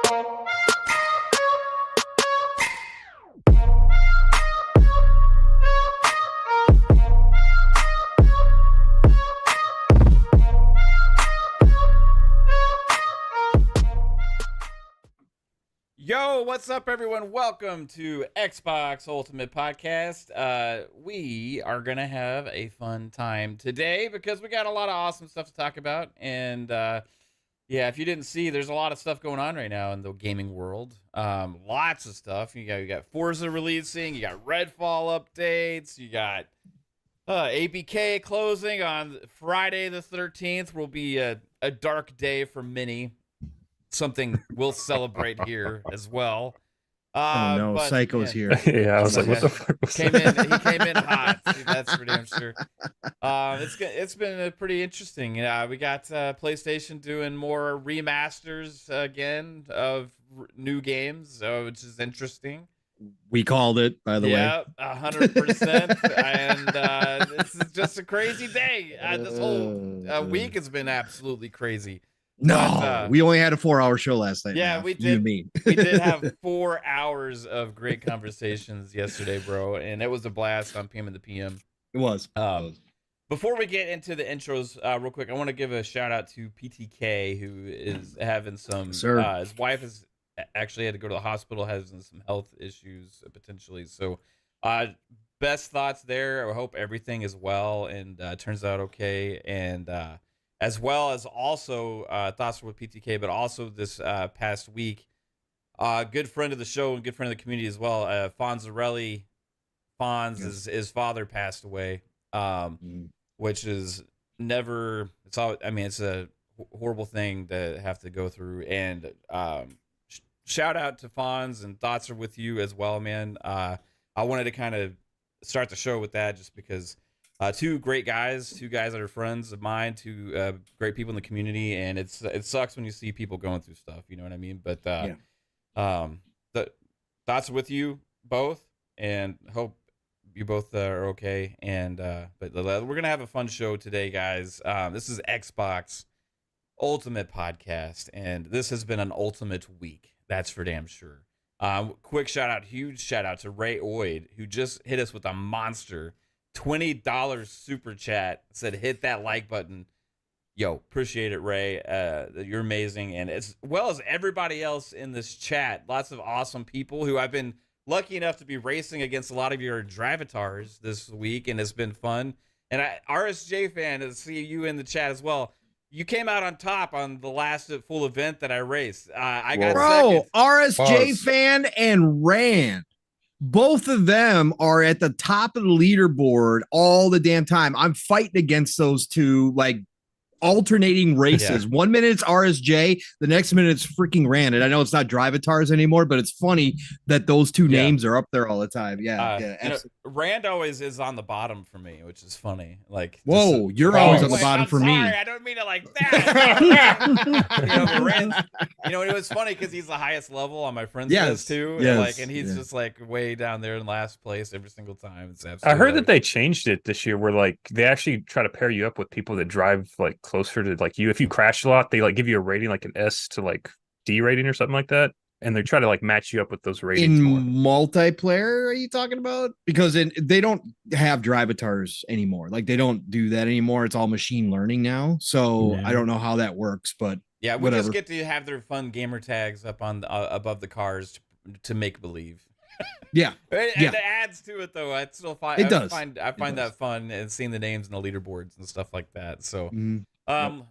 Yo, what's up, everyone? Welcome to Xbox Ultimate Podcast. We are going to have a fun time today because we got a lot of awesome stuff to talk about. And yeah, if you didn't see, there's a lot of stuff going on right now in the gaming world. Lots of stuff. You got Forza releasing, you got Redfall updates, you got ABK closing on Friday the 13th. Will be a dark day for many. Something we'll celebrate here as well. Oh no, but, Psycho's here. Yeah, I was like, what the fuck was He came in hot. See, that's for damn sure. It's been pretty interesting. We got PlayStation doing more remasters again of new games, which is interesting. We called it, by the way. Yeah, 100%. And this is just a crazy day. This whole week has been absolutely crazy. No, But, we only had a 4-hour show last night. Yeah, Ralph. we You did. and me. We did have 4 hours of great conversations yesterday, bro, and it was a blast on PM and the PM. It was. Before we get into the intros, real quick, I want to give a shout out to PTK, who is having some. His wife has actually had to go to the hospital, having some health issues potentially. So, best thoughts there. I hope everything is well and turns out okay. And as well as also thoughts with PTK, but also this past week, good friend of the show and good friend of the community as well, Fonzarelli. His father passed away, which is never. It's a horrible thing to have to go through. And shout out to Fonz, and thoughts are with you as well, man. I wanted to kind of start the show with that just because. Two guys that are friends of mine, two great people in the community, and it sucks when you see people going through stuff, you know what I mean? But the thoughts are with you both, and hope you both are okay. And but we're gonna have a fun show today, guys. This is Xbox Ultimate Podcast, and this has been an ultimate week. That's for damn sure. Huge shout out to Ray Oid, who just hit us with a monster $20 super chat. Said hit that like button. Yo, appreciate it, Ray. You're amazing, and as well as everybody else in this chat, lots of awesome people who I've been lucky enough to be racing against a lot of your drivatars this week, and it's been fun. And RSJ fan, to see you in the chat as well. You came out on top on the last full event that I raced. I got second. RSJ fan and Rand. Both of them are at the top of the leaderboard all the damn time. I'm fighting against those two, like alternating races. Yeah. 1 minute it's RSJ, the next minute it's freaking Rand. And I know it's not Drivatars anymore, but it's funny that those two names are up there all the time. Yeah, absolutely. Rand always is on the bottom for me, which is funny. Like, whoa, you're always on the bottom for me. I don't mean it like that. Rand, and it was funny because he's the highest level on my friends list too. And he's just like way down there in last place every single time. It's absolutely. I heard that they changed it this year, where like they actually try to pair you up with people that drive like closer to like you. If you crash a lot, they like give you a rating like an S to like D rating or something like that, and they try to like match you up with those ratings. In multiplayer, are you talking about? Because they don't have drivatars anymore. Like they don't do that anymore. It's all machine learning now. So I don't know how that works, but yeah, we just get to have their fun gamer tags up on above the cars to make believe. Yeah, it adds to it though. I find that fun, and seeing the names and the leaderboards and stuff like that. So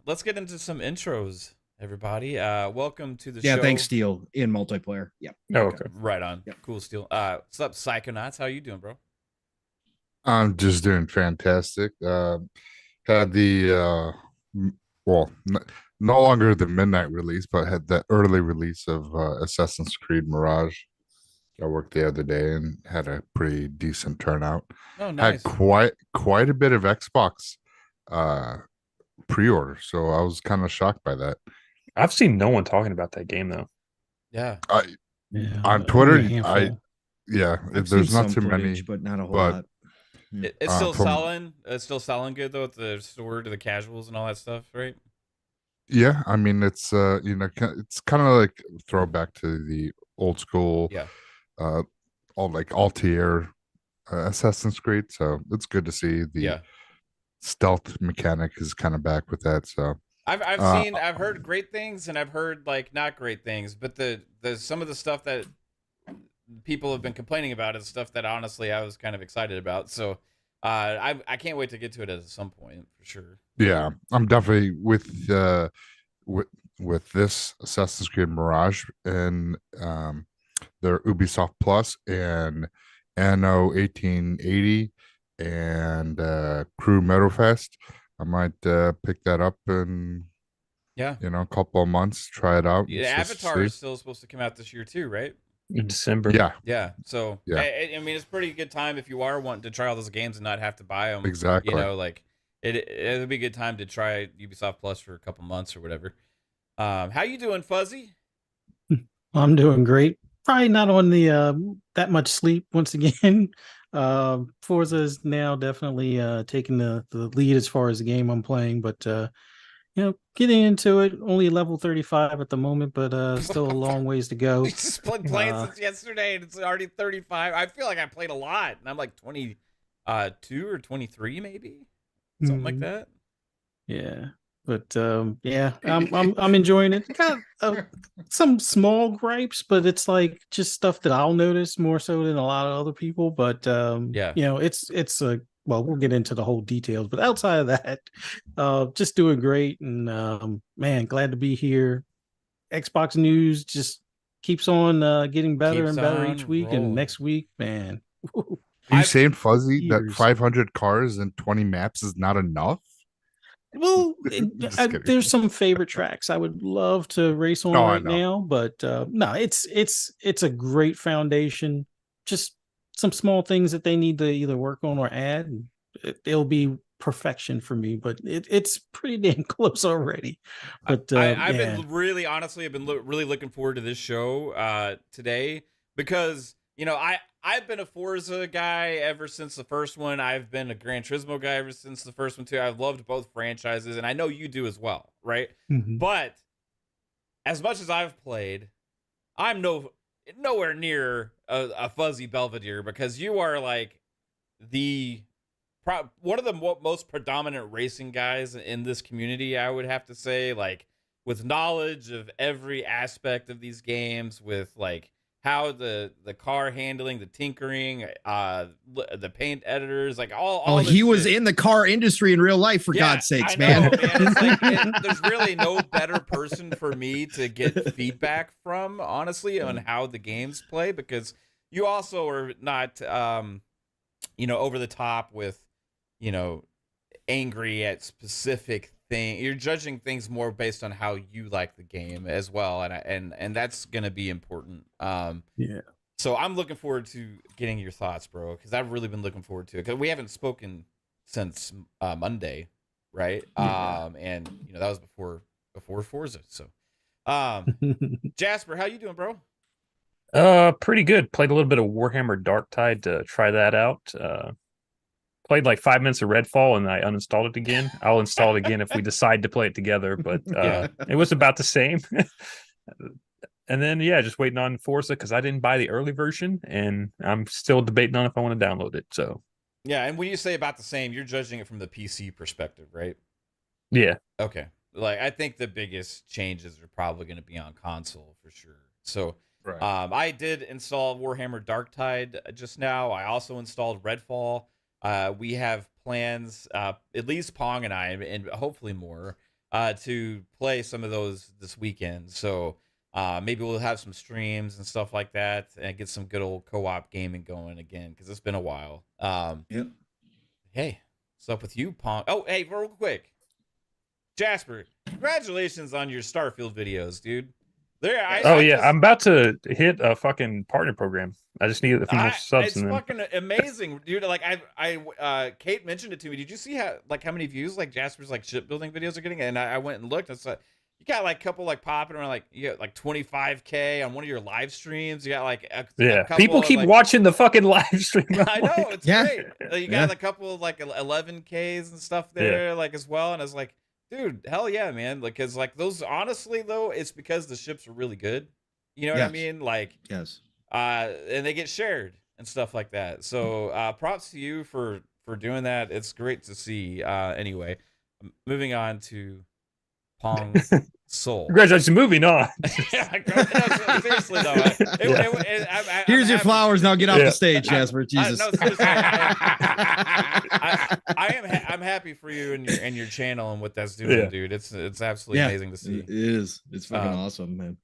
let's get into some intros, everybody. Welcome to the show. Yeah, thanks, Steel, in multiplayer. Yep. Oh, okay. Right on. Yep. Cool, Steel. What's up, Psychonauts? How you doing, bro? I'm just doing fantastic. Had the no longer the midnight release, but had the early release of Assassin's Creed Mirage. I worked the other day and had a pretty decent turnout. Oh, nice. Had quite a bit of Xbox pre-order, so I was kind of shocked by that. I've seen no one talking about that game though. Yeah. On Twitter, there's not too many, but not a whole lot. It's still selling. It's still selling good though at the store to the casuals and all that stuff, right? Yeah, I mean it's it's kind of like throwback to the old school, Yeah. uh, all tier Assassin's Creed. So it's good to see the Yeah. stealth mechanic is kind of back with that. So I've heard great things and I've heard like not great things, but the some of the stuff that people have been complaining about is stuff that honestly I was kind of excited about. So I can't wait to get to it at some point for sure. yeah, I'm definitely with with this Assassin's Creed Mirage and their Ubisoft Plus and Anno 1880 and Crew Meadowfest. I might pick that up in a couple of months, try it out. Yeah, Avatar is still supposed to come out this year too, right? In December. Yeah. So yeah. I mean, it's a pretty good time if you are wanting to try all those games and not have to buy them. Exactly. You know, like it would be a good time to try Ubisoft Plus for a couple months or whatever. How you doing, Fuzzy? I'm doing great. Probably not on the that much sleep once again. Forza is now definitely taking the lead as far as the game I'm playing, but getting into it. Only level 35 at the moment, but still a long ways to go. You just been playing since yesterday, and it's already 35. I feel like I played a lot, and I'm like 22 or 23, maybe something like that. Yeah, but I'm enjoying it. Got some small gripes, but it's like just stuff that I'll notice more so than a lot of other people. But it's a well, we'll get into the whole details, but outside of that, just doing great. And man, glad to be here. Xbox news just keeps on getting better and better each week. Rolling. And next week, man. Are you saying, Fuzzy, that 500 cars and 20 maps is not enough? Well, there's some favorite tracks I would love to race on now, but no, it's a great foundation. Just some small things that they need to either work on or add. It'll be perfection for me, but it's pretty damn close already. But I've been really looking forward to this show today because I've been a Forza guy ever since the first one. I've been a Gran Turismo guy ever since the first one too. I've loved both franchises, and I know you do as well, right? Mm-hmm. But as much as I've played, I'm nowhere near a Fuzzy Belvedere, because you are like one of the most predominant racing guys in this community, I would have to say, like with knowledge of every aspect of these games, with like how the car handling, the tinkering, the paint editors, like all he was in the car industry in real life, for God's sakes, man. It's like, there's really no better person for me to get feedback from, honestly, on how the games play, because you also are not over the top with angry at specific thing. You're judging things more based on how you like the game as well, and that's gonna be important. So I'm looking forward to getting your thoughts, bro, because I've really been looking forward to it, because we haven't spoken since Monday, right? And that was before Forza. So Jasper, how you doing, bro? Pretty good. Played a little bit of Warhammer Darktide to try that out. Played like 5 minutes of Redfall and I uninstalled it again. I'll install it again if we decide to play it together, but it was about the same. And then just waiting on Forza because I didn't buy the early version, and I'm still debating on if I want to download it. So and when you say about the same, you're judging it from the PC perspective, right? Yeah. Okay. Like, I think the biggest changes are probably going to be on console for sure. So Right. I did install Warhammer Darktide just now. I also installed Redfall. We have plans, at least Pong and I, and hopefully more, to play some of those this weekend. So maybe we'll have some streams and stuff like that, and get some good old co-op gaming going again, because it's been a while. Hey, what's up with you, Pong? Oh, hey, real quick, Jasper, congratulations on your Starfield videos, dude. I'm about to hit a fucking partner program. I just need a few more subs. It's fucking amazing, dude. Like Kate mentioned it to me. Did you see how many views like Jasper's like shipbuilding videos are getting? And I went and looked. And so you got like a couple like popping around, like you got like 25K on one of your live streams. You got like a couple people keep watching the fucking live stream. I know, it's great. You got a couple of like 11Ks and stuff there, like as well. And I was like, Dude, hell yeah, man. Because like those, honestly though, it's because the ships are really good. You know what I mean? Like, yes. And they get shared and stuff like that. So props to you for doing that. It's great to see. Anyway, moving on to Pong Soul. Congratulations, moving on. Seriously though, here's your flowers. Now get off the stage, Jasper. Jesus. No, seriously, I'm happy for you and your channel and what that's doing, dude. It's absolutely amazing to see. It is. It's fucking awesome, man.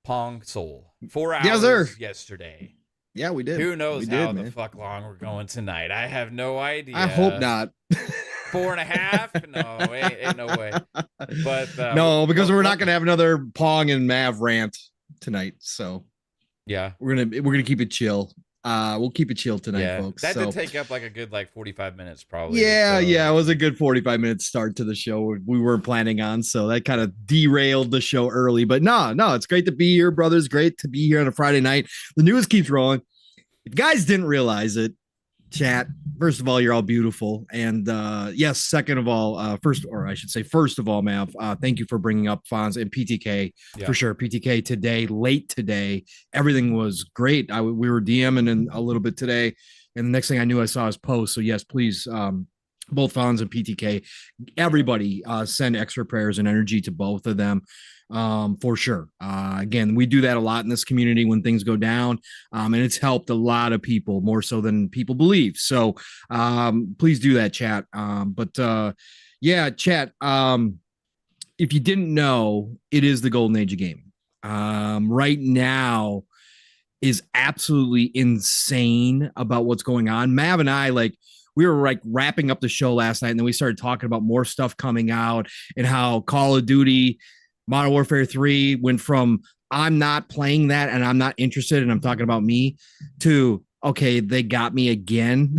Pong Soul. 4 hours yesterday. Yeah, we did. Who knows how the fuck long we're going tonight? I have no idea. I hope not. 4.5? No, ain't no way. But no, because we're not gonna have another Pong and Mav rant tonight. So yeah, we're gonna keep it chill. We'll keep it chill tonight, folks. That did take up like a good 45 minutes, probably. Yeah, it was a good 45-minute start to the show. We weren't planning on, so that kind of derailed the show early. But no, it's great to be here, brothers. Great to be here on a Friday night. The news keeps rolling. If you guys didn't realize it, chat, first of all, you're all beautiful. And yes, second of all, first of all, Mav, thank you for bringing up Fonz and PTK for sure. PTK today, late today, everything was great. We were DMing in a little bit today, and the next thing I knew, I saw his post. So yes, please, both Fonz and PTK, everybody send extra prayers and energy to both of them. For sure. Again, we do that a lot in this community when things go down, and it's helped a lot of people more so than people believe. So please do that, chat. Chat. If you didn't know, it is the golden age of gaming. Right now is absolutely insane about what's going on. Mav and I, we were like wrapping up the show last night, and then we started talking about more stuff coming out and how Call of Duty Modern Warfare 3 went from I'm not playing that and I'm not interested and I'm talking about me to, okay, they got me again,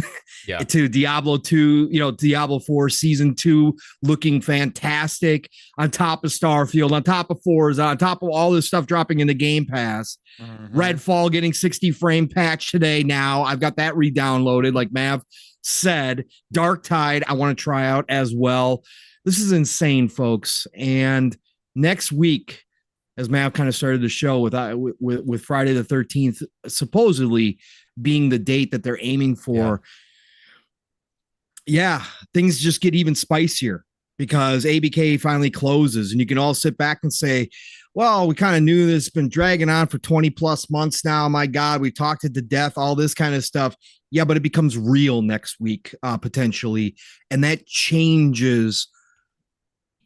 to Diablo 2, Diablo 4 Season 2 looking fantastic on top of Starfield, on top of Forza, on top of all this stuff dropping in the Game Pass. Redfall getting 60 frame patch today now. I've got that re-downloaded, like Mav said. Dark Tide, I want to try out as well. This is insane, folks. And next week, as Mav kind of started the show with Friday the 13th, supposedly being the date that they're aiming for. Things just get even spicier because ABK finally closes, and you can all sit back and say, well, we kind of knew this has been dragging on for 20 plus months now. My God, we talked it to death, all this kind of stuff. Yeah, but it becomes real next week, potentially. And that changes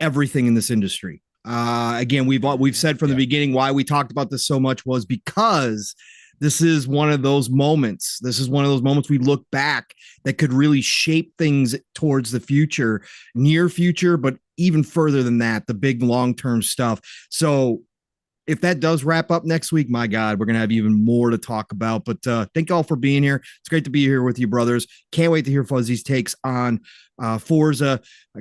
everything in this industry. Again, we've said from the beginning why we talked about this so much was because this is one of those moments. This is one of those moments we look back that could really shape things towards the future, near future, but even further than that, the big long-term stuff. So if that does wrap up next week, my God, we're going to have even more to talk about. But thank you all for being here. It's great to be here with you, brothers. Can't wait to hear Fuzzy's takes on Forza.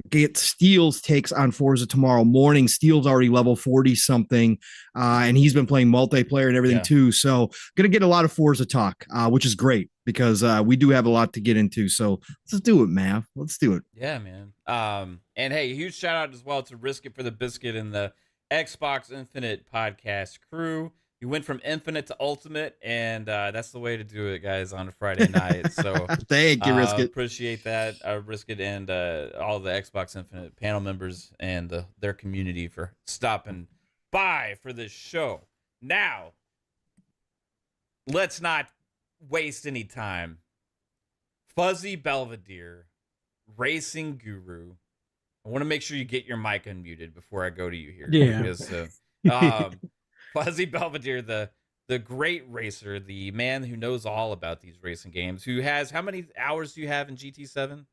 Get Steele's takes on Forza tomorrow morning. Steele's already level 40 something, and he's been playing multiplayer and everything too. So going to get a lot of Forza talk, which is great because we do have a lot to get into. So let's do it, Mav. Let's do it. Yeah, man. And hey, huge shout out as well to Risk It for the Biscuit and the Xbox Infinite podcast crew. You went from Infinite to Ultimate, and that's the way to do it, guys, on a Friday night. So thank you, Risk It. Appreciate that, Risk It, and all the Xbox Infinite panel members and their community for stopping by for this show. Now, let's not waste any time. Fuzzy Belvedere, Racing Guru. I want to make sure you get your mic unmuted before I go to you here. Yeah. Because, Fuzzy Belvedere, the great racer, the man who knows all about these racing games, who has, how many hours do you have in GT7?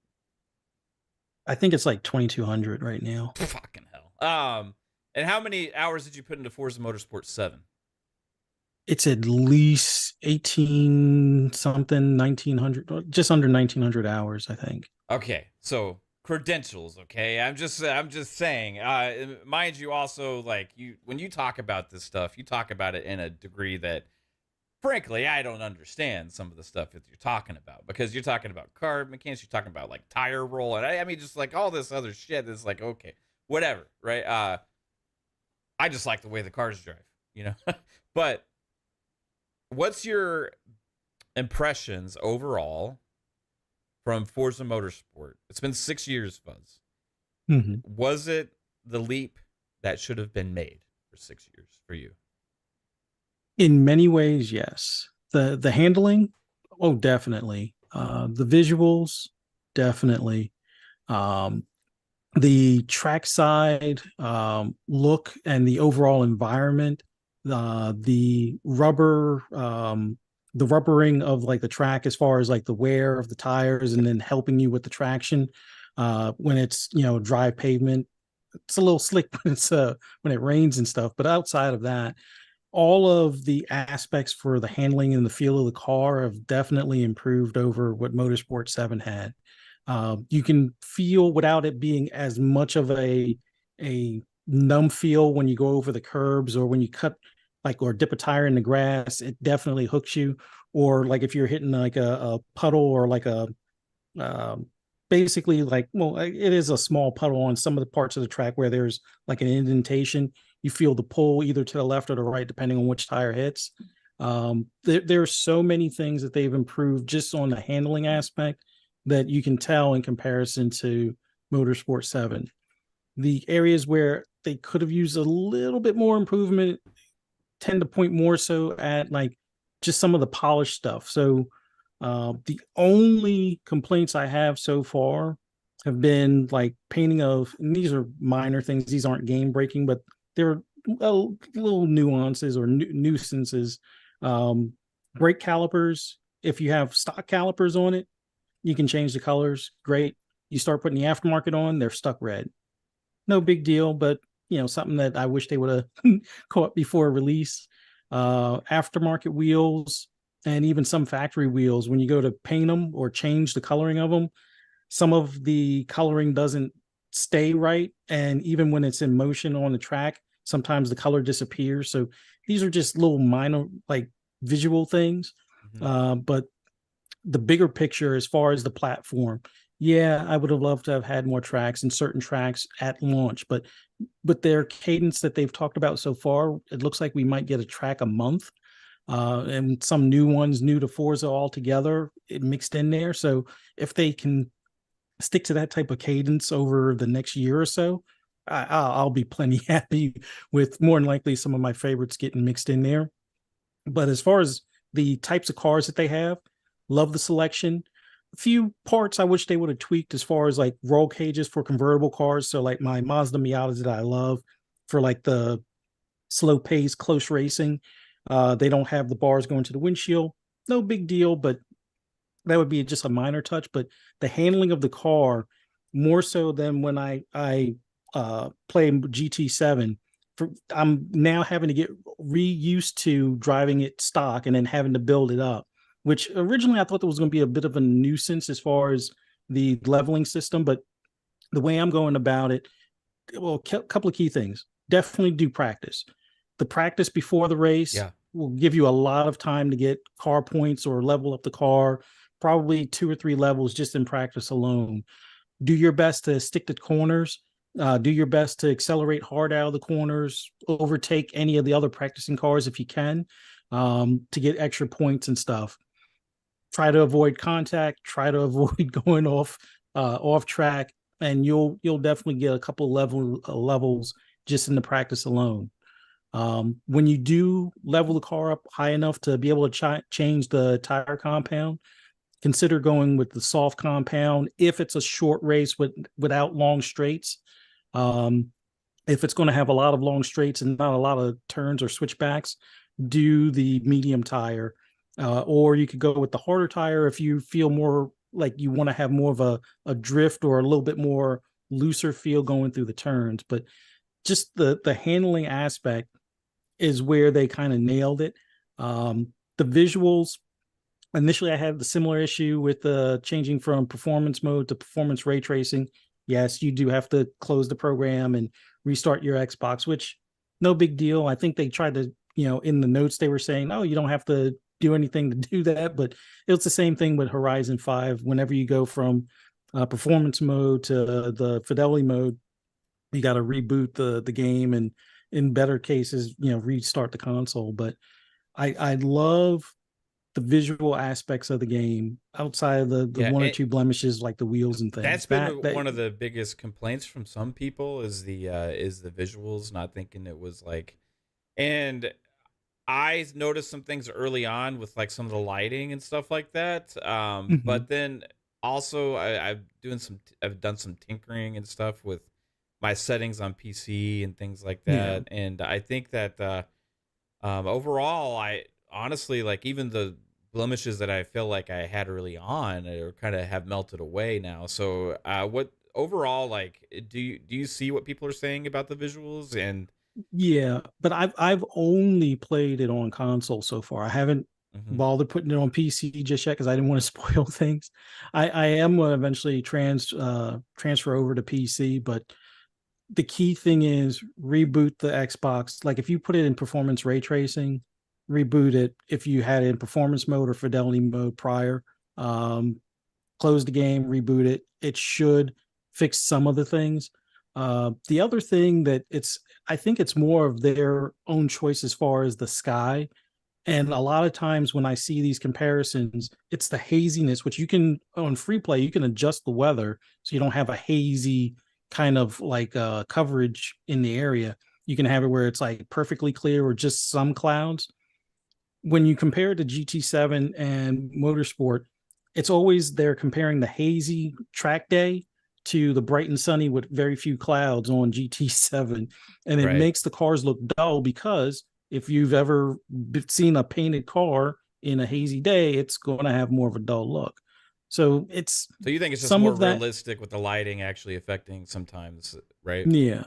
I think it's like 2,200 right now. Fucking hell. And how many hours did you put into Forza Motorsport 7? It's at least 18 something, 1,900, just under 1,900 hours, I think. Okay, so credentials, okay? I'm just saying, mind you, also, like, when you talk about this stuff, you talk about it in a degree that, frankly, I don't understand some of the stuff that you're talking about, because you're talking about car mechanics, you're talking about like tire roll, and I mean, just like all this other shit. It's like, okay, whatever, right? I just like the way the cars drive, you know. But what's your impressions overall from Forza Motorsport? It's been 6 years, Fuzz. Mm-hmm. Was it the leap that should have been made for 6 years for you? In many ways, yes. The handling, oh, definitely. The visuals, definitely. The trackside look and the overall environment, the rubber, the rubbering of like the track as far as like the wear of the tires, and then helping you with the traction when it's, you know, dry pavement. It's a little slick when it's when it rains and stuff, but outside of that, all of the aspects for the handling and the feel of the car have definitely improved over what Motorsport 7 had. You can feel without it being as much of a numb feel when you go over the curbs, or when you cut like or dip a tire in the grass. It definitely hooks you. Or like if you're hitting like a puddle, or like a basically like, well, it is a small puddle on some of the parts of the track where there's like an indentation. You feel the pull either to the left or the right, depending on which tire hits. There are so many things that they've improved just on the handling aspect that you can tell in comparison to Motorsport 7. The areas where they could have used a little bit more improvement tend to point more so at like just some of the polished stuff. So the only complaints I have so far have been like painting of, and these are minor things, these aren't game breaking, but they're little nuances or nuisances. Brake calipers, if you have stock calipers on it, you can change the colors. Great. You start putting the aftermarket on, they're stuck red. No big deal, but you know, something that I wish they would have caught before release. Aftermarket wheels and even some factory wheels, when you go to paint them or change the coloring of them, some of the coloring doesn't stay right. And even when it's in motion on the track, sometimes the color disappears. So these are just little minor like visual things. Mm-hmm. But the bigger picture as far as the platform, yeah, I would have loved to have had more tracks and certain tracks at launch, but their cadence that they've talked about so far, it looks like we might get a track a month, and some new ones new to Forza altogether, it mixed in there. So if they can stick to that type of cadence over the next year or so, I'll be plenty happy with more than likely some of my favorites getting mixed in there. But as far as the types of cars that they have, love the selection. A few parts I wish they would have tweaked as far as like roll cages for convertible cars. So like my Mazda Miatas that I love for like the slow pace, close racing, they don't have the bars going to the windshield. No big deal, but that would be just a minor touch. But the handling of the car, more so than when I play GT7, I'm now having to get reused to driving it stock and then having to build it up, which originally I thought that was going to be a bit of a nuisance as far as the leveling system. But the way I'm going about it, well, a couple of key things. Definitely do practice. The practice before the race will give you a lot of time to get car points or level up the car, probably 2 or 3 levels just in practice alone. Do your best to stick to corners. Do your best to accelerate hard out of the corners, overtake any of the other practicing cars if you can, to get extra points and stuff. Try to avoid contact, try to avoid going off track, and you'll definitely get a couple levels just in the practice alone. When you do level the car up high enough to be able to change the tire compound, consider going with the soft compound if it's a short race without long straights. If it's going to have a lot of long straights and not a lot of turns or switchbacks, do the medium tire. Or you could go with the harder tire if you feel more like you want to have more of a drift or a little bit more looser feel going through the turns. But just the handling aspect is where they kind of nailed it. The visuals, initially I had the similar issue with changing from performance mode to performance ray tracing. Yes, you do have to close the program and restart your Xbox, which no big deal. I think they tried to, in the notes they were saying, oh, you don't have to do anything to do that, but it's the same thing with Horizon 5. Whenever you go from performance mode to the fidelity mode, you got to reboot the game, and in better cases, restart the console. But I love the visual aspects of the game outside of the one or two blemishes like the wheels and things. That's been one of the biggest complaints from some people is the visuals, not thinking it was like, and I noticed some things early on with like some of the lighting and stuff like that. But then also I've done some tinkering and stuff with my settings on PC and things like that. Yeah. And I think that overall, I honestly, like, even the blemishes that I feel like I had early on are kind of have melted away now. So what overall, like, do you see what people are saying about the visuals? And yeah, but I've only played it on console so far. I haven't bothered putting it on PC just yet because I didn't want to spoil things. I am going to eventually transfer over to PC, but the key thing is reboot the Xbox. Like, if you put it in performance ray tracing, reboot it. If you had it in performance mode or fidelity mode prior, close the game, reboot it. It should fix some of the things. The other thing that I think it's more of their own choice as far as the sky. And a lot of times when I see these comparisons, it's the haziness, which you can, on free play, you can adjust the weather so you don't have a hazy kind of like coverage in the area. You can have it where it's like perfectly clear or just some clouds. When you compare it to GT7 and Motorsport, it's always they're comparing the hazy track day to the bright and sunny with very few clouds on GT7. And it makes the cars look dull, because if you've ever seen a painted car in a hazy day, it's going to have more of a dull look. So you think it's just more realistic with the lighting actually affecting sometimes, right? Yeah.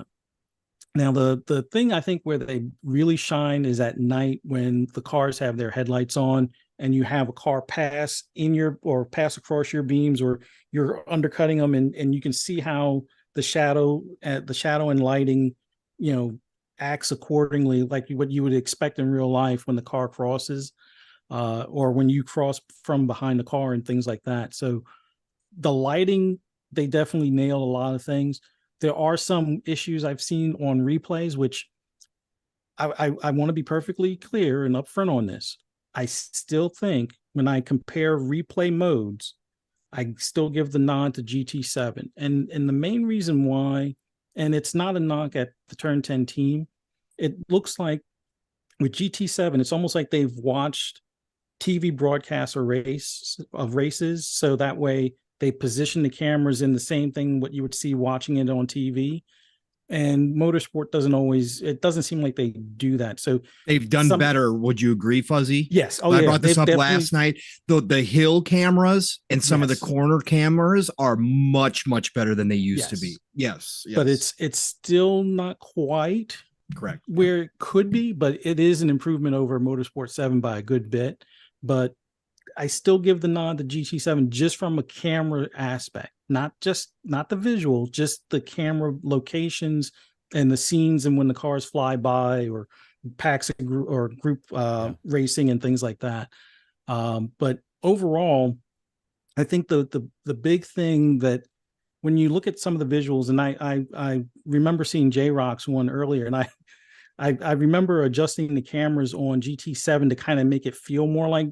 Now, the thing I think where they really shine is at night when the cars have their headlights on and you have a car pass across your beams, or you're undercutting them, and you can see how the shadow and lighting, acts accordingly, like what you would expect in real life when the car crosses, or when you cross from behind the car and things like that. So the lighting, they definitely nailed a lot of things. There are some issues I've seen on replays, which I want to be perfectly clear and upfront on this. I still think when I compare replay modes, I still give the nod to GT7. And the main reason why, and it's not a knock at the Turn 10 team, it looks like with GT7, it's almost like they've watched TV broadcasts of races, so that way they position the cameras in the same thing what you would see watching it on TV. And Motorsport doesn't seem like they do that. So they've done better. Would you agree, Fuzzy? Yes. I brought this up last night. The hill cameras and some of the corner cameras are much, much better than they used to be. Yes. But it's still not quite correct where it could be, but it is an improvement over Motorsport 7 by a good bit. But I still give the nod to GT7 just from a camera aspect, not the visual, just the camera locations and the scenes, and when the cars fly by, or packs or group racing and things like that. But overall, I think the big thing that when you look at some of the visuals, and I remember seeing J-Rock's one earlier, and I remember adjusting the cameras on GT7 to kind of make it feel more like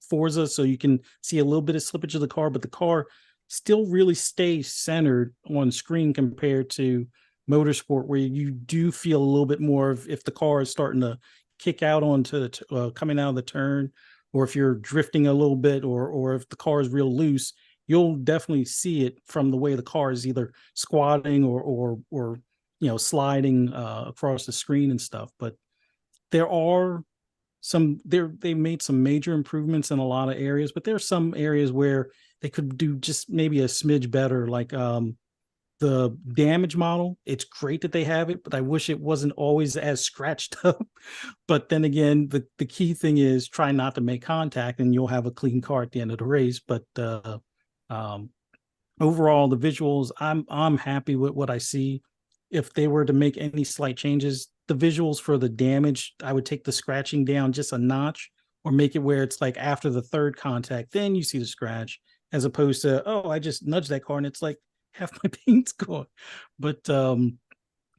Forza, so you can see a little bit of slippage of the car, but the car still really stays centered on screen compared to Motorsport, where you do feel a little bit more of if the car is starting to kick out onto coming out of the turn, or if you're drifting a little bit, or if the car is real loose, you'll definitely see it from the way the car is either squatting or sliding across the screen and stuff. But there are they made some major improvements in a lot of areas, but there are some areas where they could do just maybe a smidge better, like the damage model. It's great that they have it, but I wish it wasn't always as scratched up. But then again, the key thing is try not to make contact and you'll have a clean car at the end of the race. But overall, the visuals, I'm happy with what I see. If they were to make any slight changes, the visuals for the damage, I would take the scratching down just a notch, or make it where it's like after the third contact, then you see the scratch, as opposed to, I just nudged that car and it's like half my paint's gone. But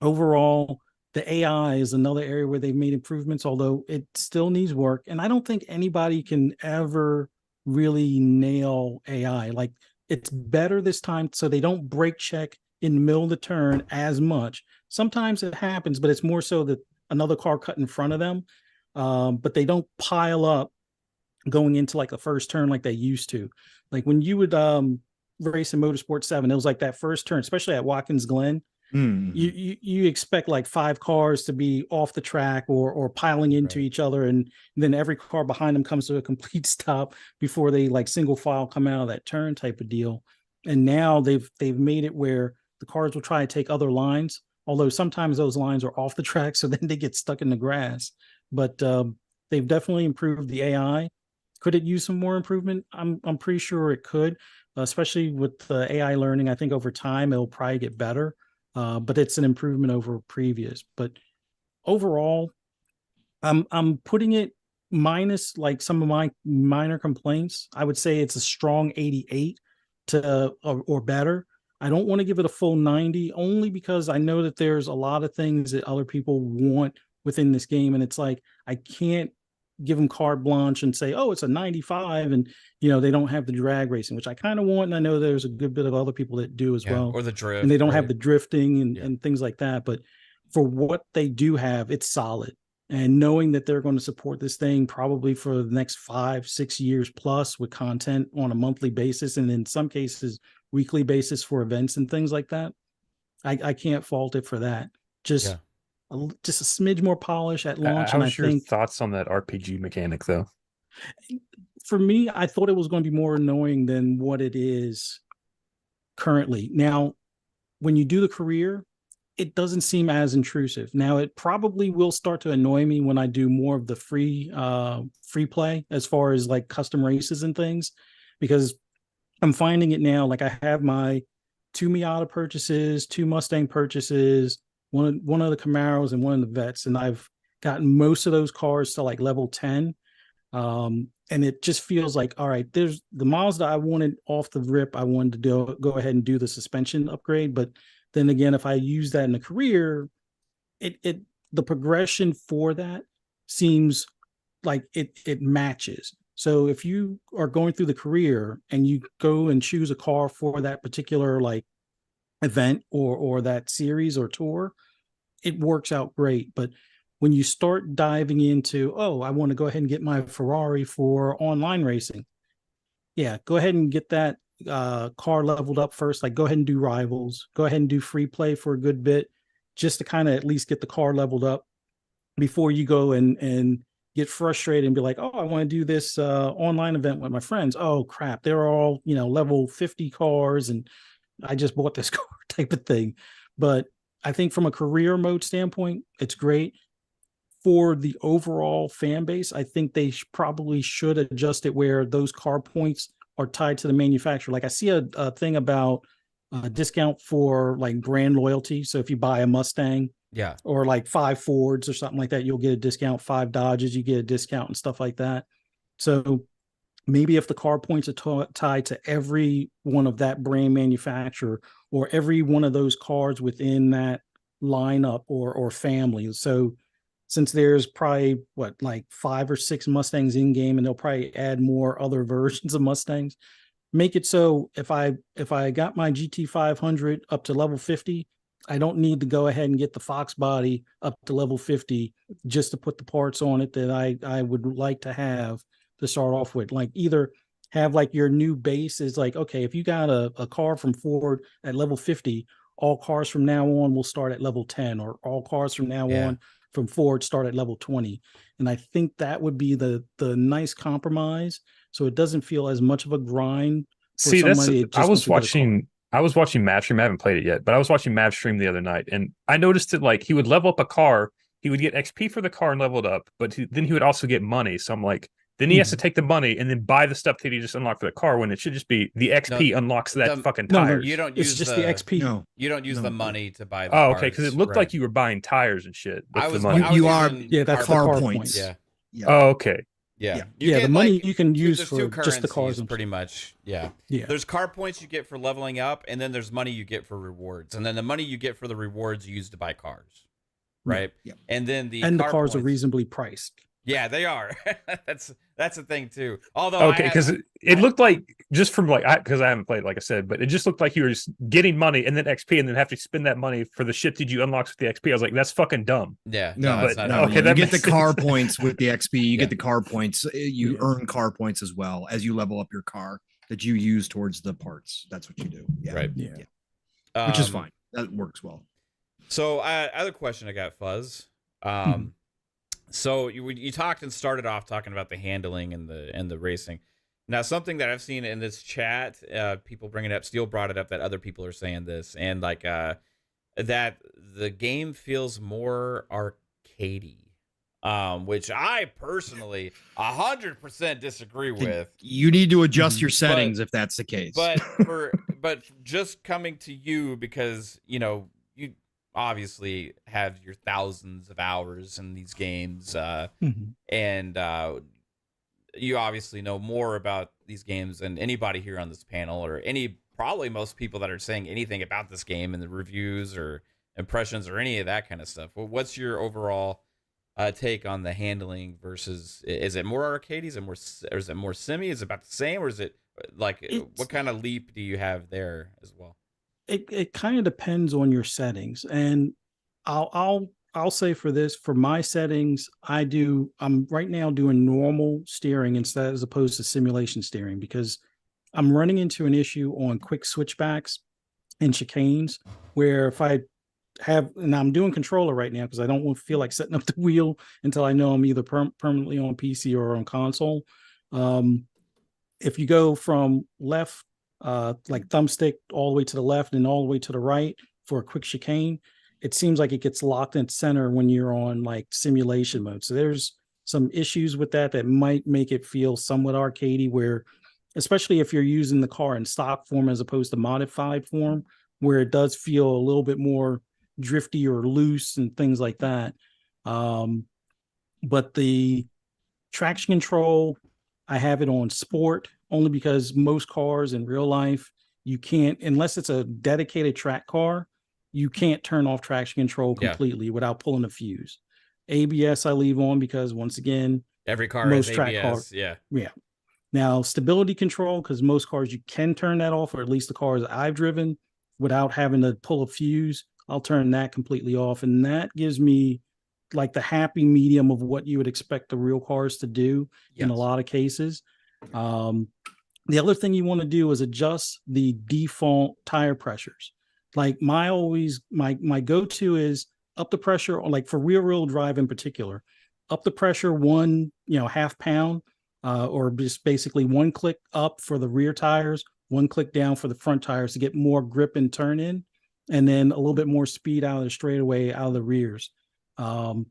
overall, the AI is another area where they've made improvements, although it still needs work. And I don't think anybody can ever really nail AI. Like, it's better this time, so they don't brake check in the middle of the turn as much. Sometimes it happens, but it's more so that another car cut in front of them. But they don't pile up going into like the first turn like they used to. Like when you would race in Motorsport 7, it was like that first turn, especially at Watkins Glen. You expect like 5 cars to be off the track or piling into each other, and then every car behind them comes to a complete stop before they like single file come out of that turn type of deal. And now they've made it where the cars will try to take other lines, although sometimes those lines are off the track, so then they get stuck in the grass. But they've definitely improved the AI. Could it use some more improvement? I'm pretty sure it could, especially with the AI learning. I think over time it'll probably get better. But it's an improvement over previous. But overall, I'm putting it minus like some of my minor complaints. I would say it's a strong 88 or better. I don't want to give it a full 90, only because I know that there's a lot of things that other people want within this game, and it's like I can't give them carte blanche and say, oh, it's a 95, and they don't have the drag racing, which I kind of want, and I know there's a good bit of other people that do as well, or the drift, and they don't have the drifting and things like that. But for what they do have, it's solid. And knowing that they're going to support this thing probably for the next 5-6 years plus, with content on a monthly basis, and in some cases weekly basis for events and things like that, I can't fault it for that. Just a smidge more polish at launch. How's your thoughts on that RPG mechanic, though? For me, I thought it was going to be more annoying than what it is currently. Now, when you do the career, it doesn't seem as intrusive. Now, it probably will start to annoy me when I do more of the free play, as far as like custom races and things, because I'm finding it now. Like I have my 2 Miata purchases, 2 Mustang purchases, one of the Camaros and one of the Vets, and I've gotten most of those cars to like level 10. And it just feels like, all right, there's the Mazda I wanted off the rip. I wanted to go ahead and do the suspension upgrade. But then again, if I use that in a career, the progression for that seems like it matches. So if you are going through the career and you go and choose a car for that particular like event or that series or tour, it works out great. But when you start diving into, I want to go ahead and get my Ferrari for online racing, go ahead and get that car leveled up first. Like, go ahead and do rivals, go ahead and do free play for a good bit, just to kind of at least get the car leveled up before you go and get frustrated and be like, I want to do this online event with my friends. Oh crap, they're all level 50 cars and I just bought this car type of thing. But I think from a career mode standpoint, it's great. For the overall fan base, I think they probably should adjust it where those car points are tied to the manufacturer. Like I see a thing about a discount for like brand loyalty. So if you buy a Mustang, or like 5 Fords or something like that, you'll get a discount. 5 Dodges, you get a discount and stuff like that. So maybe if the car points are tied to every one of that brand manufacturer, or every one of those cars within that lineup or family. So since there's probably like 5 or 6 Mustangs in game, and they'll probably add more other versions of Mustangs, make it so if I got my GT500 up to level 50, I don't need to go ahead and get the Fox body up to level 50 just to put the parts on it that I would like to have to start off with. Like, either have like your new base is like, okay, if you got a car from Ford at level 50, all cars from now on will start at level 10, or all cars from now on from Ford start at level 20. And I think that would be the nice compromise, so it doesn't feel as much of a grind. See, I was watching Mav stream. I haven't played it yet, but I was watching Mav stream the other night, and I noticed that like he would level up a car, he would get XP for the car and level it up, but then he would also get money. So I'm like, then he has to take the money and then buy the stuff that he just unlocked for the car, when it should just be the XP unlocks that fucking tires. You don't use the XP. You don't use the money to buy the cars. Okay, because it looked like you were buying tires and shit. That's car points. Oh, okay. Yeah. The money you can use there's for two just the cars. pretty much. Yeah. Yeah. There's car points you get for leveling up, and then there's money you get for rewards. And then the money you get for the rewards you use to buy cars. Right? Yeah. And then the cars are reasonably priced. Yeah, they are. That's the thing too. Although okay, because it looked like, just from like, because I haven't played, like I said, but it just looked like you were just getting money and then XP and then have to spend that money for the shit that you unlock with the XP. I was like, that's fucking dumb. Yeah, no, it's but not. Okay, you get the car points with the XP. You get the car points. You Yeah. earn car points as well as you level up your car that you use towards the parts. That's what you do. Yeah, Right. Yeah. Which is fine. That works well. So, other question I got, Fuzz. So you talked and started off talking about the handling and the racing. Now, something that I've seen in this chat, people bringing it up, Steel brought it up, that other people are saying this, and like that the game feels more arcadey, which I personally 100% disagree with. You need to adjust your settings if that's the case. But just coming to you, because you obviously have your thousands of hours in these games, and you obviously know more about these games than anybody here on this panel, or probably most people that are saying anything about this game in the reviews or impressions or any of that kind of stuff. Well, what's your overall take on the handling versus? Is it more arcadey? Is it more semi? Is it about the same, or is it like what kind of leap do you have there as well? It kind of depends on your settings, and I'll say for my settings, I'm right now doing normal steering instead, as opposed to simulation steering, because I'm running into an issue on quick switchbacks and chicanes where if I have, and I'm doing controller right now because I don't feel like setting up the wheel until I know I'm either permanently on PC or on console. If you go from left, like thumbstick all the way to the left and all the way to the right for a quick chicane, it seems like it gets locked in center when you're on like simulation mode. So there's some issues with that might make it feel somewhat arcadey, where, especially if you're using the car in stock form as opposed to modified form, where it does feel a little bit more drifty or loose and things like that. But the traction control, I have it on sport, only because most cars in real life, you can't, unless it's a dedicated track car, you can't turn off traction control completely without pulling a fuse. ABS I leave on because, once again, every car has ABS. Yeah. Now, stability control, because most cars you can turn that off, or at least the cars I've driven, without having to pull a fuse, I'll turn that completely off. And that gives me like the happy medium of what you would expect the real cars to do in a lot of cases. The other thing you want to do is adjust the default tire pressures. Like my go-to is up the pressure, like for rear-wheel drive in particular, up the pressure 1 half pound, or just basically 1 click up for the rear tires, 1 click down for the front tires to get more grip and turn in, and then a little bit more speed out of the straightaway, out of the rears. And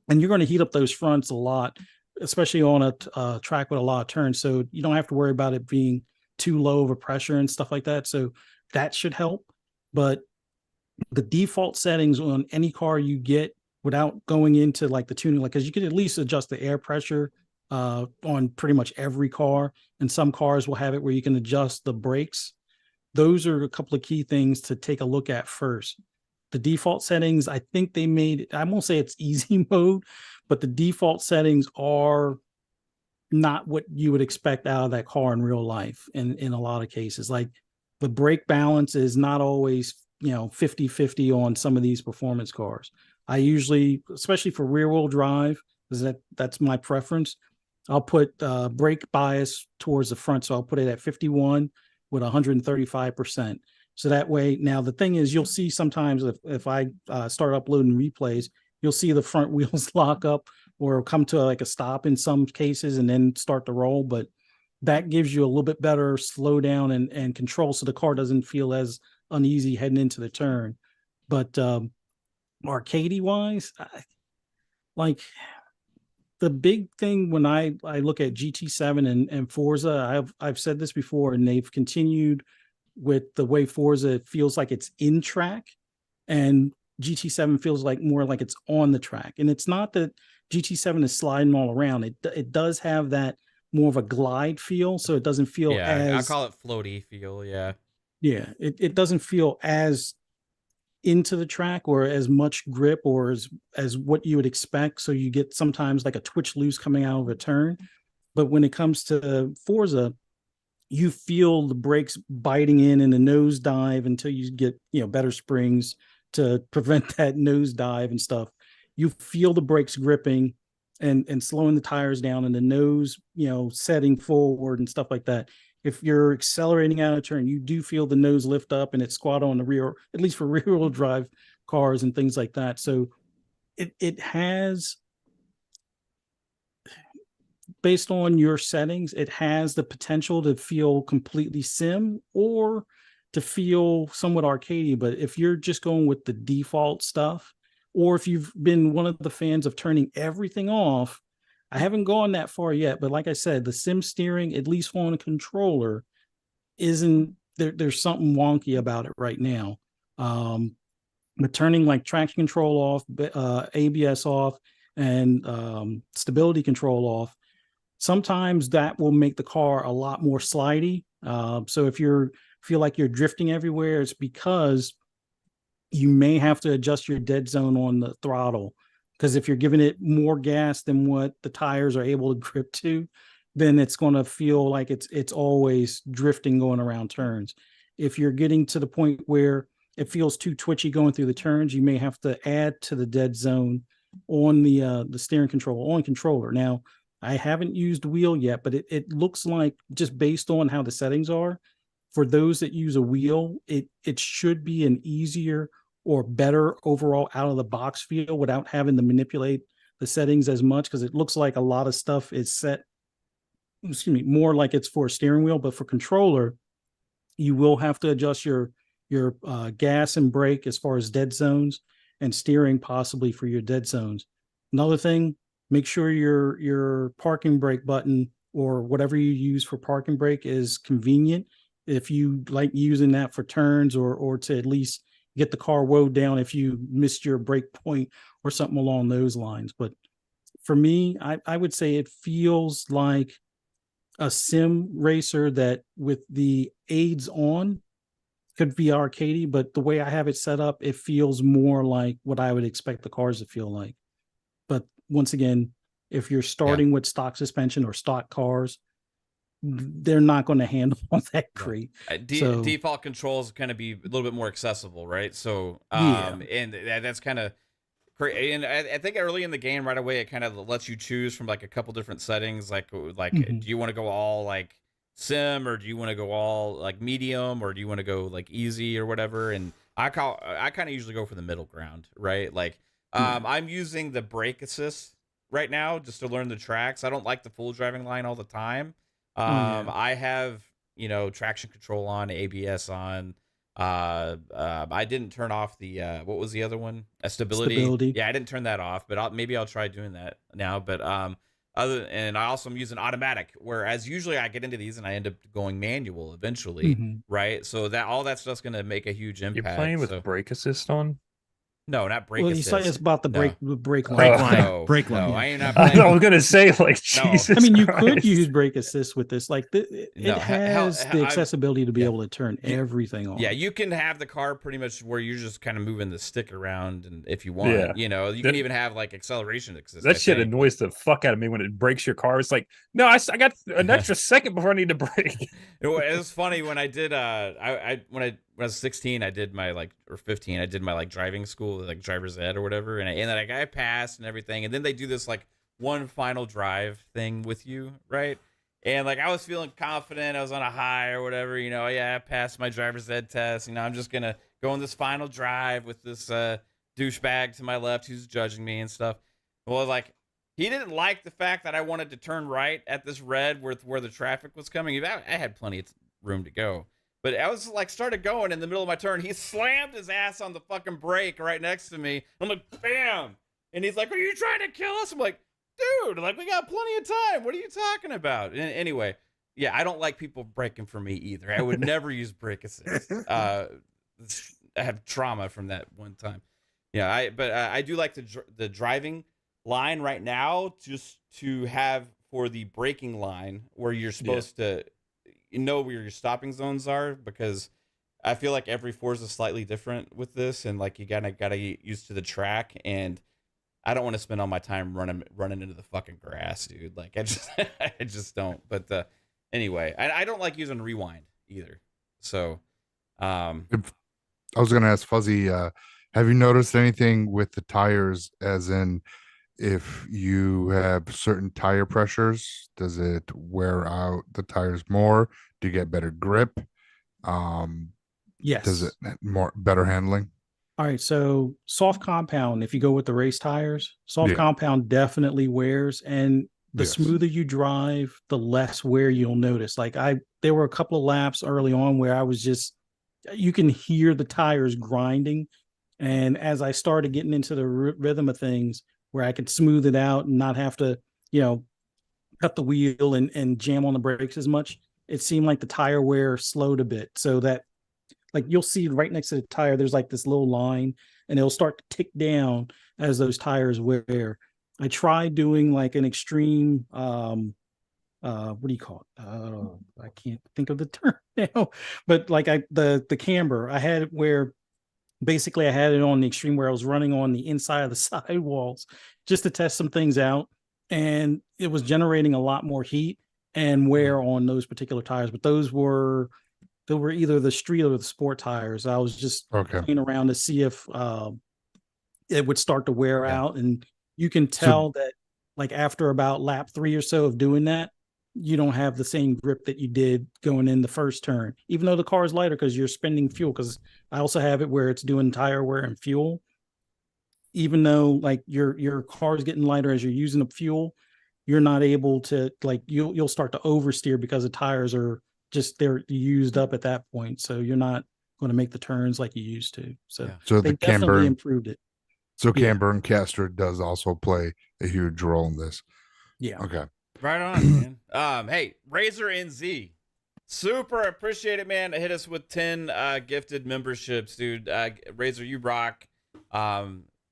you're going to heat up those fronts a lot, especially on a track with a lot of turns. So you don't have to worry about it being too low of a pressure and stuff like that. So that should help. But the default settings on any car you get, without going into like the tuning, like, because you can at least adjust the air pressure on pretty much every car. And some cars will have it where you can adjust the brakes. Those are a couple of key things to take a look at first. The default settings, I think they made, I won't say it's easy mode, but the default settings are not what you would expect out of that car in real life in a lot of cases. Like the brake balance is not always, 50-50 on some of these performance cars. I usually, especially for rear wheel drive, because that's my preference, I'll put brake bias towards the front. So I'll put it at 51 with 135%. So that way, now the thing is, you'll see sometimes if I start uploading replays, you'll see the front wheels lock up or come to like a stop in some cases and then start to roll. But that gives you a little bit better slow down and control, so the car doesn't feel as uneasy heading into the turn. But arcadey wise, like the big thing when I look at GT7 and Forza, I've said this before, and they've continued with the way Forza feels like it's in track, and GT7 feels like more like it's on the track. And it's not that GT7 is sliding all around. It does have that more of a glide feel, so it doesn't feel I call it floaty feel. Yeah, it doesn't feel as into the track or as much grip or as what you would expect. So you get sometimes like a twitch loose coming out of a turn. But when it comes to Forza, you feel the brakes biting in the nosedive until you get, better springs to prevent that nosedive and stuff. You feel the brakes gripping and slowing the tires down and the nose, setting forward and stuff like that. If you're accelerating out of turn, you do feel the nose lift up and it's squat on the rear, at least for rear wheel drive cars and things like that. So it has, based on your settings, it has the potential to feel completely sim or to feel somewhat arcadey. But if you're just going with the default stuff, or if you've been one of the fans of turning everything off, I haven't gone that far yet, but like I said, the sim steering, at least on a controller, isn't there. There's something wonky about it right now. But turning like traction control off, ABS off, and stability control off, sometimes that will make the car a lot more slidey. So if you feel like you're drifting everywhere, it's because you may have to adjust your dead zone on the throttle. Because if you're giving it more gas than what the tires are able to grip to, then it's going to feel like it's always drifting going around turns. If you're getting to the point where it feels too twitchy going through the turns, you may have to add to the dead zone on the steering control on controller. Now, I haven't used wheel yet, but it looks like, just based on how the settings are, for those that use a wheel, it should be an easier or better overall out of the box feel without having to manipulate the settings as much, because it looks like a lot of stuff is set, more like it's for a steering wheel, but for controller, you will have to adjust your gas and brake as far as dead zones, and steering possibly for your dead zones. Another thing, make sure your parking brake button or whatever you use for parking brake is convenient. If you like using that for turns or to at least get the car woed down if you missed your brake point or something along those lines. But for me, I would say it feels like a sim racer that, with the aids on, could be arcadey, but the way I have it set up, it feels more like what I would expect the cars to feel like. But once again, if you're starting with stock suspension or stock cars, they're not going to handle all that great. Default controls kind of be a little bit more accessible, right? So, and that's kind of great. And I think early in the game, right away, it kind of lets you choose from like a couple different settings. Like, do you want to go all like sim, or do you want to go all like medium, or do you want to go like easy or whatever? And I kind of usually go for the middle ground, right? Like, I'm using the brake assist right now just to learn the tracks. I don't like the full driving line all the time. I have, traction control on, ABS on. I didn't turn off the what was the other one? Stability. Yeah, I didn't turn that off, but maybe I'll try doing that now. But and I also am using automatic, whereas usually I get into these and I end up going manual eventually, right? So that all that stuff's gonna make a huge impact. You're playing with brake assist on? No, not brake assist. It's about the brake line. Brake line. Brake line. No, I ain't not I was gonna say, like, Jesus. I mean, you Christ. could use brake assist with this. Like, it has the accessibility to be able to turn everything on. Yeah, you can have the car pretty much where you're just kind of moving the stick around, and if you want, you can even have like acceleration assist. That shit annoys the fuck out of me when it breaks your car. It's like, no, I got an extra second before I need to brake. It was funny when I did. When I was 16, I did my or 15, I did my driving school, like driver's ed or whatever, and then I passed and everything, and then they do this like one final drive thing with you, right? And like I was feeling confident, I was on a high or whatever, I passed my driver's ed test, I'm just gonna go on this final drive with this douchebag to my left who's judging me and stuff. Well, like, he didn't like the fact that I wanted to turn right at this red where the traffic was coming. I had plenty of room to go. But I was like, started going in the middle of my turn. He slammed his ass on the fucking brake right next to me. I'm like, bam. And he's like, are you trying to kill us? I'm like, dude, like, we got plenty of time. What are you talking about? And anyway, yeah, I don't like people braking for me either. I would never use brake assist. I have trauma from that one time. Yeah, but I do like the driving line right now just to have for the braking line where you're supposed to know where your stopping zones are, because I feel like every Forza is slightly different with this, and like you gotta get used to the track, and I don't want to spend all my time running into the fucking grass, dude. Like I just don't. But anyway, I don't like using rewind either. So I was gonna ask Fuzzy, have you noticed anything with the tires, as in if you have certain tire pressures, does it wear out the tires more? Do you get better grip? Yes. Does it better handling? All right, so soft compound, if you go with the race tires, soft compound definitely wears, and the smoother you drive, the less wear you'll notice. Like there were a couple of laps early on where I was just, you can hear the tires grinding, and as I started getting into the rhythm of things, where I could smooth it out and not have to, cut the wheel and jam on the brakes as much, it seemed like the tire wear slowed a bit, so that, like, you'll see right next to the tire, there's like this little line, and it'll start to tick down as those tires wear. I tried doing like an extreme, what do you call it? I can't think of the term now, but like the camber, I had it where basically I had it on the extreme where I was running on the inside of the sidewalls just to test some things out. And it was generating a lot more heat and wear on those particular tires, but those were either the street or the sport tires. I was just playing around to see if it would start to wear out. And you can tell that, like, after about lap 3 or so of doing that, you don't have the same grip that you did going in the first turn, even though the car is lighter because you're spending fuel. Because I also have it where it's doing tire wear and fuel. Even though like your car is getting lighter as you're using the fuel, you're not able to, like, you'll start to oversteer because the tires are just, they're used up at that point. So you're not going to make the turns like you used to. So they definitely improved it. So camber and caster does also play a huge role in this. Yeah. Okay. Right on, man. Hey, Razor NZ, super appreciate it, man. Hit us with 10 gifted memberships, dude. Razor, you rock.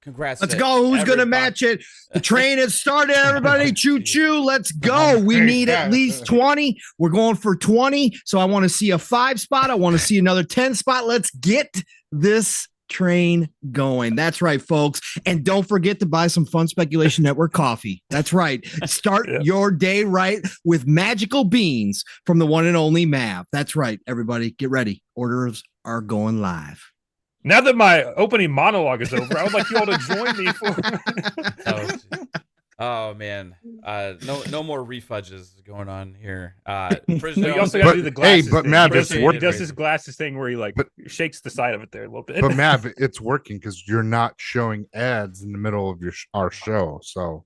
Congrats. Let's go. Who's gonna match it? The train has started, everybody. Choo choo. Let's go. We need at least 20. We're going for 20. So I want to see a 5 spot. I want to see another 10 spot. Let's get this train going. That's right, folks. And don't forget to buy some Fun Speculation Network coffee. That's right. Start your day right with magical beans from the one and only Mav. That's right, everybody. Get ready. Orders are going live. Now that my opening monologue is over, I would like you all to join me for. Oh man, no more refudges going on here. You also got to do the glasses. Hey, but Mav, it's working. working. He does his glasses thing where he shakes the side of it there a little bit. But Mav, it's working because you're not showing ads in the middle of our show. So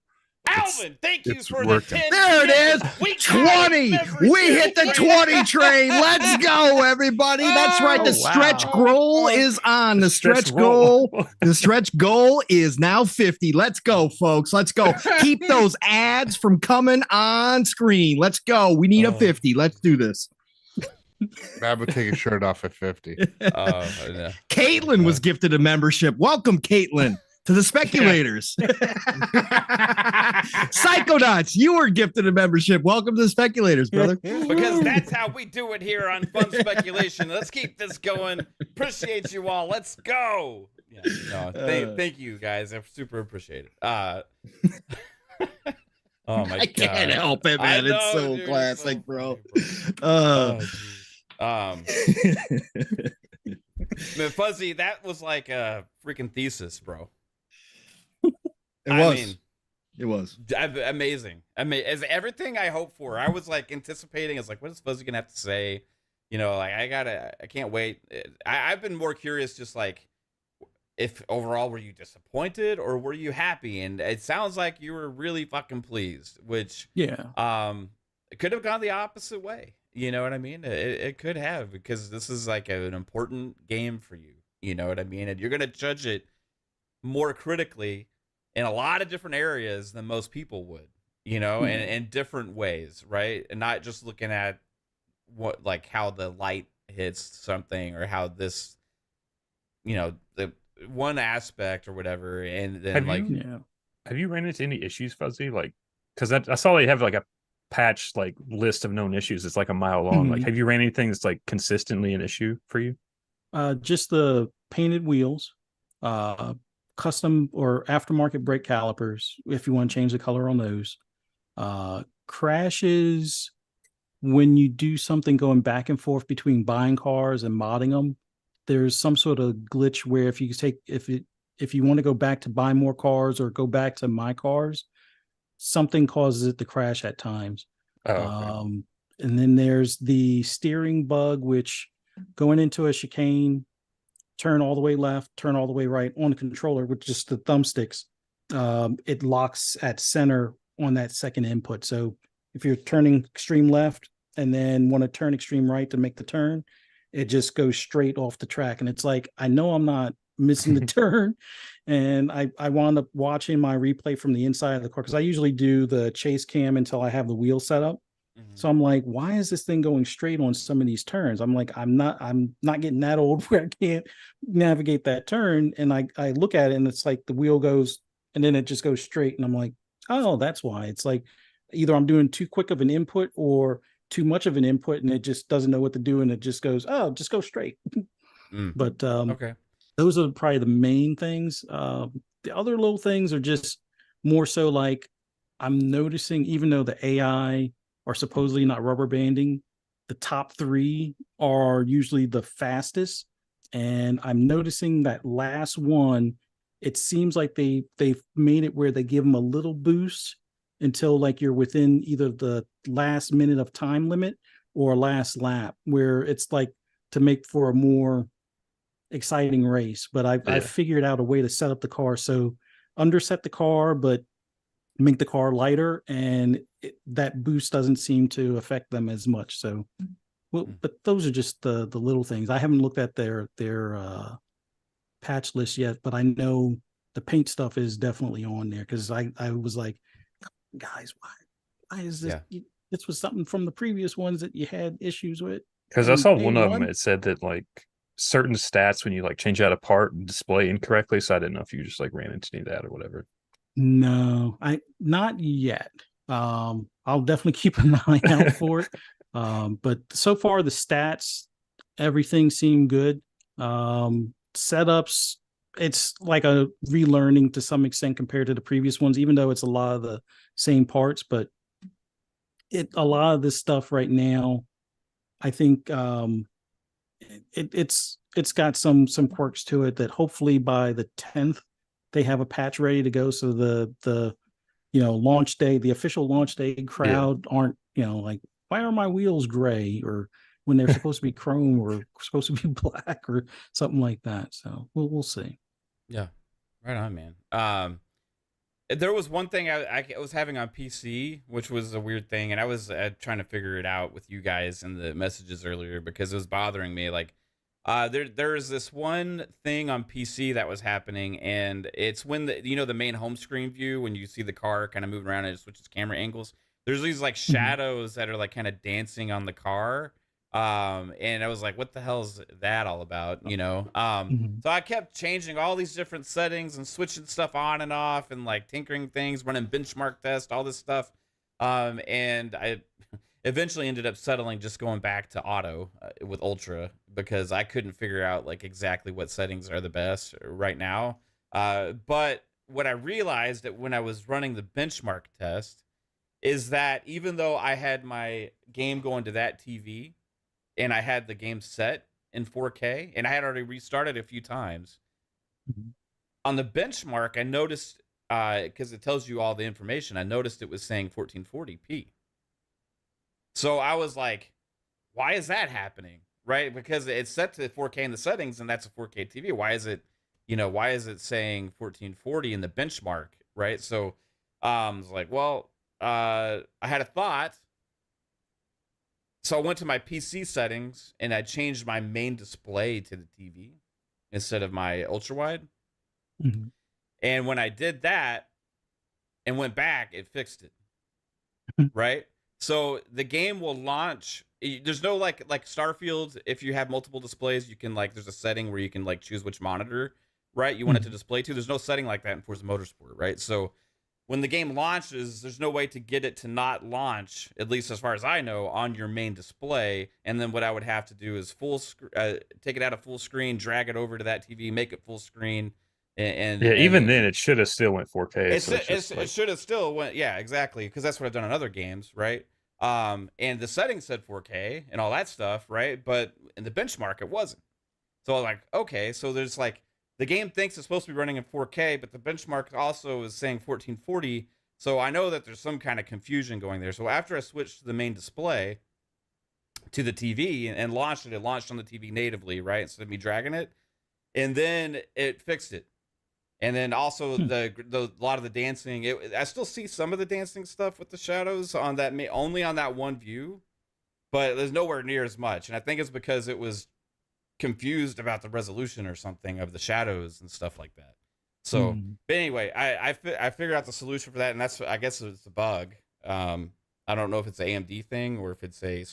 Alvin, thank you for the 10. There it is. 20. We hit the 20 train. Let's go, everybody. That's right. The stretch goal is on. The stretch goal is now 50. Let's go, folks. Let's go. Keep those ads from coming on screen. Let's go. We need a 50. Let's do this. Mav would take his shirt off at 50. Caitlin was gifted a membership. Welcome, Caitlin. To the speculators. Psychonauts, you were gifted a membership. Welcome to the speculators, brother. Because that's how we do it here on Fun Speculation. Let's keep this going. Appreciate you all. Let's go. Thank you guys. I super appreciate it. Oh my God. I can't help it, man. It's so classic, so bro. Man, Fuzzy, that was like a freaking thesis, bro. It was amazing. As everything I hoped for. I was like anticipating. I was like, what is Fuzzy gonna have to say? Like I can't wait. I've been more curious, just like, if overall were you disappointed or were you happy? And it sounds like you were really fucking pleased, which it could have gone the opposite way. You know what I mean? It could have, because this is like an important game for you. You know what I mean? And you're gonna judge it more critically in a lot of different areas than most people would, and in different ways, right? And not just looking at what, like, how the light hits something or how this, the one aspect or whatever. And then Have you ran into any issues, Fuzzy? Like, because I saw they have like a patch like list of known issues. It's like a mile long. Like, have you ran anything that's like consistently an issue for you? Just the painted wheels, custom or aftermarket brake calipers, if you want to change the color on those. Crashes when you do something going back and forth between buying cars and modding them. There's some sort of glitch where if you want to go back to buy more cars or go back to my cars, something causes it to crash at times. Oh, okay. And then there's the steering bug, which going into a chicane, turn all the way left, turn all the way right on the controller with just the thumbsticks. It locks at center on that second input. So if you're turning extreme left and then want to turn extreme right to make the turn, it just goes straight off the track. And it's like, I know I'm not missing the turn. And I wound up watching my replay from the inside of the car because I usually do the chase cam until I have the wheel set up. So I'm like, why is this thing going straight on some of these turns? I'm like, I'm not getting that old where I can't navigate that turn. And I look at it and it's like the wheel goes and then it just goes straight. And I'm like, oh, that's why. It's like either I'm doing too quick of an input or too much of an input and it just doesn't know what to do. And it just goes, oh, just go straight. But okay. Those are probably the main things. The other little things are just more so like I'm noticing, even though the AI are supposedly not rubber banding, the top 3 are usually the fastest. And I'm noticing that last one, it seems like they've made it where they give them a little boost until like you're within either the last minute of time limit or last lap, where it's like to make for a more exciting race. But I've figured out a way to set up the car. So underset the car, but make the car lighter, and that boost doesn't seem to affect them as much. So, well, but those are just the little things. I haven't looked at their patch list yet, but I know the paint stuff is definitely on there because I was like, guys, why is this? Yeah. This was something from the previous ones that you had issues with. Because I saw one of them. It said that like certain stats when you like change out a part and display incorrectly. So I didn't know if you just like ran into any of that or whatever. No, not yet. I'll definitely keep an eye out for it. But so far the stats, everything seemed good. Setups, it's like a relearning to some extent compared to the previous ones, even though it's a lot of the same parts. But a lot of this stuff right now, I think it's got some quirks to it that hopefully by the 10th they have a patch ready to go. So the launch day, the official launch day crowd aren't like, why are my wheels gray, or when they're supposed to be chrome or supposed to be black or something like that. So we'll see. Yeah, right on, man. There was one thing I was having on PC, which was a weird thing, and I was trying to figure it out with you guys in the messages earlier because it was bothering me. Like, there's this one thing on PC that was happening, and it's when the main home screen view, when you see the car kind of moving around and it switches camera angles. There's these like shadows that are like kind of dancing on the car. And I was like, what the hell is that all about? So I kept changing all these different settings and switching stuff on and off and like tinkering things, running benchmark tests, all this stuff. And I eventually ended up settling just going back to auto with Ultra because I couldn't figure out like exactly what settings are the best right now. But what I realized that when I was running the benchmark test is that even though I had my game going to that TV, and I had the game set in 4K, and I had already restarted a few times. On the benchmark, I noticed, because it tells you all the information, I noticed it was saying 1440p. So I was like, why is that happening? Right? Because it's set to 4K in the settings, and that's a 4K TV. Why is it saying 1440 in the benchmark? Right? So I was like, well, I had a thought. So I went to my PC settings and I changed my main display to the TV instead of my ultra wide. And when I did that and went back, it fixed it. Right? So the game will launch. There's no like Starfield. If you have multiple displays, you can there's a setting where you can choose which monitor, right, you want it to display to. There's no setting like that in Forza Motorsport, right? So when the game launches, there's no way to get it to not launch, at least as far as I know, on your main display. And then what I would have to do is take it out of full screen, drag it over to that TV, make it full screen. And even then, it should have still went 4K. It should have still went, yeah, exactly, because that's what I've done on other games, right? And the settings said 4K and all that stuff, right? But in the benchmark, it wasn't. So I was like, okay, so there's like, the game thinks it's supposed to be running in 4K, but the benchmark also is saying 1440. So I know that there's some kind of confusion going there. So after I switched to the main display to the TV and launched it launched on the TV natively, right? Instead of me dragging it. And then it fixed it. And then also a lot of the dancing, I still see some of the dancing stuff with the shadows on that, only on that one view, but there's nowhere near as much. And I think it's because it was confused about the resolution or something of the shadows and stuff like that. So, but anyway, I figured out the solution for that, and I guess it's a bug. I don't know if it's an AMD thing or if it's a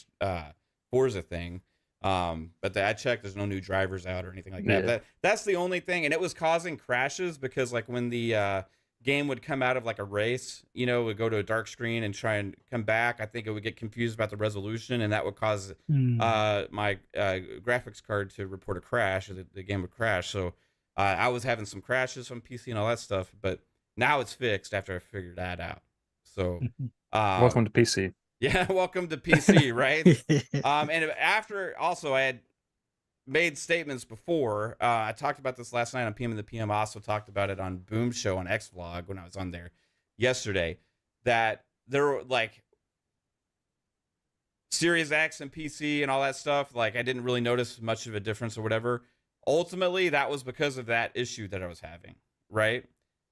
Forza thing. But I checked, there's no new drivers out or anything like that. That's the only thing, and it was causing crashes because like when the game would come out of like a race, it would go to a dark screen and try and come back. I think it would get confused about the resolution, and that would cause my graphics card to report a crash, or the game would crash. So I was having some crashes on PC and all that stuff, but now it's fixed after I figured that out. So welcome to PC. Yeah, welcome to PC, right? And after also I had made statements before. I talked about this last night on PM and the PM. I also talked about it on Boom Show on Xvlog when I was on there yesterday, that there were like Series X and PC and all that stuff. Like I didn't really notice much of a difference or whatever. Ultimately, that was because of that issue that I was having, right?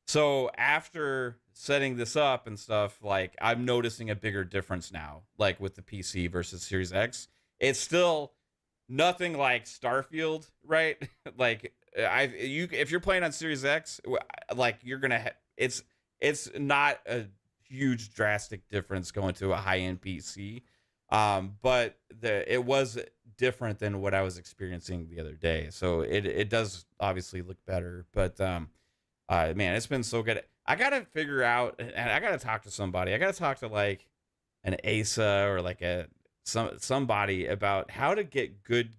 So after setting this up and stuff, like I'm noticing a bigger difference now, like with the PC versus Series X. It's still nothing like Starfield, right? Like if you're playing on Series X, like you're gonna it's not a huge drastic difference going to a high-end PC, but it was different than what I was experiencing the other day. So it does obviously look better, but man, it's been so good. I gotta figure out, and I gotta talk to somebody. I gotta talk to like an ASA or like somebody about how to get good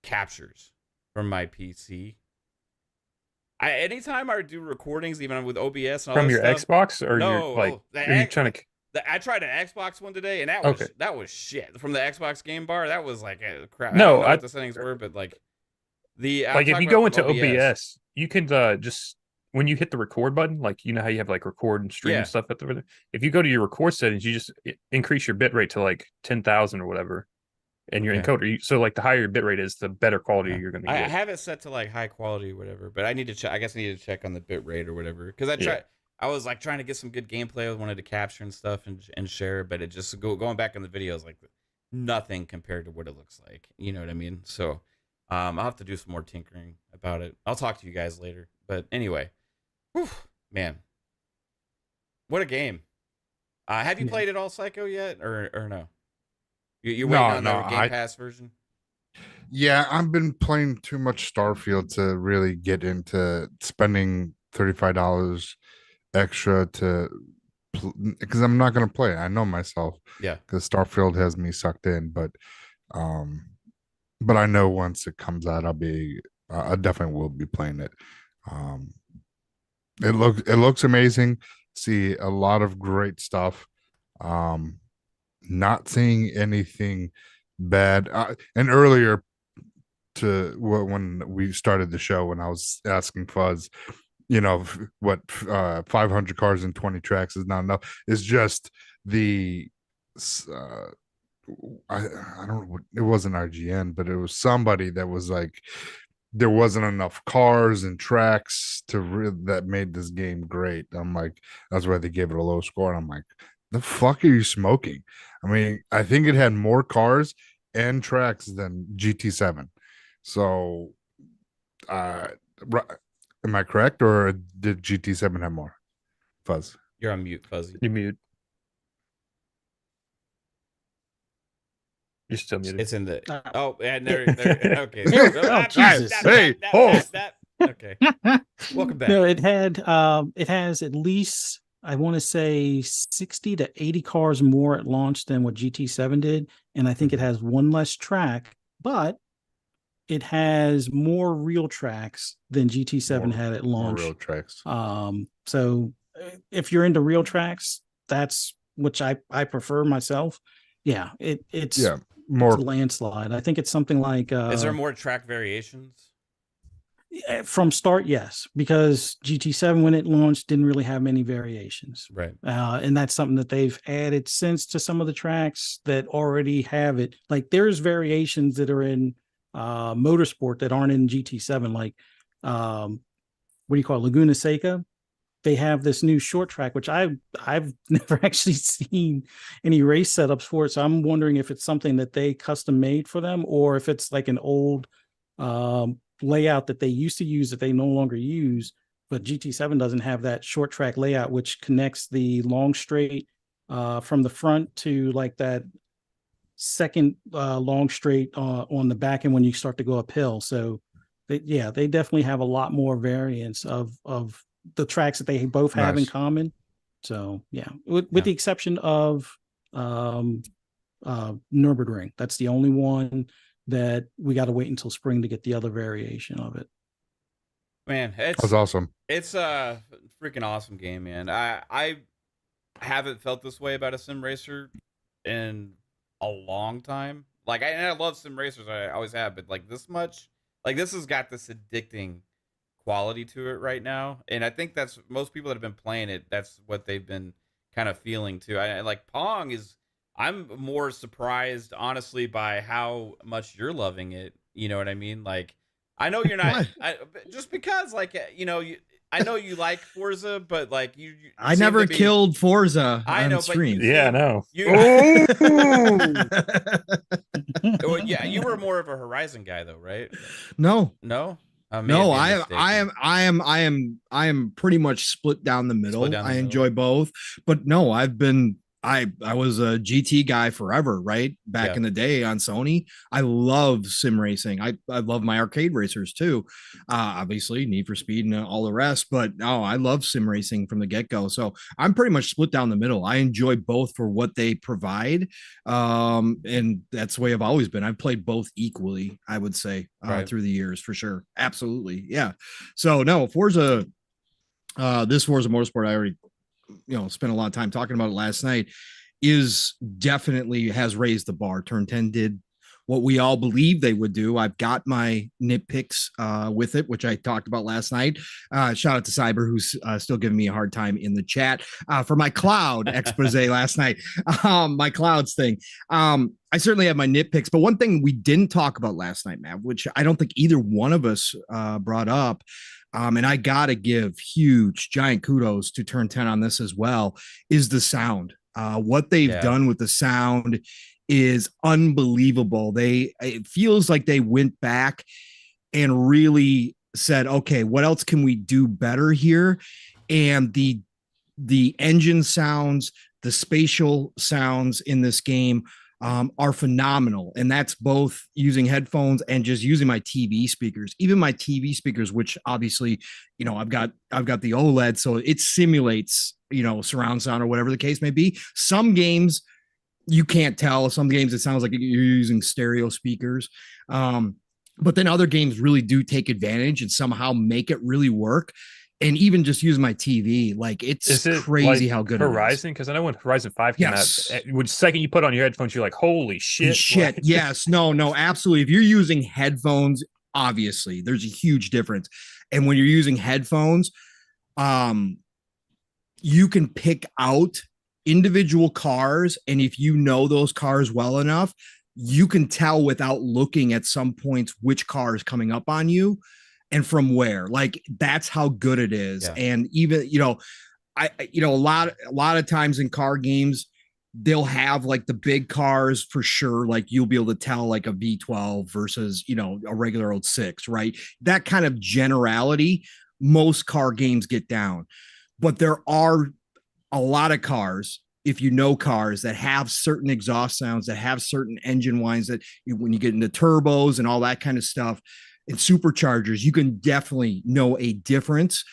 captures from my PC. Anytime I do recordings, even with OBS and all from that your stuff, Xbox, or no, are you trying to? I tried an Xbox one today, and that was shit. From the Xbox game bar, that was like a crap. No, I don't know what the settings were, but like if you go into OBS, you can just when you hit the record button, like you know how you have like record and stream and stuff at the. If you go to your record settings, you just increase your bit rate to like 10,000 or whatever, and your encoder. So like the higher your bit rate is, the better quality you're going to get. I have it set to like high quality or whatever, but I need to check. I guess I need to check on the bit rate or whatever, because I was like trying to get some good gameplay. I wanted to capture and stuff and share, but it just going back on the videos, like nothing compared to what it looks like. You know what I mean? So I'll have to do some more tinkering about it. I'll talk to you guys later. But anyway, whew, man, what a game! Have you played it all, Psycho, yet, or no? You're waiting on the Game Pass version? Yeah, I've been playing too much Starfield to really get into spending $35 extra because I'm not going to play it. I know myself. Yeah. Because Starfield has me sucked in, but I know once it comes out, I definitely will be playing it. It looks amazing. See a lot of great stuff. Not seeing anything bad. And earlier when we started the show, when I was asking Fuzz, what 500 cars and 20 tracks is not enough. It's just the I don't know, it wasn't RGN, but it was somebody that was like, there wasn't enough cars and tracks that made this game great. I'm like, that's why they gave it a low score. And I'm like, the fuck are you smoking? I mean, I think it had more cars and tracks than GT7. So, am I correct, or did GT7 have more? Fuzz, you're on mute, Fuzzy. You're mute. You're still muted. It's in the. Oh, and there. Okay. Jesus. Okay. Welcome back. No, it has at least I want to say 60 to 80 cars more at launch than what GT7 did. And I think it has one less track, but it has more real tracks than GT7 had at launch. More real tracks. So if you're into real tracks, that's which I prefer myself. Yeah, it's more it's a landslide. I think it's something like is there more track variations? From start, yes, because GT7 when it launched didn't really have many variations, right? And that's something that they've added since to some of the tracks that already have it. Like there's variations that are in Motorsport that aren't in GT7, like what do you call it, Laguna Seca. They have this new short track, which I've never actually seen any race setups for it. So I'm wondering if it's something that they custom made for them, or if it's like an old layout that they used to use that they no longer use. But GT7 doesn't have that short track layout, which connects the long straight from the front to like that second long straight on the back end when you start to go uphill. So they definitely have a lot more variants of the tracks that they both have in common. So with the exception of Nürburgring. That's the only one that we got to wait until spring to get the other variation of it. Man, that's awesome. It's a freaking awesome game, man. I haven't felt this way about a sim racer in a long time. Like I love sim racers, I always have, but like this much, like this has got this addicting quality to it right now, and I think that's most people that have been playing it. That's what they've been kind of feeling too. I like Pong is. I'm more surprised, honestly, by how much you're loving it. You know what I mean? Like, I know you're not, just because, like, you know, I know you like Forza, but like I never killed Forza. I know, stream. But I know. Well, yeah, you were more of a Horizon guy, though, right? No. No, I am pretty much split down the middle. I enjoy both, but no, I was a GT guy forever, right? Back in the day on Sony. I love sim racing. I love my arcade racers too. Obviously Need for Speed and all the rest, but no, I love sim racing from the get-go. So I'm pretty much split down the middle. I enjoy both for what they provide. And that's the way I've always been. I've played both equally, I would say, through the years for sure. Absolutely. Yeah. So no, Forza, this Forza Motorsport, I already spent a lot of time talking about it last night, is definitely has raised the bar. Turn 10 did what we all believe they would do. I've got my nitpicks with it, which I talked about last night. Shout out to Cyber, who's still giving me a hard time in the chat for my cloud expose last night. My clouds thing. I certainly have my nitpicks, but one thing we didn't talk about last night, Matt, which I don't think either one of us brought up, and I got to give huge, giant kudos to Turn 10 on this as well, is the sound. What they've done with the sound is unbelievable. It feels like they went back and really said, okay, what else can we do better here? And the engine sounds, the spatial sounds in this game are phenomenal. And that's both using headphones and just using my TV speakers. Even my TV speakers, which obviously, I've got the OLED, so it simulates, surround sound or whatever the case may be. Some games you can't tell. Some games it sounds like you're using stereo speakers. But then other games really do take advantage and somehow make it really work. And even just using my TV, like it's crazy how good Horizon, because I know when Horizon 5 came out, which second you put on your headphones, you're like, holy shit. Yes. No, absolutely. If you're using headphones, obviously there's a huge difference. And when you're using headphones, you can pick out individual cars. And if you know those cars well enough, you can tell without looking at some points which car is coming up on you and from where. Like that's how good it is. And even a lot of times in car games they'll have like the big cars for sure, like you'll be able to tell like a V12 versus a regular old 6, right? That kind of generality most car games get down, but there are a lot of cars, if you know cars, that have certain exhaust sounds, that have certain engine whines, that when you get into turbos and all that kind of stuff and superchargers, you can definitely know a difference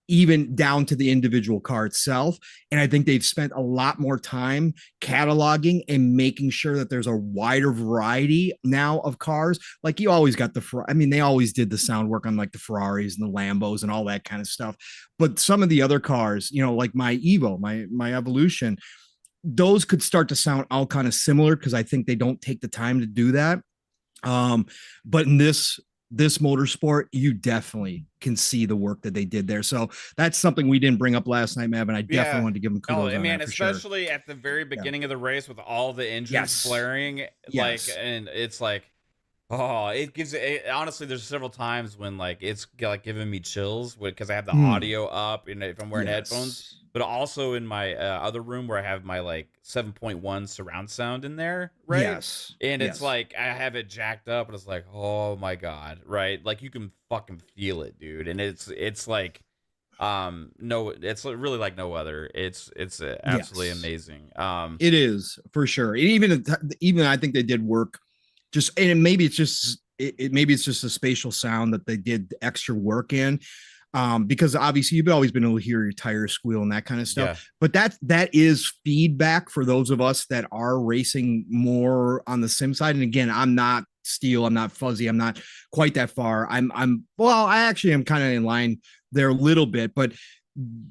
even down to the individual car itself. And I think they've spent a lot more time cataloging and making sure that there's a wider variety now of cars. Like you always got they always did the sound work on like the Ferraris and the Lambos and all that kind of stuff. But some of the other cars, like my Evo, my Evolution, those could start to sound all kind of similar because I think they don't take the time to do that. But in this motorsport, you definitely can see the work that they did there. So that's something we didn't bring up last night, Mav, and I definitely wanted to give them kudos. Man, especially at the very beginning of the race with all the engines blaring, and it's like, it gives it. Honestly, there's several times when like it's like giving me chills because I have the audio up and if I'm wearing headphones. But also in my other room where I have my like 7.1 surround sound in there, right? Yes. And it's like I have it jacked up, and it's like, oh my god, right? Like you can fucking feel it, dude. And it's like, it's really like no other. It's absolutely amazing. It is for sure. And even I think they did work. Maybe it's just a spatial sound that they did extra work in. Because obviously you've always been able to hear your tires squeal and that kind of stuff. But that is feedback for those of us that are racing more on the sim side. And again, I'm not Steel, I'm not Fuzzy, I'm not quite that far. I actually am kind of in line there a little bit, but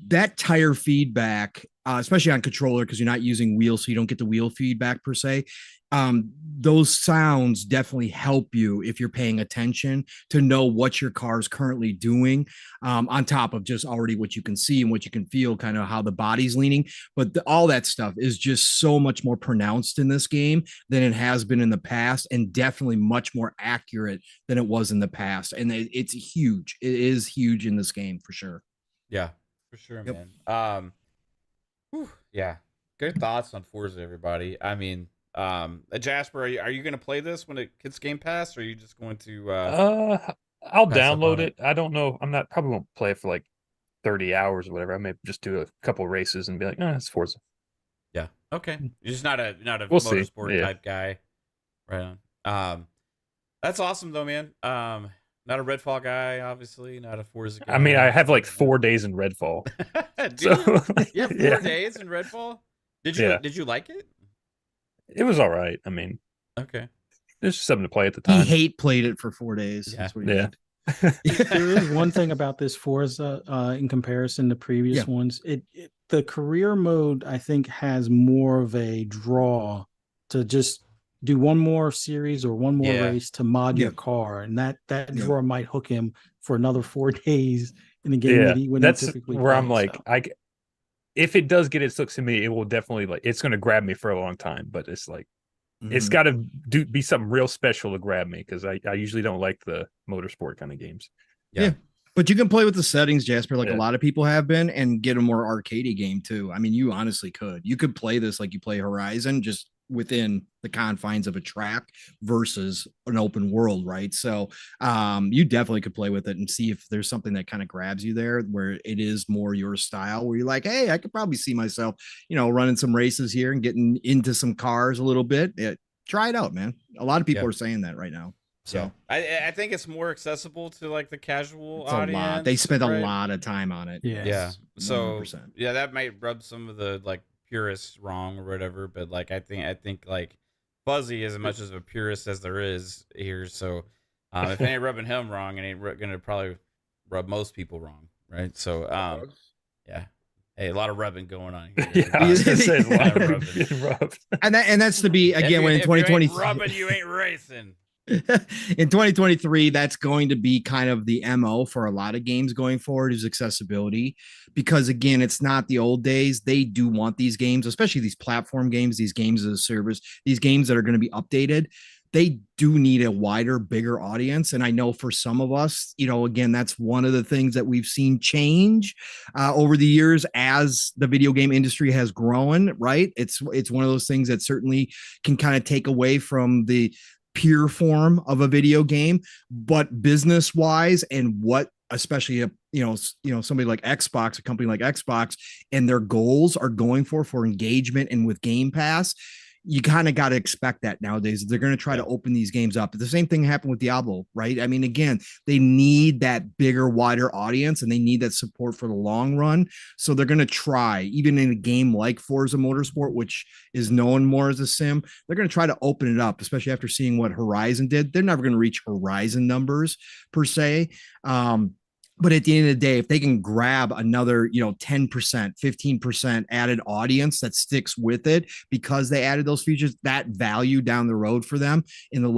that tire feedback, especially on controller, because you're not using wheels, so you don't get the wheel feedback per se. Those sounds definitely help you if you're paying attention to know what your car is currently doing, on top of just already what you can see and what you can feel, kind of how the body's leaning. But all that stuff is just so much more pronounced in this game than it has been in the past, and definitely much more accurate than it was in the past. And it's huge. It is huge in this game for sure. Yeah, for sure, man. Yeah. Good thoughts on Forza, everybody. I mean, Jasper, are you going to play this when it hits Game Pass, or are you just going to I'll download it. I don't know. Probably won't play it for like 30 hours or whatever. I may just do a couple races and be like, it's Forza. Yeah. Okay. You're just not a motorsport type guy. Right on. That's awesome though, man. Not a Redfall guy, obviously, not a Forza guy. I mean, I have like 4 days in Redfall. You have 4 days in Redfall? Did you like it? It was all right. I mean, okay. There's just something to play at the time. He played it for 4 days. Yeah. That's what he did. There is one thing about this Forza in comparison to previous ones. The career mode, I think, has more of a draw to just do one more series or one more race to mod your car, and that draw might hook him for another 4 days in the game that he wouldn't typically where play, I'm like, if it does get its hooks in me, it will definitely it's going to grab me for a long time. But it's like it's got to be something real special to grab me, because I usually don't like the motorsport kind of games. Yeah. But you can play with the settings, Jasper, like a lot of people have been, and get a more arcadey game too. I mean, you honestly could. You could play this like you play Horizon, just within the confines of a track versus an open world, right? So you definitely could play with it and see if there's something that kind of grabs you there, where it is more your style, where you're like, hey, I could probably see myself, running some races here and getting into some cars a little bit. Try it out, man. A lot of people are saying that right now. So I think it's more accessible to like the casual audience. They spent a lot of time on it. Yeah. So 100%. that might rub some of the like purists wrong or whatever, but like I think like Fuzzy is as much of a purist as there is here. So if it ain't rubbing him wrong, it ain't gonna probably rub most people wrong, right? So yeah. Hey, a lot of rubbing going on here. Yeah, I was gonna say a lot of rubbing. And that's to be again when in 2020 rubbing, you ain't racing. In 2023, that's going to be kind of the MO for a lot of games going forward, is accessibility, because again, it's not the old days. They do want these games, especially these platform games, these games as a service, these games that are going to be updated. They do need a wider, bigger audience. And I know for some of us, again, that's one of the things that we've seen change over the years as the video game industry has grown, right? It's one of those things that certainly can kind of take away from the pure form of a video game, but business wise, and what especially somebody like Xbox, a company like Xbox, and their goals are going for engagement and with Game Pass, you kind of got to expect that nowadays. They're going to try to open these games up. The same thing happened with Diablo, right? I mean, again, they need that bigger, wider audience, and they need that support for the long run. So they're going to try, even in a game like Forza Motorsport, which is known more as a sim, they're going to try to open it up, especially after seeing what Horizon did. They're never going to reach Horizon numbers per se. But at the end of the day, if they can grab another, 10%, 15% added audience that sticks with it because they added those features, that value down the road for them in the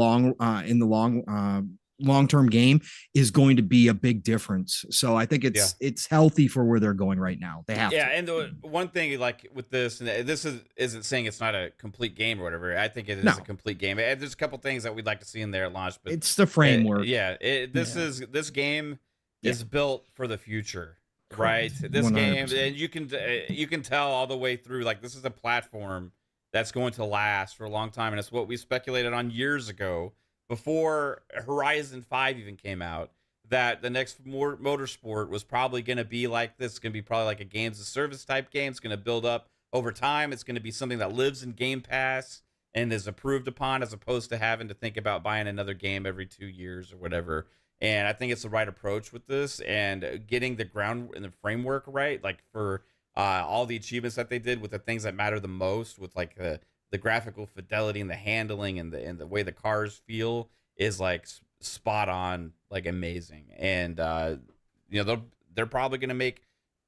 long-term game is going to be a big difference. So I think it's healthy for where they're going right now. They have to. And the one thing like with this, and this isn't saying it's not a complete game or whatever. I think it is a complete game. There's a couple things that we'd like to see in there at launch, but it's the framework. This game is built for the future, right? This 100%. Game, and you can tell all the way through, like, this is a platform that's going to last for a long time, and it's what we speculated on years ago, before Horizon 5 even came out, that the next motorsport was probably going to be like this. It's going to be probably like a games of service type game. It's going to build up over time. It's going to be something that lives in Game Pass and is approved upon, as opposed to having to think about buying another game every 2 years or whatever. And I think it's the right approach with this, and getting the ground and the framework right, like for all the achievements that they did with the things that matter the most, with like the graphical fidelity and the handling and the way the cars feel is like spot on, like amazing. And they're probably going to make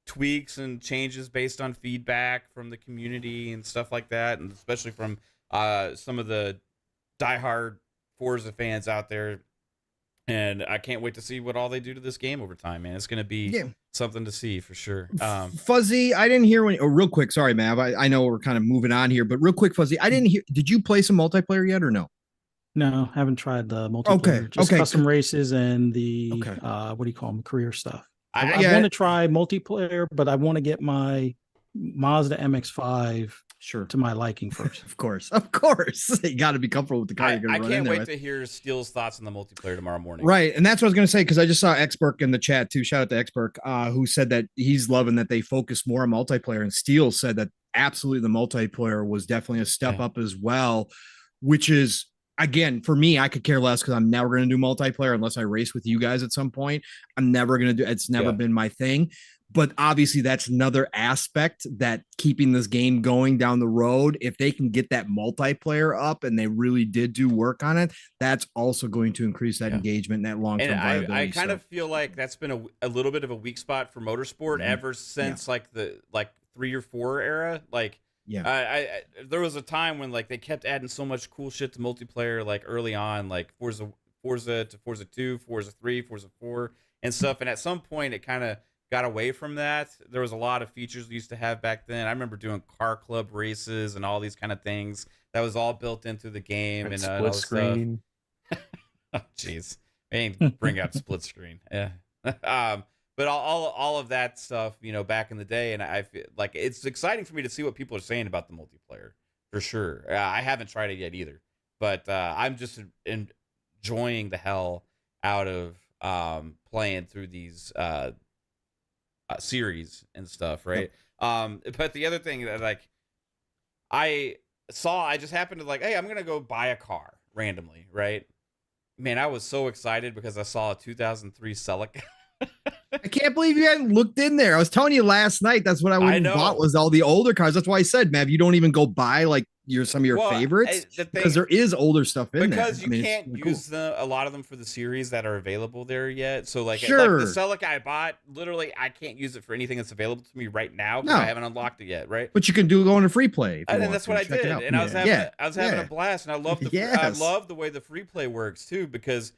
tweaks and changes based on feedback from the community and stuff like that, and especially from some of the diehard Forza fans out there. And I can't wait to see what all they do to this game over time, man. It's going to be something to see for sure. Fuzzy, I didn't hear real quick. Sorry, Mav. I know we're kind of moving on here, but real quick, Fuzzy, I didn't hear. Did you play some multiplayer yet or no? No, haven't tried the multiplayer. Just custom races and the what do you call them? Career stuff. I want to try multiplayer, but I want to get my Mazda MX-5 to my liking first. Of course. You got to be comfortable with the car you're going to run in there. I can't wait to hear Steele's thoughts on the multiplayer tomorrow morning. Right, and that's what I was going to say, because I just saw Xberk in the chat too. Shout out to Xberk, who said that he's loving that they focus more on multiplayer, and Steele said that absolutely the multiplayer was definitely a step up as well, which is, again, for me, I could care less because I'm never going to do multiplayer unless I race with you guys at some point. I'm never going to do. It's never been my thing. But obviously, that's another aspect that keeping this game going down the road, if they can get that multiplayer up, and they really did do work on it, that's also going to increase that engagement and that long-term viability. I kind of feel like that's been a little bit of a weak spot for motorsport ever since like the 3 or 4 era. Like, there was a time when like they kept adding so much cool shit to multiplayer, like early on, like Forza to Forza 2, Forza 3, Forza 4 and stuff. And at some point it kind of got away from that. There was a lot of features we used to have back then. I remember doing car club races and all these kind of things that was all built into the game, and split screen. Oh, jeez, bring out split screen. Yeah. But all of that stuff, back in the day, and I feel like it's exciting for me to see what people are saying about the multiplayer, for sure. I haven't tried it yet either, but I'm just enjoying the hell out of playing through these series and stuff, right? But the other thing that I just happened to hey, I'm gonna go buy a car randomly, right? Man, I was so excited because I saw a 2003 Celica. I can't believe you hadn't looked in there. I was telling you last night, that's what I went and bought, was all the older cars. That's why I said, Mav, you don't even go buy some of your favorites, because there is older stuff in there. Because you can't use a lot of them for the series that are available there yet. So like the Celica I bought, literally I can't use it for anything that's available to me right now because I haven't unlocked it yet, right? But you can go into free play. And that's what I did. And I was having a blast, and I love I love the way the free play works too, because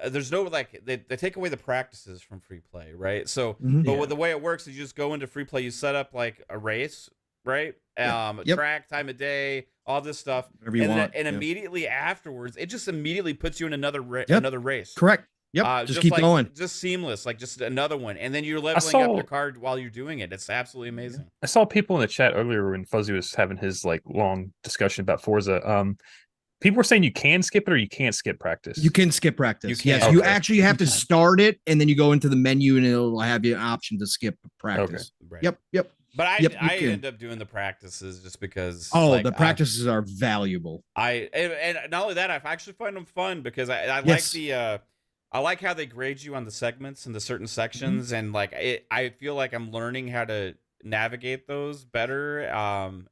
there's no they take away the practices from free play, right? So but the way it works is you just go into free play, you set up like a race, right? Track, time of day, all this stuff, and immediately afterwards it just immediately puts you in another race. Correct. Yep. Just keep going. Just seamless, like just another one, and then you're leveling up the card while you're doing it. It's absolutely amazing. I saw people in the chat earlier when Fuzzy was having his long discussion about Forza. People were saying you can skip it or you can't skip practice. You can skip practice. Yes, you actually have to start it, and then you go into the menu, and it'll have you an option to skip practice. Okay. Right. Yep. But Yep, I can. end up doing the practices just because. Oh, like, the practices are valuable. And not only that, I actually find them fun because I Yes. like I like how they grade you on the segments and the certain sections, and like I feel like I'm learning how to navigate those better,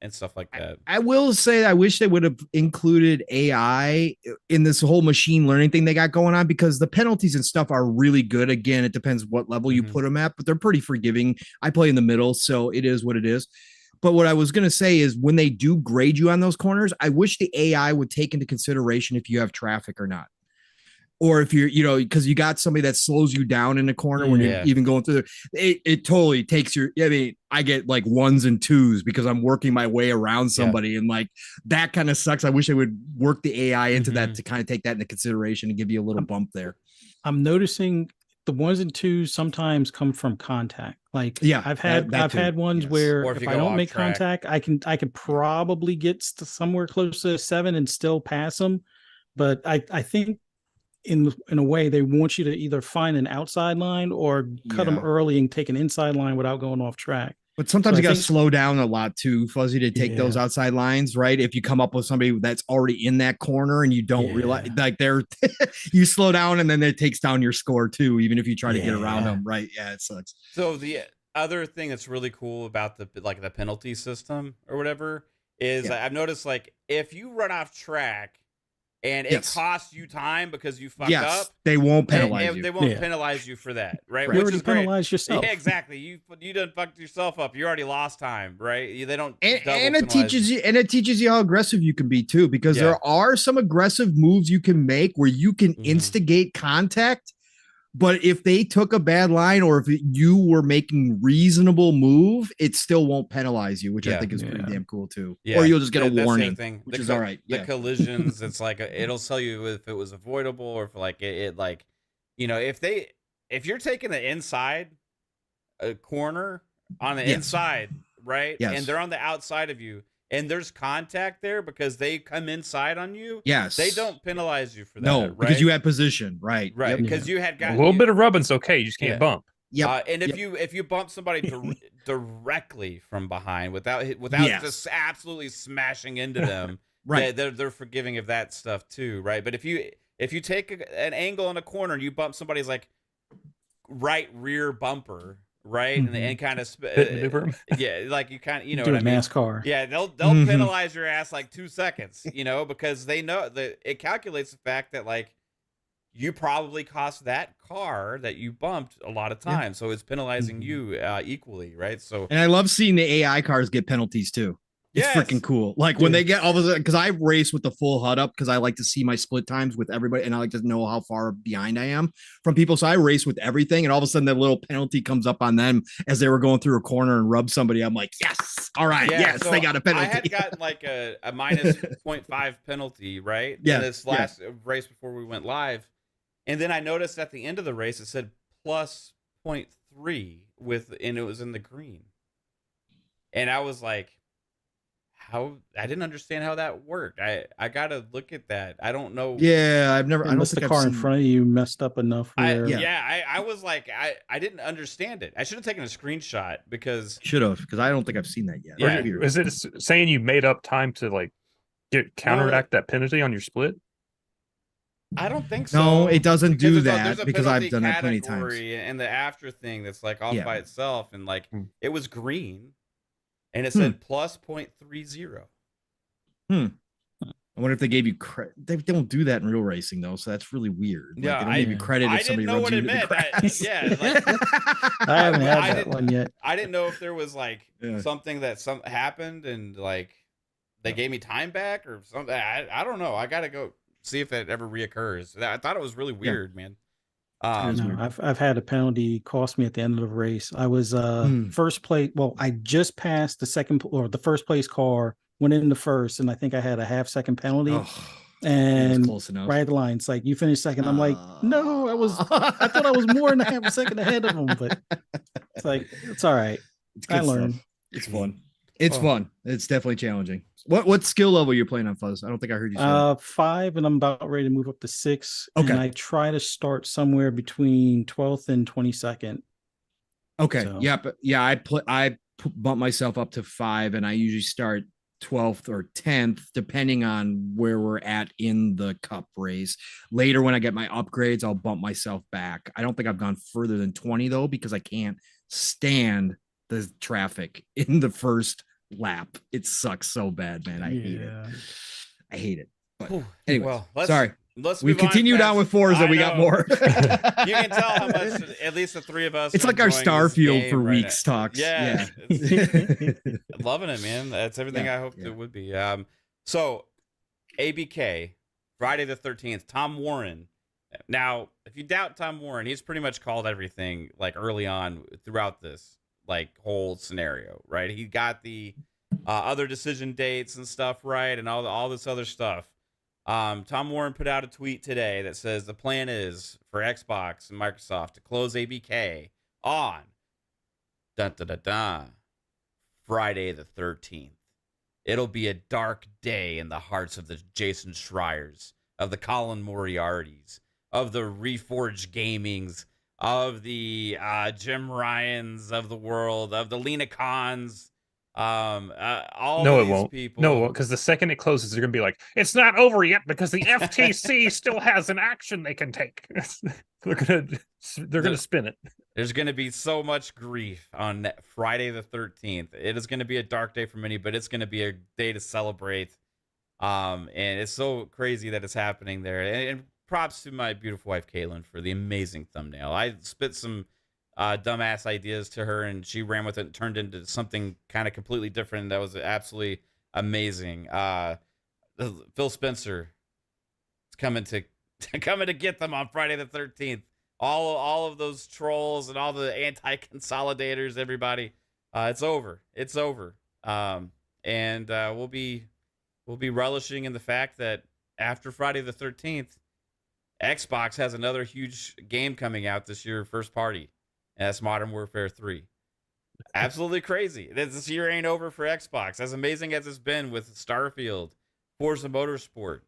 and stuff like that. I will say I wish they would have included AI in this whole machine learning thing they got going on, because the penalties and stuff are really good. Again, it depends what level you put them at, but they're pretty forgiving. I play in the middle, so it is what it is. But what I was going to say is when they do grade you on those corners, I wish the AI would take into consideration if you have traffic or not. Or if you're, because you got somebody that slows you down in the corner when you're even going through it totally takes your, I mean, I get like 1s and 2s because I'm working my way around somebody, and like that kind of sucks. I wish they would work the AI into that to kind of take that into consideration and give you a little bump there. I'm noticing the 1s and 2s sometimes come from contact. Like, I've had ones where if I don't make contact, I could probably get somewhere close to a 7 and still pass them. But I think in a way they want you to either find an outside line or cut them early and take an inside line without going off track. But sometimes you got to slow down a lot too, Fuzzy, to take those outside lines, right? If you come up with somebody that's already in that corner and you don't realize, like you slow down and then it takes down your score too, even if you try to get around them, right? Yeah, it sucks. So the other thing that's really cool about the penalty system or whatever is I've noticed, like, if you run off track and it costs you time because you fucked up, they won't penalize you. They won't penalize you for that, right? You already penalize yourself. Yeah, exactly. You done fucked yourself up. You already lost time, right? They don't. And it teaches you how aggressive you can be too, because there are some aggressive moves you can make where you can instigate contact. But if they took a bad line, or if you were making reasonable move, it still won't penalize you, which I think is pretty damn cool too. Yeah. Or you'll just get a warning, which is all right. The collisions, it's like it'll tell you if it was avoidable, or if like it like, if you're taking the inside corner on the inside, right, and they're on the outside of you, and there's contact there because they come inside on you. Yes. They don't penalize you for that. No, right? Because you had position. Right. Right. Because you had got a little bit of rubbing's okay. You just can't bump. Yeah. And if you bump somebody directly from behind without just absolutely smashing into them, right, they're forgiving of that stuff too, right? But if you take an angle in a corner and you bump somebody's like right rear bumper, right, and kind of like you kind of do what I mean? NASCAR. Yeah, they'll penalize your ass like 2 seconds, because they know that it calculates the fact that like you probably cost that car that you bumped a lot of time, so it's penalizing you equally, right? So, and I love seeing the AI cars get penalties too. It's freaking cool. Like when they get all of a sudden, because I race with the full HUD up because I like to see my split times with everybody, and I like to know how far behind I am from people. So I race with everything, and all of a sudden the little penalty comes up on them as they were going through a corner and rub somebody. I'm like, yes, all right, so they got a penalty. I had gotten like a minus 0.5 penalty, right? Yeah. In this last race before we went live, and then I noticed at the end of the race it said plus 0.3 and it was in the green, and I was like, I didn't understand how that worked. I gotta look at that. I don't know. Yeah, I don't think the car in front of you messed up enough. I was like, I didn't understand it. I should have taken a screenshot because I don't think I've seen that yet. Yeah. Is it saying you made up time to like counteract that penalty on your split? I don't think so. No, it doesn't do that because I've done that plenty of times. And the after thing that's like off by itself, and like it was green. And it said plus 0.30. I wonder if they gave you credit. They don't do that in real racing though, so that's really weird. Like, they don't give you credit if somebody rubs you into the grass. I haven't had that one yet. I didn't know if there was like something that happened and like they gave me time back or something. I don't know. I gotta go see if that ever reoccurs. I thought it was really weird, man. I've had a penalty cost me at the end of the race. I was first place. Well, I just passed the first place car, went into first, and I think I had a half-second penalty. And close enough. Right at the line, it's like you finished second. I'm like, no, I thought I was more than a half a second ahead of them, but it's like it's all right. I learned. It's fun. It's fun. It's definitely challenging. What skill level you're playing on, Fuzz? I don't think I heard you say. 5, and I'm about ready to move up to 6. Okay. And I try to start somewhere between 12th and 22nd. Okay. So. Yeah, but I bump myself up to 5, and I usually start 12th or 10th, depending on where we're at in the cup race. Later, when I get my upgrades, I'll bump myself back. I don't think I've gone further than 20 though, because I can't stand the traffic in the first lap. It sucks so bad, man. I hate it. I hate it. But anyway, sorry. We continued on with Forza. We got more. You can tell how much at least the three of us. It's like our Starfield for weeks talks. Yeah. Loving it, man. That's everything I hoped it would be. So ABK, Friday the 13th, Tom Warren. Now, if you doubt Tom Warren, he's pretty much called everything like early on throughout this like whole scenario, right? He got the other decision dates and stuff right, and all this other stuff. Tom Warren put out a tweet today that says the plan is for Xbox and Microsoft to close ABK on Friday the 13th. It'll be a dark day in the hearts of the Jason Schreiers, of the Colin Moriartys, of the Reforged Gamings, of the Jim Ryans of the world, of the Lena Khans. All no, these it won't. people. No, because the second it closes, they're gonna be like, "It's not over yet because the FTC still has an action they can take." they're gonna spin it. There's gonna be so much grief on Friday the 13th. It is gonna be a dark day for many, but it's gonna be a day to celebrate. And it's so crazy that it's happening there. And props to my beautiful wife Caitlin for the amazing thumbnail. I spit some dumbass ideas to her, and she ran with it and turned into something kind of completely different. That was absolutely amazing. Phil Spencer is coming to get them on Friday the 13th. All of those trolls and all the anti-consolidators, everybody. It's over. It's over. And we'll be relishing in the fact that after Friday the 13th, Xbox has another huge game coming out this year, first party. And that's Modern Warfare 3. Absolutely crazy. This year ain't over for Xbox. As amazing as it's been with Starfield, Forza Motorsport,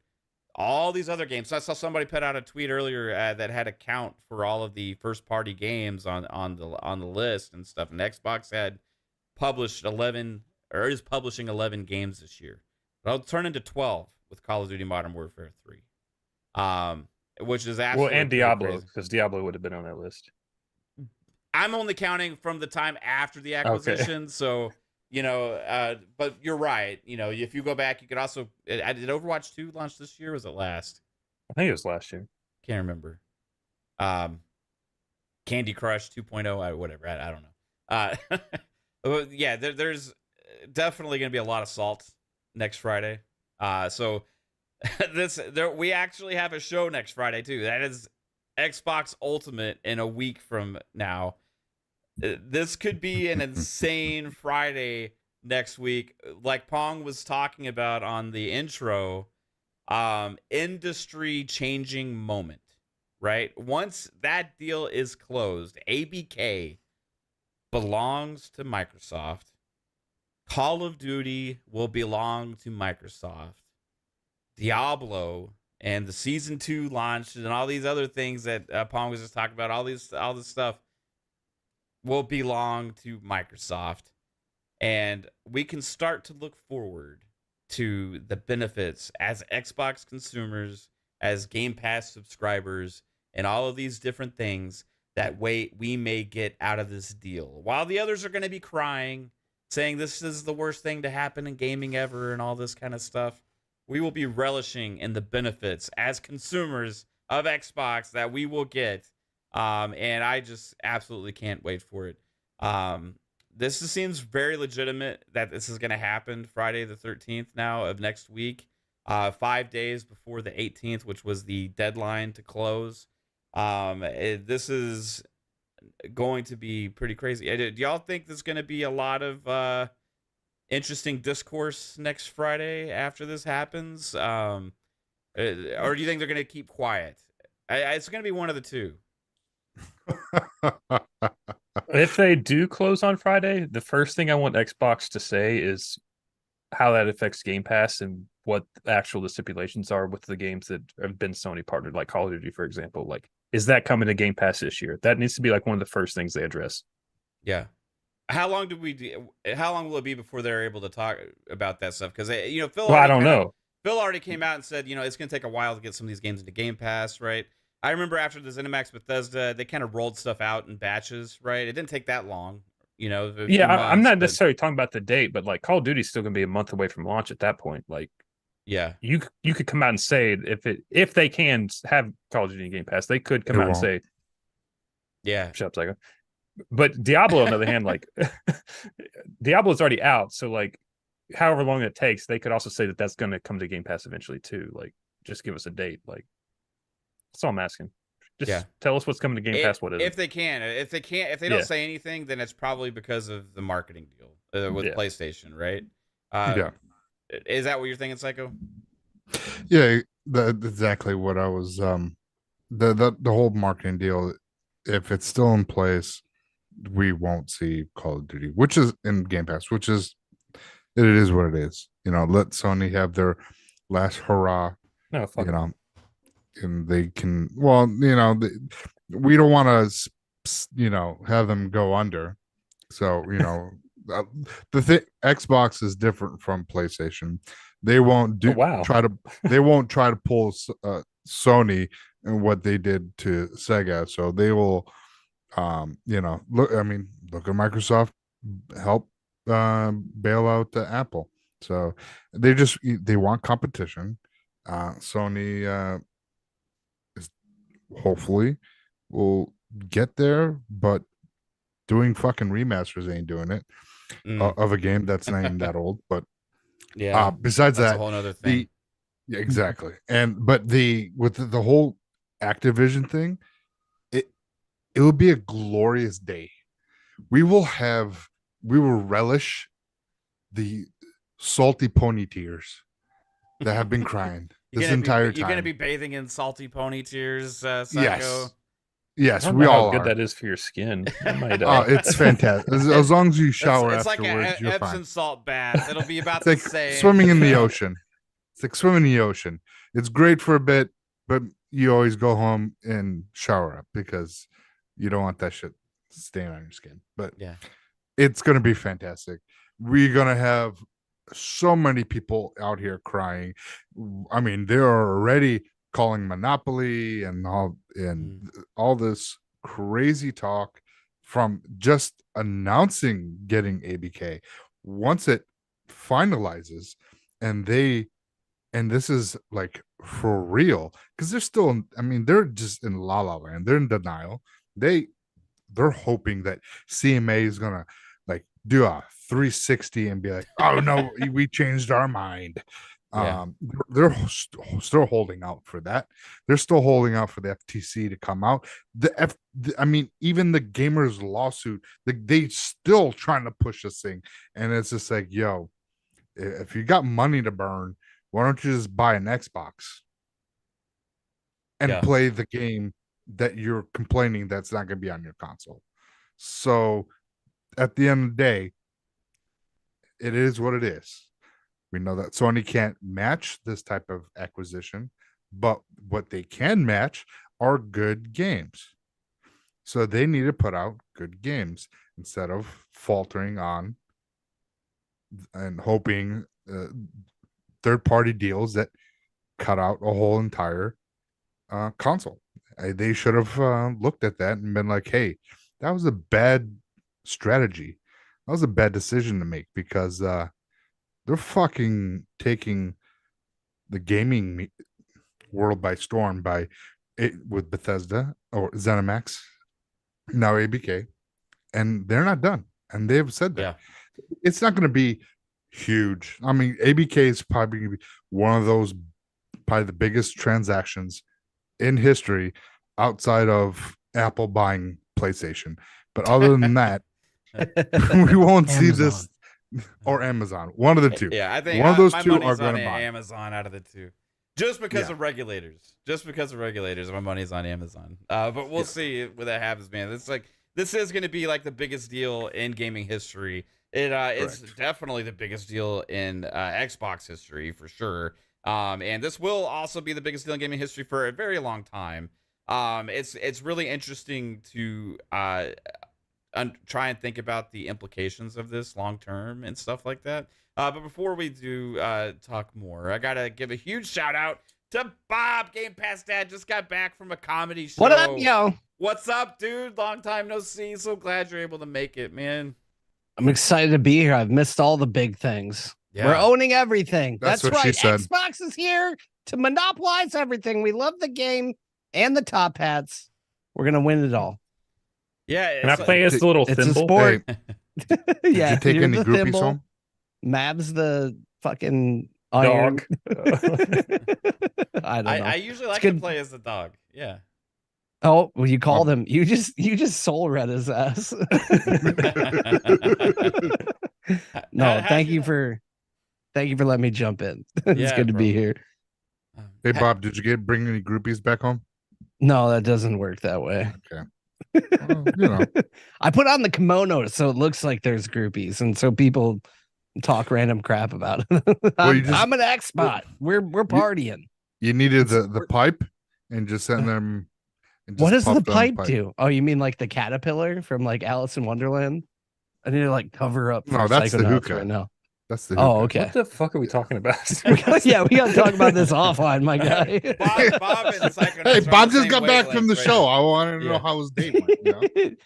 all these other games. So I saw somebody put out a tweet earlier that had a count for all of the first-party games on the list and stuff. And Xbox had published 11, or is publishing 11 games this year. But it'll turn into 12 with Call of Duty Modern Warfare 3. Which is absolutely and Diablo, because Diablo would have been on that list. I'm only counting from the time after the acquisition, so but you're right. If you go back, you could also did Overwatch 2 launch this year? Or was it last? I think it was last year. Can't remember. Candy Crush 2.0, whatever. I don't know. Yeah, there's definitely going to be a lot of salt next Friday. So we actually have a show next Friday too. That is Xbox Ultimate in a week from now. This could be an insane Friday next week. Like Pong was talking about on the intro, industry changing moment, right? Once that deal is closed, ABK belongs to Microsoft. Call of Duty will belong to Microsoft. Diablo and the season 2 launch and all these other things that Pong was just talking about, all this stuff will belong to Microsoft. And we can start to look forward to the benefits as Xbox consumers, as Game Pass subscribers, and all of these different things that we may get out of this deal. While the others are going to be crying, saying this is the worst thing to happen in gaming ever and all this kind of stuff, we will be relishing in the benefits as consumers of Xbox that we will get. And I just absolutely can't wait for it. This seems very legitimate that this is going to happen Friday the 13th now of next week, 5 days before the 18th, which was the deadline to close. This is going to be pretty crazy. Do y'all think there's going to be a lot of interesting discourse next Friday after this happens? Or do you think they're going to keep quiet? It's going to be one of the two. If they do close on Friday, the first thing I want Xbox to say is how that affects Game Pass and what actual the stipulations are with the games that have been Sony partnered, like Call of Duty, for example. Like, is that coming to Game Pass this year? That needs to be like one of the first things they address. Yeah. How long do we do? How long will it be before they're able to talk about that stuff? Because Phil. Well, I don't know. Phil already came out and said, it's going to take a while to get some of these games into Game Pass, right? I remember after the ZeniMax Bethesda, they kind of rolled stuff out in batches, right? It didn't take that long, I'm not necessarily talking about the date, but like Call of Duty's still going to be a month away from launch at that point. Like, yeah, you could come out and say if they can have Call of Duty Game Pass, they could come out and say, yeah, shut up, Psycho. But Diablo, on the other hand, like Diablo's already out, so like however long it takes, they could also say that that's going to come to Game Pass eventually too. Like, just give us a date. Like, that's all I'm asking. Just tell us what's coming to Game Pass. What is if they can? If they don't say anything, then it's probably because of the marketing deal with PlayStation, right? Is that what you're thinking, Psycho? Yeah, that's exactly what I was. The whole marketing deal. If it's still in place, we won't see Call of Duty, which is in Game Pass, which is it is what it is. Let Sony have their last hurrah. No, fuck and they can. Well, we don't want to, have them go under. So the Xbox is different from PlayStation. They won't They won't try to pull Sony and what they did to Sega. So they will, look at Microsoft help bail out Apple. So they want competition. Sony hopefully will get there, but doing fucking remasters ain't doing it of a game that's not even that old. But besides that's that, a whole other thing. Exactly. But with the whole Activision thing, it will be a glorious day. We will relish the salty pony tears that have been crying this entire time. You're gonna be bathing in salty pony tears, Psycho. Yes, I we know all how good are. that is for your skin. It's fantastic. As long as you shower it's afterwards, like you're Epsom fine. salt bath. It'll be about It's the like same. swimming in the ocean. It's like swimming in the ocean. It's great for a bit, but you always go home and shower up because you don't want that shit staying on your skin. But it's going to be fantastic. We're going to have so many people out here crying. I mean, they're already calling Monopoly and all this crazy talk from just announcing getting ABK. Once it finalizes and this is like for real, because they're still, they're just in la la land. They're in denial. They're hoping that CMA is gonna like do a 360 and be like, oh no, we changed our mind. They're still holding out for that. They're still holding out for the FTC to come out. Even the gamers lawsuit, they still trying to push this thing, and it's just like, yo, if you got money to burn, why don't you just buy an Xbox and play the game that you're complaining that's not going to be on your console? So at the end of the day, it is what it is. We know that Sony can't match this type of acquisition, but what they can match are good games. So they need to put out good games instead of faltering on and hoping third-party deals that cut out a whole entire console. They should have looked at that and been like, hey, that was a bad strategy. That was a bad decision to make because they're fucking taking the gaming world by storm with Bethesda or ZeniMax, now ABK, and they're not done. And they've said that. It's not going to be huge. ABK is probably going to be one of those, probably the biggest transactions in history outside of Apple buying PlayStation. But other than that, we won't see this, or Amazon. One of the two. Yeah, I think one of those my two money's are going to on buy Amazon out of the two, just because of regulators. Just because of regulators, my money's on Amazon. But we'll see what that happens, man. It's like this is going to be like the biggest deal in gaming history. It's definitely the biggest deal in Xbox history for sure. And this will also be the biggest deal in gaming history for a very long time. It's really interesting to try and think about the implications of this long term and stuff like that. But before we do talk more, I gotta give a huge shout out to Bob. Game Pass Dad just got back from a comedy show. What up, yo? What's up, dude? Long time no see. So glad you're able to make it, man. I'm excited to be here. I've missed all the big things. Yeah. We're owning everything. That's what right. She said. Xbox is here to monopolize everything. We love the game and the top hats. We're gonna win it all. Yeah. Can I play as the little it's thimble? a sport. Hey, Yeah. did you take any the groupies thimble. home? Mav's the fucking iron. Dog. I don't know. I usually like to play as the dog. Yeah. Oh, well, you called him. You just soul read his ass. No, thank you for letting me jump in. It's good to be here. Hey Bob, did you bring any groupies back home? No, that doesn't work that way. Okay. Well, you know. I put on the kimono so it looks like there's groupies, and so people talk random crap about it. I'm an Xbot. We're partying. You needed the pipe and just send them. And just what does the puff pipe do? Oh, you mean like the caterpillar from like Alice in Wonderland? I need to like cover up. No, that's the Psychonauts hookah. right now. That's the hookah. Oh, okay. What the fuck are we talking about? Yeah, we gotta talk about this offline, my guy. Bob and Psychonauts Hey, Bob just got back wavelength from the right show. now. I wanted to know how his day went. You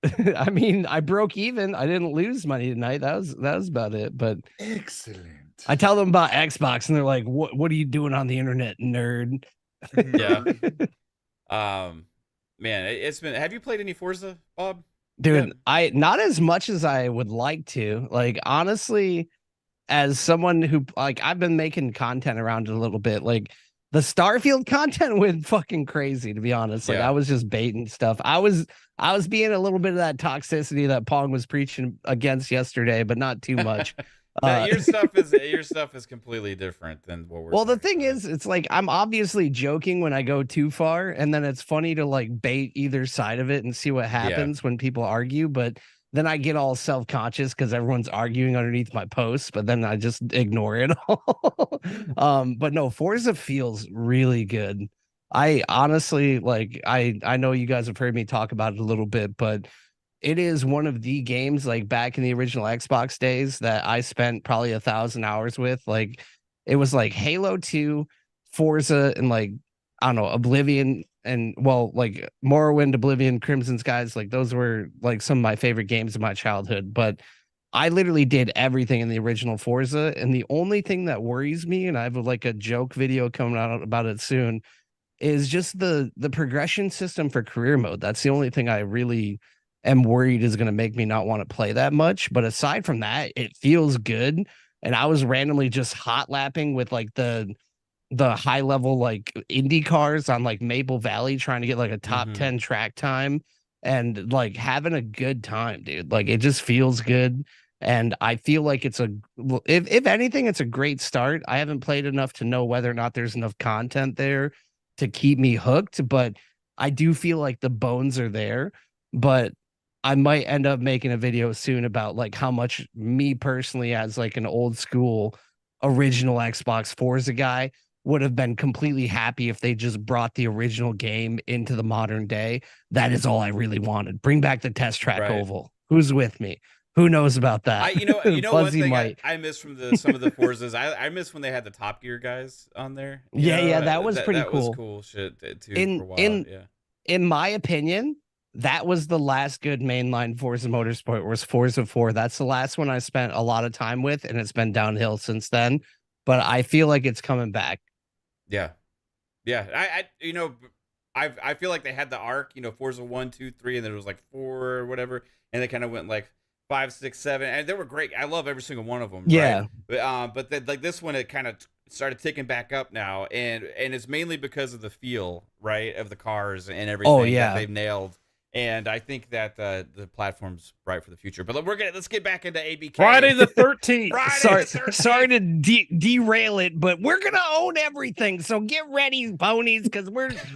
know? I mean, I broke even. I didn't lose money tonight. That was about it. But Excellent. I tell them about Xbox, and they're like, "What are you doing on the internet, nerd?" Yeah. Man, it's been. Have you played any Forza, Bob? Dude, I not as much as I would like to. Like, honestly, as someone who like I've been making content around it a little bit. Like the Starfield content went fucking crazy, to be honest. Like I was just baiting stuff. I was being a little bit of that toxicity that Pong was preaching against yesterday, but not too much. Your stuff is completely different than what we're. Well, the thing is, it's like I'm obviously joking when I go too far, and then it's funny to like bait either side of it and see what happens when people argue. But then I get all self-conscious because everyone's arguing underneath my posts, but then I just ignore it all. But no, Forza feels really good. I honestly like I know you guys have heard me talk about it a little bit, but it is one of the games like back in the original Xbox days that I spent probably 1,000 hours with. Like it was like Halo 2, Forza, and like I don't know, Oblivion, and well, like Morrowind, Oblivion, Crimson Skies. Like those were like some of my favorite games of my childhood. But I literally did everything in the original Forza, and the only thing that worries me, and I have like a joke video coming out about it soon, is just the progression system for career mode. That's the only thing I really am worried is going to make me not want to play that much. But aside from that, it feels good. And I was randomly just hot lapping with like the high level like Indy cars on like Maple Valley, trying to get like a top 10 track time and like having a good time, dude. Like it just feels good. And I feel like it's if anything, it's a great start. I haven't played enough to know whether or not there's enough content there to keep me hooked, but I do feel like the bones are there. But I might end up making a video soon about like how much me personally, as like an old school original Xbox Forza guy, would have been completely happy if they just brought the original game into the modern day. That is all I really wanted. Bring back the test track oval. Who's with me? Who knows about that? You know one thing I miss from some of the Forzas. I miss when they had the Top Gear guys on there. Yeah, that was pretty cool. That was cool shit too. For a while. In my opinion, that was the last good mainline Forza Motorsport, was Forza 4. That's the last one I spent a lot of time with, and it's been downhill since then. But I feel like it's coming back. Yeah. I feel like they had the arc, Forza 1, 2, 3, and then it was like 4 or whatever, and they kind of went like 5, 6, 7, and they were great. I love every single one of them. Yeah. Right? But then, like this one, it kind of started ticking back up now, and it's mainly because of the feel, right, of the cars and everything that they've nailed. And I think that the platform's bright for the future. But let's get back into ABK. Friday the 13th. Sorry to derail it, but we're gonna own everything. So get ready, ponies, because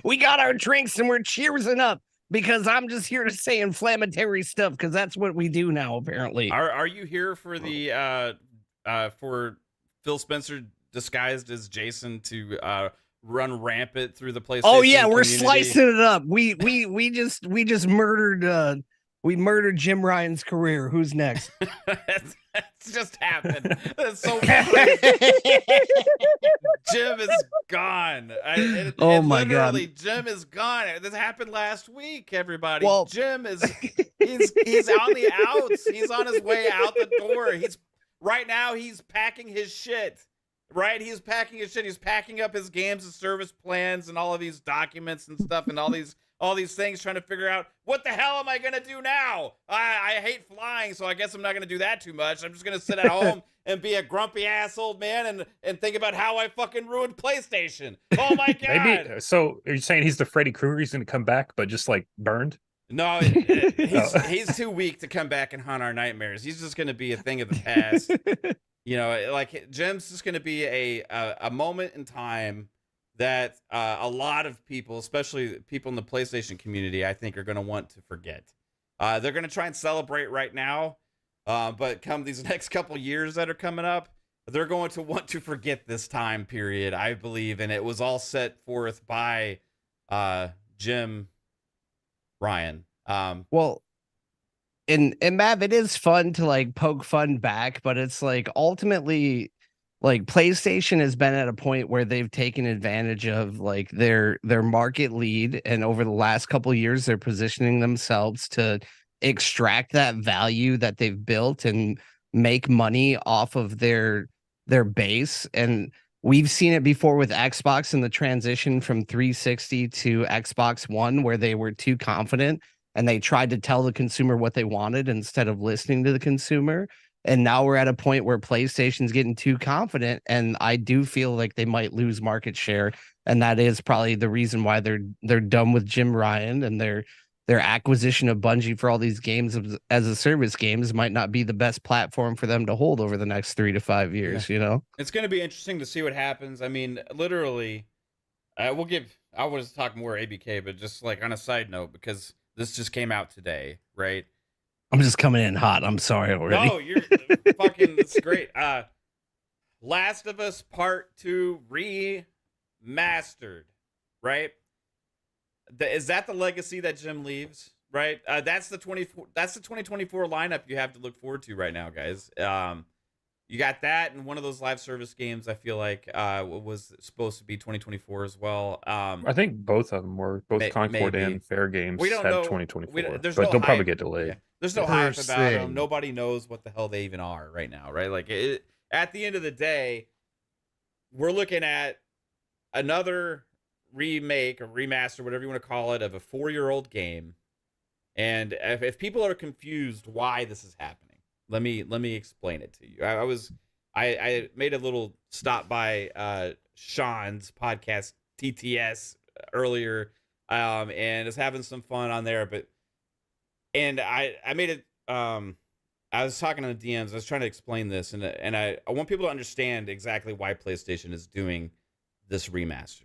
we got our drinks and we're cheersing up. Because I'm just here to say inflammatory stuff, because that's what we do now, apparently. Are you here for the for Phil Spencer disguised as Jason to run rampant through the PlayStation? Oh yeah, we're community? slicing it up. We just murdered We murdered Jim Ryan's career. Who's next? That's just happened. That's so crazy. Jim is gone. My God. Jim is gone. This happened last week, everybody. Well, Jim is he's on the outs. He's on his way out the door. Right now he's packing his shit. Right? He's packing his shit. He's packing up his games and service plans and all of these documents and stuff and all these things, trying to figure out what the hell am I going to do now? I hate flying, so I guess I'm not going to do that too much. I'm just going to sit at home and be a grumpy ass old man and think about how I fucking ruined PlayStation. Oh my God. Maybe. So are you saying he's the Freddy Krueger? He's going to come back, but just like burned? No, he's too weak to come back and haunt our nightmares. He's just going to be a thing of the past. You know, like Jim's just going to be a moment in time that a lot of people, especially people in the PlayStation community, I think are going to want to forget. They're going to try and celebrate right now, but come these next couple years that are coming up, they're going to want to forget this time period, I believe, and it was all set forth by Jim Ryan. Well, and Mav, it is fun to like poke fun back, but it's like ultimately, like PlayStation has been at a point where they've taken advantage of like their market lead, and over the last couple of years, they're positioning themselves to extract that value that they've built and make money off of their base. And we've seen it before with Xbox and the transition from 360 to Xbox One, where they were too confident and they tried to tell the consumer what they wanted instead of listening to the consumer. And now we're at a point where PlayStation's getting too confident, and I do feel like they might lose market share. And that is probably the reason why they're done with Jim Ryan, and their acquisition of Bungie for all these games as a service games might not be the best platform for them to hold over the next 3 to 5 years. Yeah. You know, it's going to be interesting to see what happens. I mean, literally, I was to talk more ABK, but just like on a side note, because this just came out today, right? I'm just coming in hot. I'm sorry already. No, you're fucking, it's great. Last of Us Part 2 remastered, right? Is that the legacy that Jim leaves, right? That's the 2024 lineup you have to look forward to right now, guys. You got that, and one of those live service games I feel like was supposed to be 2024 as well. I think both of them were, both Concord and Fair Games we don't had know 2024, but they'll probably get delayed. Yeah. There's no hype about them. Nobody knows what the hell they even are right now, right? Like, at the end of the day, we're looking at another remake or remaster, whatever you want to call it, of a 4-year-old game. And if people are confused why this is happening, let me explain it to you. I made a little stop by Sean's podcast TTS earlier, and is having some fun on there. And I made it. I was talking on the DMs. I was trying to explain this, and I want people to understand exactly why PlayStation is doing this remaster.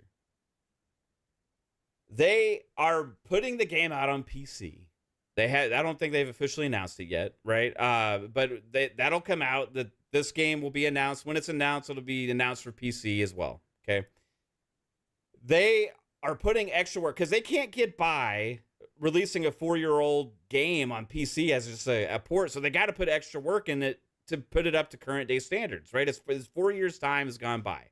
They are putting the game out on PC. I don't think they've officially announced it yet, right? But that'll come out. This game will be announced. When it's announced, it'll be announced for PC as well. Okay. They are putting extra work because they can't get by releasing a 4-year-old game on PC as just a port. So they got to put extra work in it to put it up to current day standards, right? It's 4 years' time has gone by.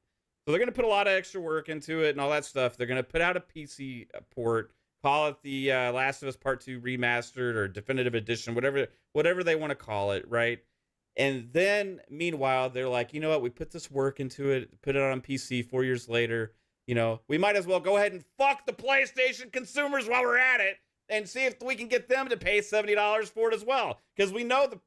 So they're going to put a lot of extra work into it and all that stuff. They're going to put out a PC port, call it the Last of Us Part 2 Remastered or Definitive Edition, whatever they want to call it, right? And then, meanwhile, they're like, you know what? We put this work into it, put it on PC 4 years later. You know, we might as well go ahead and fuck the PlayStation consumers while we're at it and see if we can get them to pay $70 for it as well. Because we know the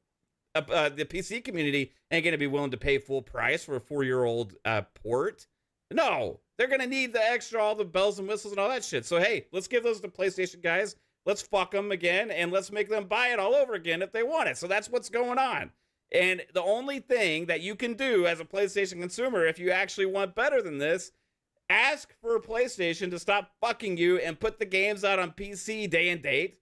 PC community ain't going to be willing to pay full price for a 4-year-old port. No, they're going to need the extra, all the bells and whistles and all that shit. So, hey, let's give those to PlayStation guys. Let's fuck them again, and let's make them buy it all over again if they want it. So that's what's going on. And the only thing that you can do as a PlayStation consumer, if you actually want better than this, ask for PlayStation to stop fucking you and put the games out on PC day and date.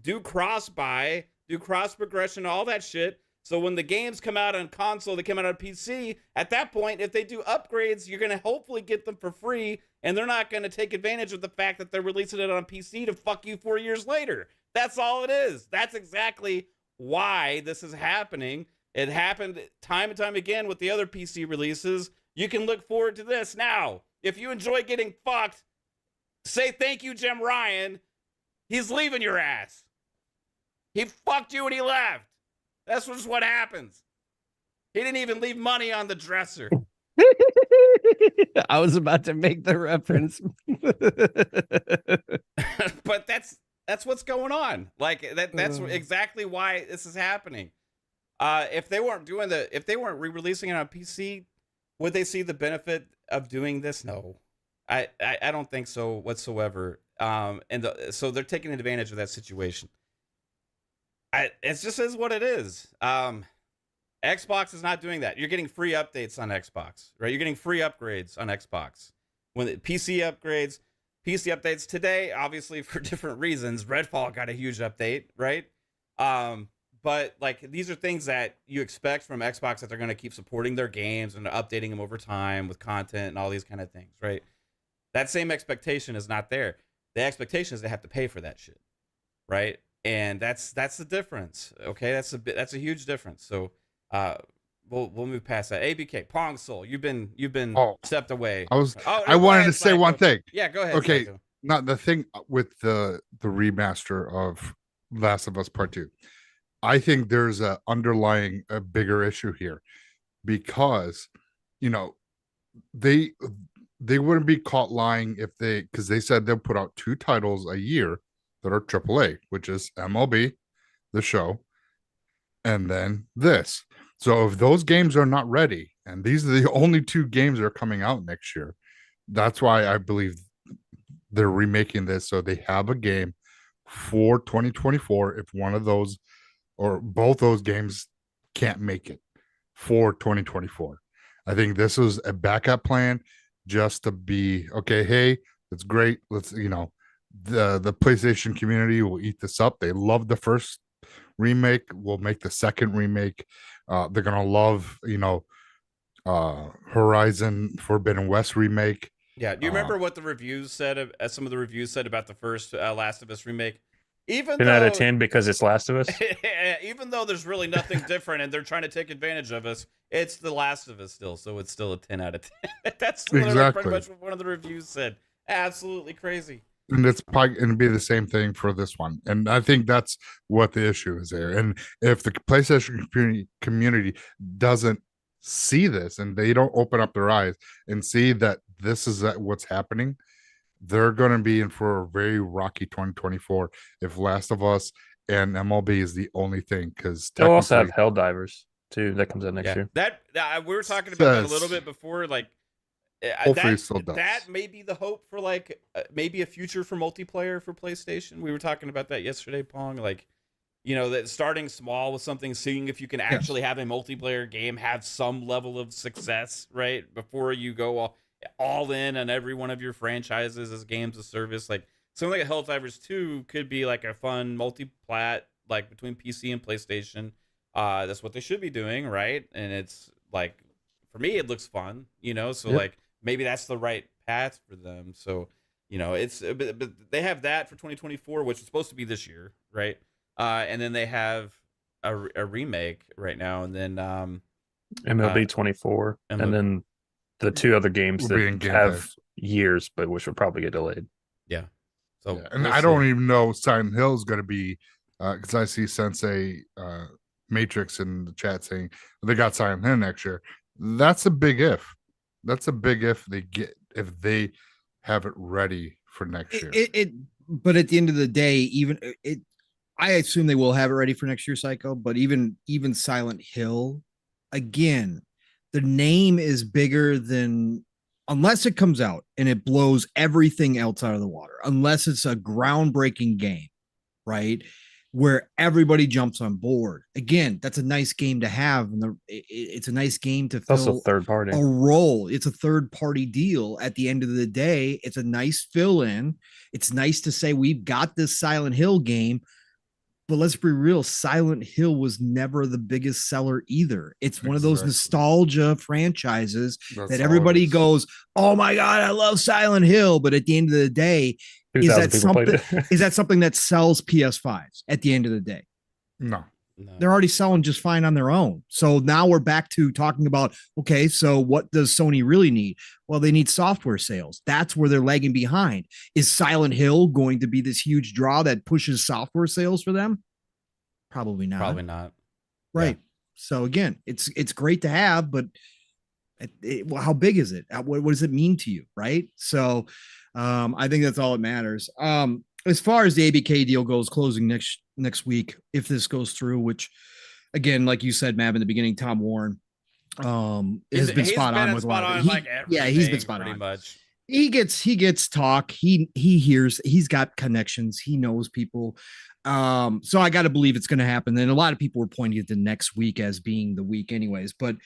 Do cross-buy, do cross-progression, all that shit. So when the games come out on console, they come out on PC, at that point, if they do upgrades, you're going to hopefully get them for free, and they're not going to take advantage of the fact that they're releasing it on PC to fuck you 4 years later. That's all it is. That's exactly why this is happening. It happened time and time again with the other PC releases. You can look forward to this. Now, if you enjoy getting fucked, say thank you, Jim Ryan. He's leaving your ass. He fucked you and he left. That's just what happens. He didn't even leave money on the dresser. I was about to make the reference. But that's what's going on. Like that's exactly why this is happening. If they weren't re-releasing it on PC, would they see the benefit of doing this? No. I don't think so whatsoever. So they're taking advantage of that situation. It just is what it is. Xbox is not doing that. You're getting free updates on Xbox, right? You're getting free upgrades on Xbox. When the PC updates today, obviously for different reasons. Redfall got a huge update, right? But like these are things that you expect from Xbox, that they're going to keep supporting their games and updating them over time with content and all these kind of things, right? That same expectation is not there. The expectation is they have to pay for that shit, right? And that's the difference. Okay, that's a huge difference. So we'll move past that. ABK, Pong Soul, you've been stepped away. I wanted to say one thing. Yeah, go ahead. Okay, Psycho. not the thing with the remaster of Last of Us Part 2. I think there's a bigger issue here, because they wouldn't be caught lying because they said they'll put out 2 titles a year that are AAA, which is MLB, the show, and then this. So if those games are not ready, and these are the only 2 games that are coming out next year, that's why I believe they're remaking this, so they have a game for 2024 if one of those or both those games can't make it for 2024. I think this was a backup plan just to be okay. Hey, that's great. Let's, the PlayStation community will eat this up. They love the first remake. We'll make the second remake. They're gonna love, Horizon Forbidden West remake. Yeah. Do you remember what the reviews said? Some of the reviews said about the first Last of Us remake. Even 10 out of 10 because it's Last of Us. Even though there's really nothing different and they're trying to take advantage of us, it's The Last of Us still, so it's still a 10 out of 10. That's pretty much what one of the reviews said. Absolutely crazy. And it's probably going to be the same thing for this one. And I think that's what the issue is there. And if the PlayStation community doesn't see this and they don't open up their eyes and see that this is what's happening, they're going to be in for a very rocky 2024 if Last of Us and MLB is the only thing, because they'll also have Helldivers too that comes out next year. That we were talking about that a little bit before. Like hopefully it still does. That may be the hope for like maybe a future for multiplayer for PlayStation. We were talking about that yesterday, Pong. Like, that starting small with something, seeing if you can actually have a multiplayer game have some level of success, right? Before you go all in on every one of your franchises as games of service. Like something like Helldivers 2 could be like a fun multi-plat, like between PC and PlayStation. That's what they should be doing, right? And it's like, for me, it looks fun, so like maybe that's the right path for them. So, but they have that for 2024, which is supposed to be this year, right? And then they have a remake right now, and then MLB 24, and then the 2 other games that have years, but which will probably get delayed. Yeah. So, and I don't even know Silent Hill is going to be, because I see Sensei Matrix in the chat saying they got Silent Hill next year. That's a big if. That's a big if they have it ready for next year. But at the end of the day, I assume they will have it ready for next year, Psycho. But even Silent Hill, again, the name is bigger than, unless it comes out and it blows everything else out of the water, unless it's a groundbreaking game, right? Where everybody jumps on board. Again, that's a nice game to have. And it's a nice game to fill also third party a role. It's a third party deal. At the end of the day, it's a nice fill in. It's nice to say we've got this Silent Hill game, But let's be real, Silent Hill was never the biggest seller either. It's one of those nostalgia franchises that everybody goes, "Oh my God, I love Silent Hill." But at the end of the day, is that something that sells PS5s at the end of the day? No. They're already selling just fine on their own. So now we're back to talking about, okay, so what does Sony really need? Well, they need software sales. That's where they're lagging behind. Is Silent Hill going to be this huge draw that pushes software sales for them? Probably not. Probably not. Right. Yeah. So again, it's great to have, but well, how big is it? What does it mean to you? Right. So I think that's all that matters. As far as the ABK deal goes, closing next week, if this goes through, which again, like you said, Mav, in the beginning, Tom Warren has been spot on with a lot of it. He's been spot on. Much. He gets talk. He hears. He's got connections. He knows people. So I got to believe it's going to happen. And a lot of people were pointing to next week as being the week, anyways. But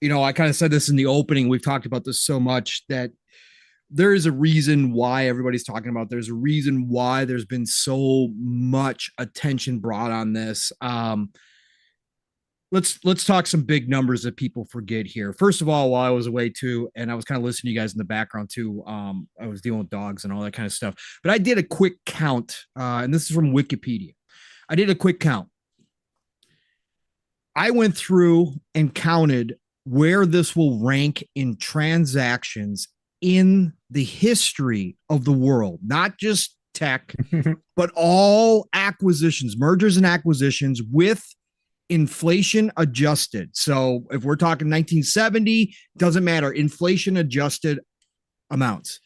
I kind of said this in the opening. We've talked about this so much that there is a reason why everybody's talking about. There's a reason why there's been so much attention brought on this. Let's talk some big numbers that people forget here. First of all, while I was away too, and I was kind of listening to you guys in the background too, I was dealing with dogs and all that kind of stuff. But I did a quick count, and this is from Wikipedia. I did a quick count. I went through and counted where this will rank in transactions in the history of the world, not just tech, but all acquisitions, mergers and acquisitions with inflation adjusted. So if we're talking 1970, doesn't matter, inflation adjusted amounts.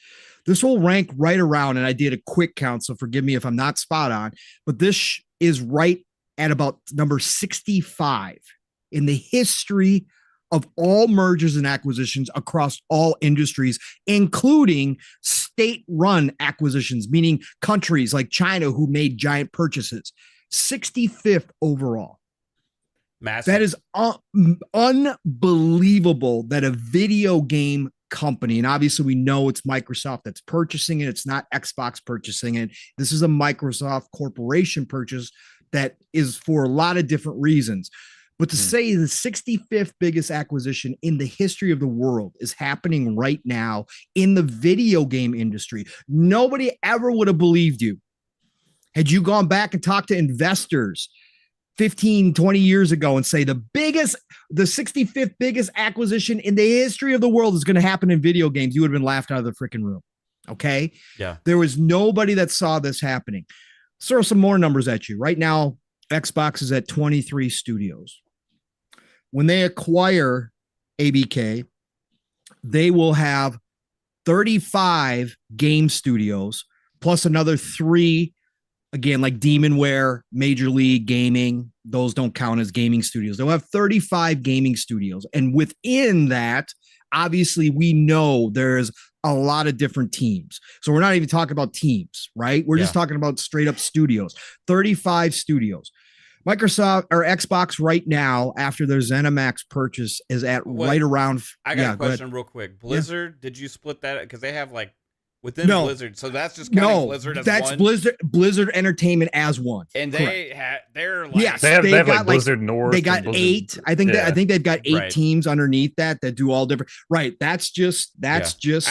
This will rank right around, and I did a quick count, so forgive me if I'm not spot on, but this is right at about number 65 in the history of all mergers and acquisitions across all industries, including state-run acquisitions, meaning countries like China who made giant purchases. 65th overall. Massive. That is unbelievable that a video game company, and obviously we know it's Microsoft that's purchasing it. It's not Xbox purchasing it. This is a Microsoft corporation purchase that is for a lot of different reasons. But to say the 65th biggest acquisition in the history of the world is happening right now in the video game industry, nobody ever would have believed you. Had you gone back and talked to investors 15, 20 years ago and say the 65th biggest acquisition in the history of the world is going to happen in video games, you would have been laughed out of the freaking room. Okay. Yeah. There was nobody that saw this happening. Throw some more numbers at you. Right now, Xbox is at 23 studios. When they acquire ABK, they will have 35 game studios plus another 3, again, like Demonware, Major League Gaming. Those don't count as gaming studios. They'll have 35 gaming studios. And within that, obviously, we know there's a lot of different teams. So we're not even talking about teams, right? We're just talking about straight up studios. 35 studios. Microsoft or Xbox right now, after their ZeniMax purchase, is at right around. I got a question real quick. Blizzard, did you split that? Because they have like within Blizzard, so that's just counting Blizzard as that's one? Blizzard Entertainment as one. And they're like they have like Blizzard North. They got 8. I think they've got 8 teams underneath that do all different. Right. That's just I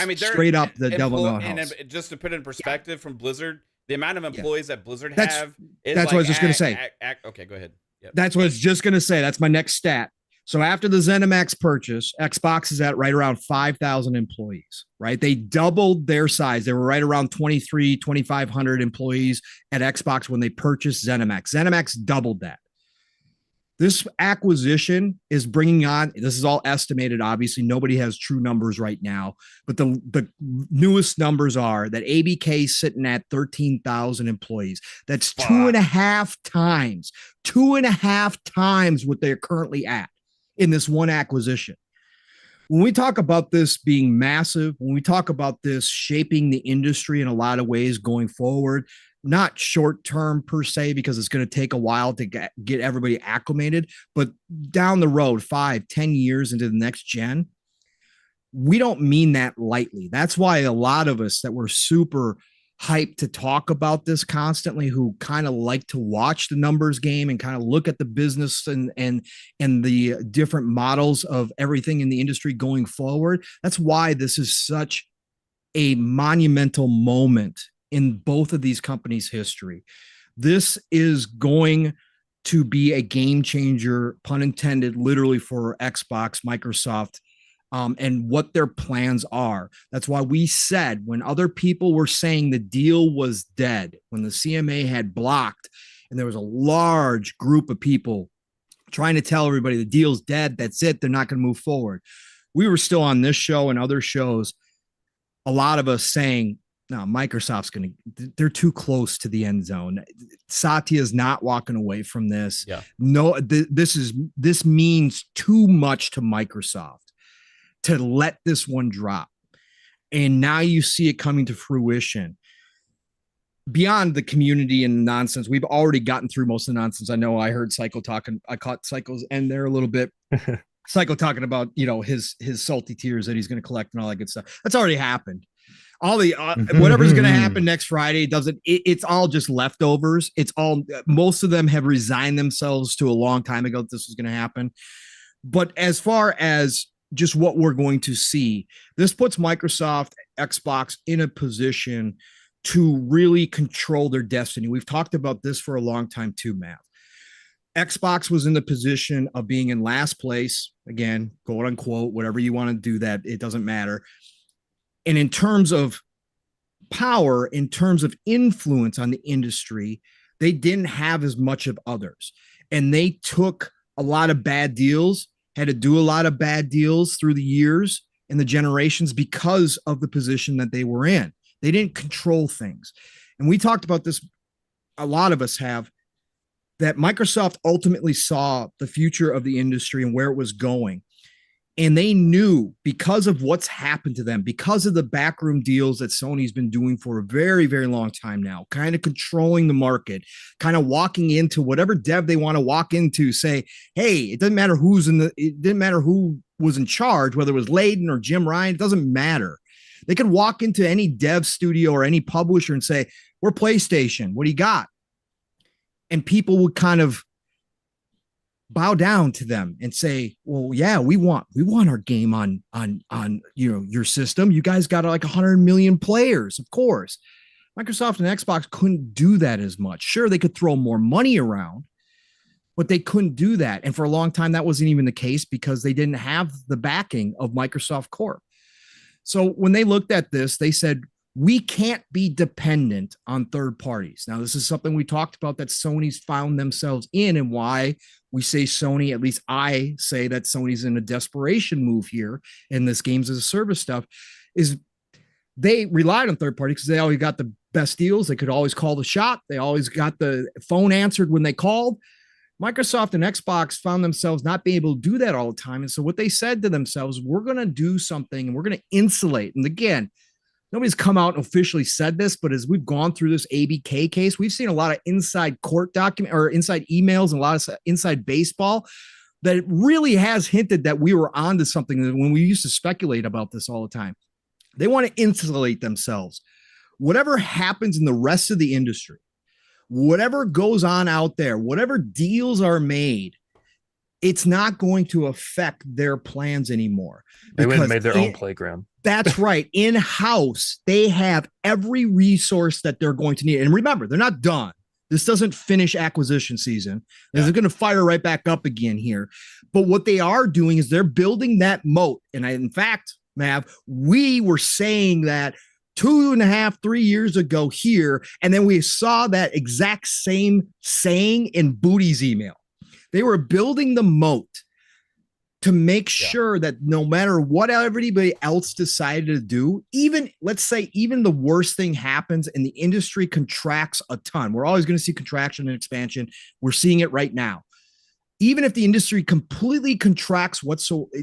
mean, straight up the devil knows. And just to put it in perspective from Blizzard, the amount of employees that Blizzard have is that's what I was just going to say. Okay, go ahead. Yep. That's what I was just going to say. That's my next stat. So after the ZeniMax purchase, Xbox is at right around 5,000 employees, right? They doubled their size. They were right around 2,500 employees at Xbox when they purchased ZeniMax. ZeniMax doubled that. This acquisition is bringing on, this is all estimated, obviously. Nobody has true numbers right now, but the newest numbers are that ABK is sitting at 13,000 employees. That's 2.5 times what they're currently at in this one acquisition. When we talk about this being massive, when we talk about this shaping the industry in a lot of ways going forward, not short term per se, because it's going to take a while to get everybody acclimated, but down the road, 5-10 years into the next gen, we don't mean that lightly. That's why a lot of us that were super hyped to talk about this constantly, who kind of like to watch the numbers game and kind of look at the business and the different models of everything in the industry going forward. That's why this is such a monumental moment in both of these companies' history. This is going to be a game changer, pun intended, literally, for Xbox, Microsoft, and what their plans are. That's why we said, when other people were saying the deal was dead, when the CMA had blocked, and there was a large group of people trying to tell everybody the deal's dead, that's it, they're not going to move forward. We were still on this show and other shows, a lot of us saying, no, Microsoft's they're too close to the end zone. Satya is not walking away from this. Yeah. No, this means too much to Microsoft to let this one drop. And now you see it coming to fruition. Beyond the community and nonsense, we've already gotten through most of the nonsense. I know I heard Psycho talking. I caught Psycho's end there a little bit. Psycho talking about, his salty tears that he's going to collect and all that good stuff. That's already happened. All the whatever's going to happen next Friday it's all just leftovers. It's all, most of them have resigned themselves to a long time ago that this was going to happen. But as far as just what we're going to see, this puts Microsoft, Xbox in a position to really control their destiny. We've talked about this for a long time too, Matt. Xbox was in the position of being in last place, again, quote unquote, whatever you want to do that, it doesn't matter. And in terms of power, in terms of influence on the industry, they didn't have as much of others. And they took a lot of bad deals, had to do a lot of bad deals through the years and the generations because of the position that they were in. They didn't control things. And we talked about this, a lot of us have, that Microsoft ultimately saw the future of the industry and where it was going. And they knew, because of what's happened to them, because of the backroom deals that Sony's been doing for a very, very long time now, kind of controlling the market, kind of walking into whatever dev they want to walk into, say, hey, it doesn't matter it didn't matter who was in charge, whether it was Layden or Jim Ryan, it doesn't matter. They could walk into any dev studio or any publisher and say, we're PlayStation, what do you got? And people would kind of bow down to them and say, well, yeah, we want our game on your system. You guys got like 100 million players, of course. Microsoft and Xbox couldn't do that as much. Sure, they could throw more money around, but they couldn't do that. And for a long time, that wasn't even the case because they didn't have the backing of Microsoft Corp. So when they looked at this, they said, we can't be dependent on third parties. Now, this is something we talked about that Sony's found themselves in, and why we say Sony, at least I say that Sony's in a desperation move here in this games as a service stuff, is they relied on third parties because they always got the best deals. They could always call the shot. They always got the phone answered when they called. Microsoft and Xbox found themselves not being able to do that all the time. And so what they said to themselves, we're going to do something and we're going to insulate. And again, nobody's come out and officially said this, but as we've gone through this ABK case, we've seen a lot of inside court document or inside emails and a lot of inside baseball that really has hinted that we were onto something when we used to speculate about this all the time. They want to insulate themselves. Whatever happens in the rest of the industry, whatever goes on out there, whatever deals are made, it's not going to affect their plans anymore. They went and made their own playground. That's right. In-house, they have every resource that they're going to need. And remember, they're not done. This doesn't finish acquisition season. They're going to fire right back up again here. But what they are doing is they're building that moat. And in fact, Mav, we were saying that 2.5, 3 years ago here. And then we saw that exact same saying in Booty's email. They were building the moat to make sure that no matter what everybody else decided to do, even, let's say, even the worst thing happens and the industry contracts a ton. We're always going to see contraction and expansion. We're seeing it right now. Even if the industry completely contracts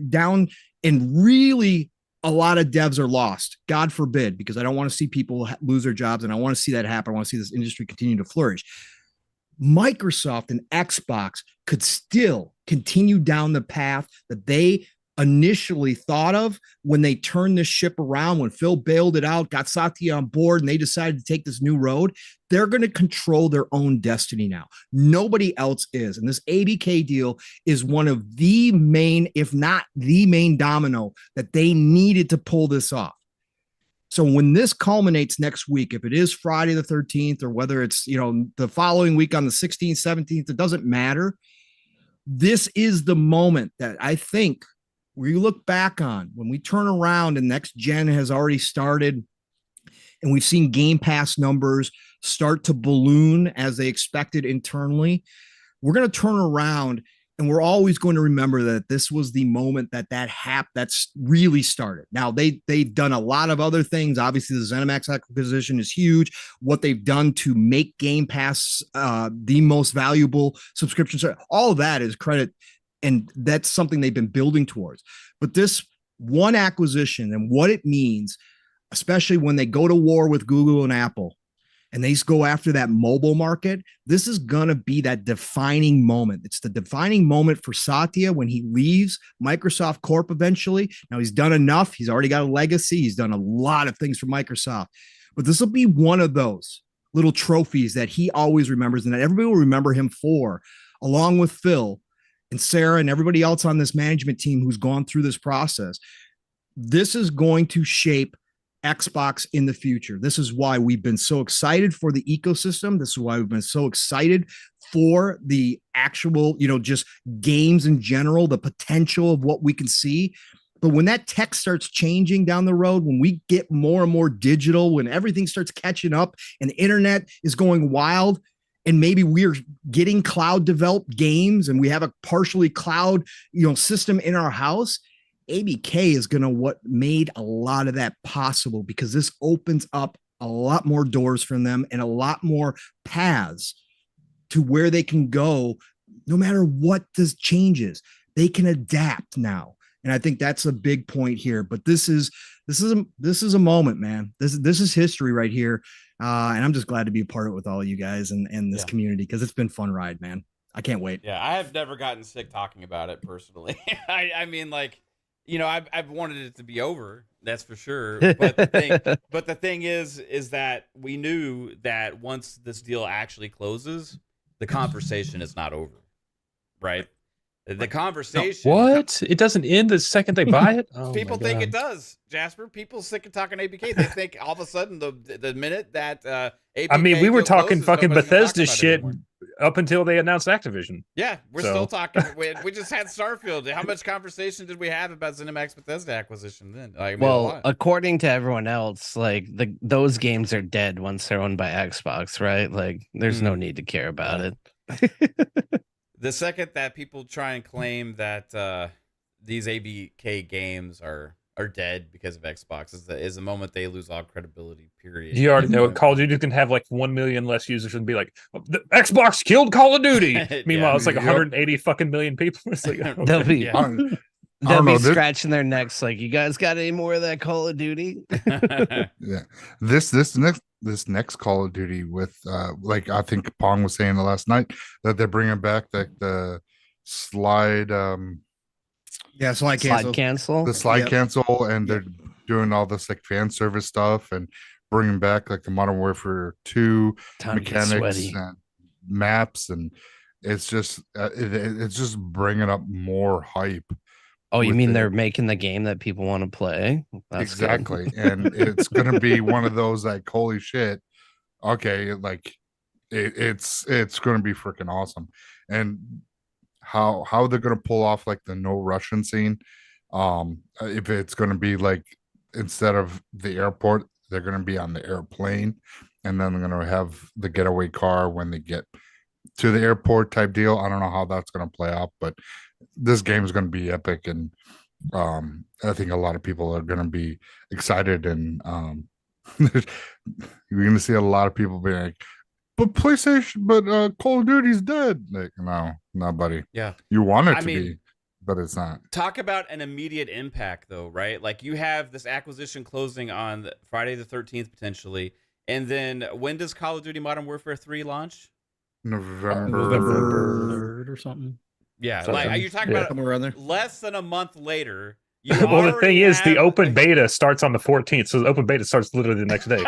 down and really a lot of devs are lost, God forbid, because I don't want to see people lose their jobs and I want to see that happen. I want to see this industry continue to flourish. Microsoft and Xbox could still continue down the path that they initially thought of when they turned this ship around, when Phil bailed it out, got Satya on board, and they decided to take this new road. They're going to control their own destiny now. Nobody else is. And this ABK deal is one of the main, if not the main domino that they needed to pull this off. So when this culminates next week, if it is Friday the 13th or whether it's, the following week on the 16th, 17th, it doesn't matter. This is the moment that I think we look back on when we turn around and next gen has already started and we've seen Game Pass numbers start to balloon as they expected internally. We're going to turn around and we're always going to remember that this was the moment that's really started. Now they've done a lot of other things. Obviously the ZeniMax acquisition is huge. What they've done to make Game Pass the most valuable subscription, all of that is credit. And that's something they've been building towards. But this one acquisition and what it means, especially when they go to war with Google and Apple, and they go after that mobile market, this is going to be that defining moment. It's the defining moment for Satya when he leaves Microsoft Corp eventually. Now, he's done enough. He's already got a legacy. He's done a lot of things for Microsoft. But this will be one of those little trophies that he always remembers and that everybody will remember him for, along with Phil and Sarah and everybody else on this management team who's gone through this process. This is going to shape Xbox in the future. This is why we've been so excited for the ecosystem. This is why we've been so excited for the actual, just games in general, the potential of what we can see. But when that tech starts changing down the road, when we get more and more digital, when everything starts catching up and the internet is going wild, and maybe we're getting cloud developed games and we have a partially cloud, system in our house, ABK is going to what made a lot of that possible, because this opens up a lot more doors for them and a lot more paths to where they can go. No matter what this changes, they can adapt now. And I think that's a big point here, but this is a moment, man. This is history right here. And I'm just glad to be a part of it with all of you guys and this community, because it's been a fun ride, man. I can't wait. Yeah. I have never gotten sick talking about it personally. I mean, like, I've wanted it to be over, that's for sure. But the thing is that we knew that once this deal actually closes, the conversation is not over, right? The conversation. What? It doesn't end the second they buy it? Oh, people think it does, Jasper. People sick of talking ABK. They think all of a sudden the minute that ABK. I mean, we were talking closes, fucking Bethesda shit anymore. Up until they announced Activision. Yeah, we're still talking. We just had Starfield. How much conversation did we have about ZeniMax Bethesda acquisition then? According to everyone else, like those games are dead once they're owned by Xbox, right? Like, there's no need to care about it. The second that people try and claim that these ABK games are dead because of Xbox is the moment they lose all credibility, period. You already know Call of Duty can have like 1 million less users and be like, the Xbox killed Call of Duty. Meanwhile, it's like 180 fucking million people. It's like, okay. They'll be scratching their necks like, you guys got any more of that Call of Duty? Yeah. This next Call of Duty with like I think Pong was saying the last night that they're bringing back the slide slide cancel, cancel, and they're doing all this like fan service stuff and bringing back like the Modern Warfare 2 mechanics and maps, and it's just bringing up more hype. Oh, you mean they're making the game that people want to play? That's exactly. And it's going to be one of those like, holy shit. Okay. Like it's going to be freaking awesome. And how they're going to pull off like the no Russian scene. If it's going to be like, instead of the airport, they're going to be on the airplane, and then they're going to have the getaway car when they get to the airport type deal. I don't know how that's going to play out, but this game is going to be epic, and I think a lot of people are going to be excited, and you're going to see a lot of people being like, but Call of Duty's dead. Like, no, buddy. Yeah, you want it to be, but it's not. Talk about an immediate impact, though, right? Like, you have this acquisition closing on Friday the 13th potentially, and then when does Call of Duty Modern Warfare 3 launch? November 3rd or something. Yeah, So, like you're talking about somewhere around there. less than a month later. Well, the thing is, the open beta starts on the 14th, so the open beta starts literally the next day.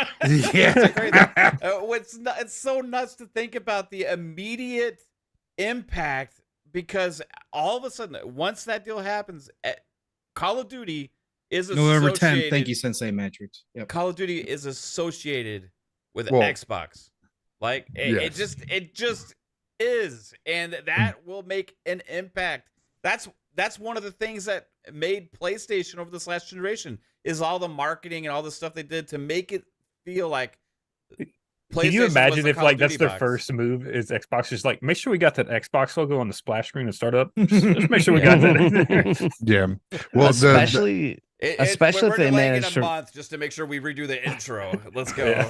Yeah. It's so nuts to think about the immediate impact, because all of a sudden, once that deal happens, Call of Duty is November associated. 10th. Thank you, Sensei Matrix. Yep. Call of Duty is associated with Xbox. Like it just is, and that will make an impact. That's one of the things that made PlayStation over this last generation, is all the marketing and all the stuff they did to make it feel like Can you imagine if like that's their first move is Xbox just like, make sure we got that Xbox logo on the splash screen and start up. Just make sure we got that. Yeah. Well, especially we're if they manage a month just to make sure we redo the intro. Let's go.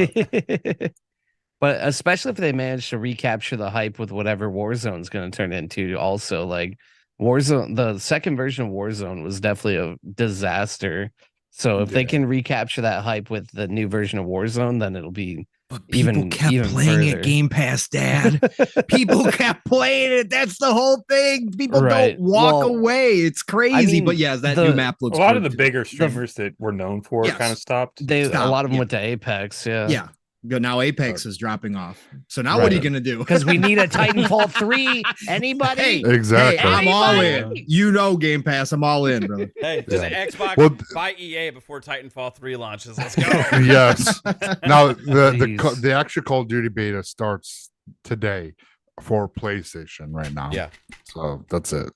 But especially if they manage to recapture the hype with whatever Warzone's going to turn into. Also, like Warzone, the second version of Warzone was definitely a disaster. So if they can recapture that hype with the new version of Warzone, then it'll be even playing further. it Game Pass, Dad. People kept playing it. That's the whole thing. People don't walk away. It's crazy. But yeah, that new map looks a lot good of the bigger streamers that were known for it kind of stopped. A lot of them went to Apex. Yeah. Now Apex is dropping off. So now what are you gonna do? Because we need a Titanfall 3. Anybody? Exactly. Hey, I'm all in. You know, Game Pass. I'm all in, brother. Hey, just Xbox buy EA before Titanfall 3 launches. Let's go. Yes. Now the actual Call of Duty beta starts today for PlayStation right now. Yeah. So that's it.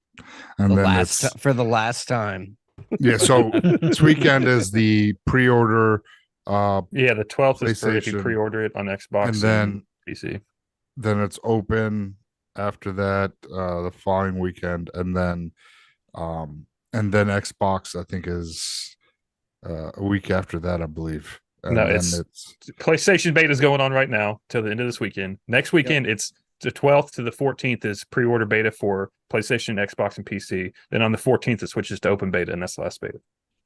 And then for the last time. Yeah. So this weekend is the pre-order. The 12th is free if you pre-order it on Xbox and then PC. Then it's open after that the following weekend, and then Xbox I think is a week after that, I believe. And it's PlayStation beta is going on right now till the end of this weekend. Next weekend it's the 12th to the 14th is pre-order beta for PlayStation, Xbox, and PC. Then on the 14th it switches to open beta, and that's the last beta.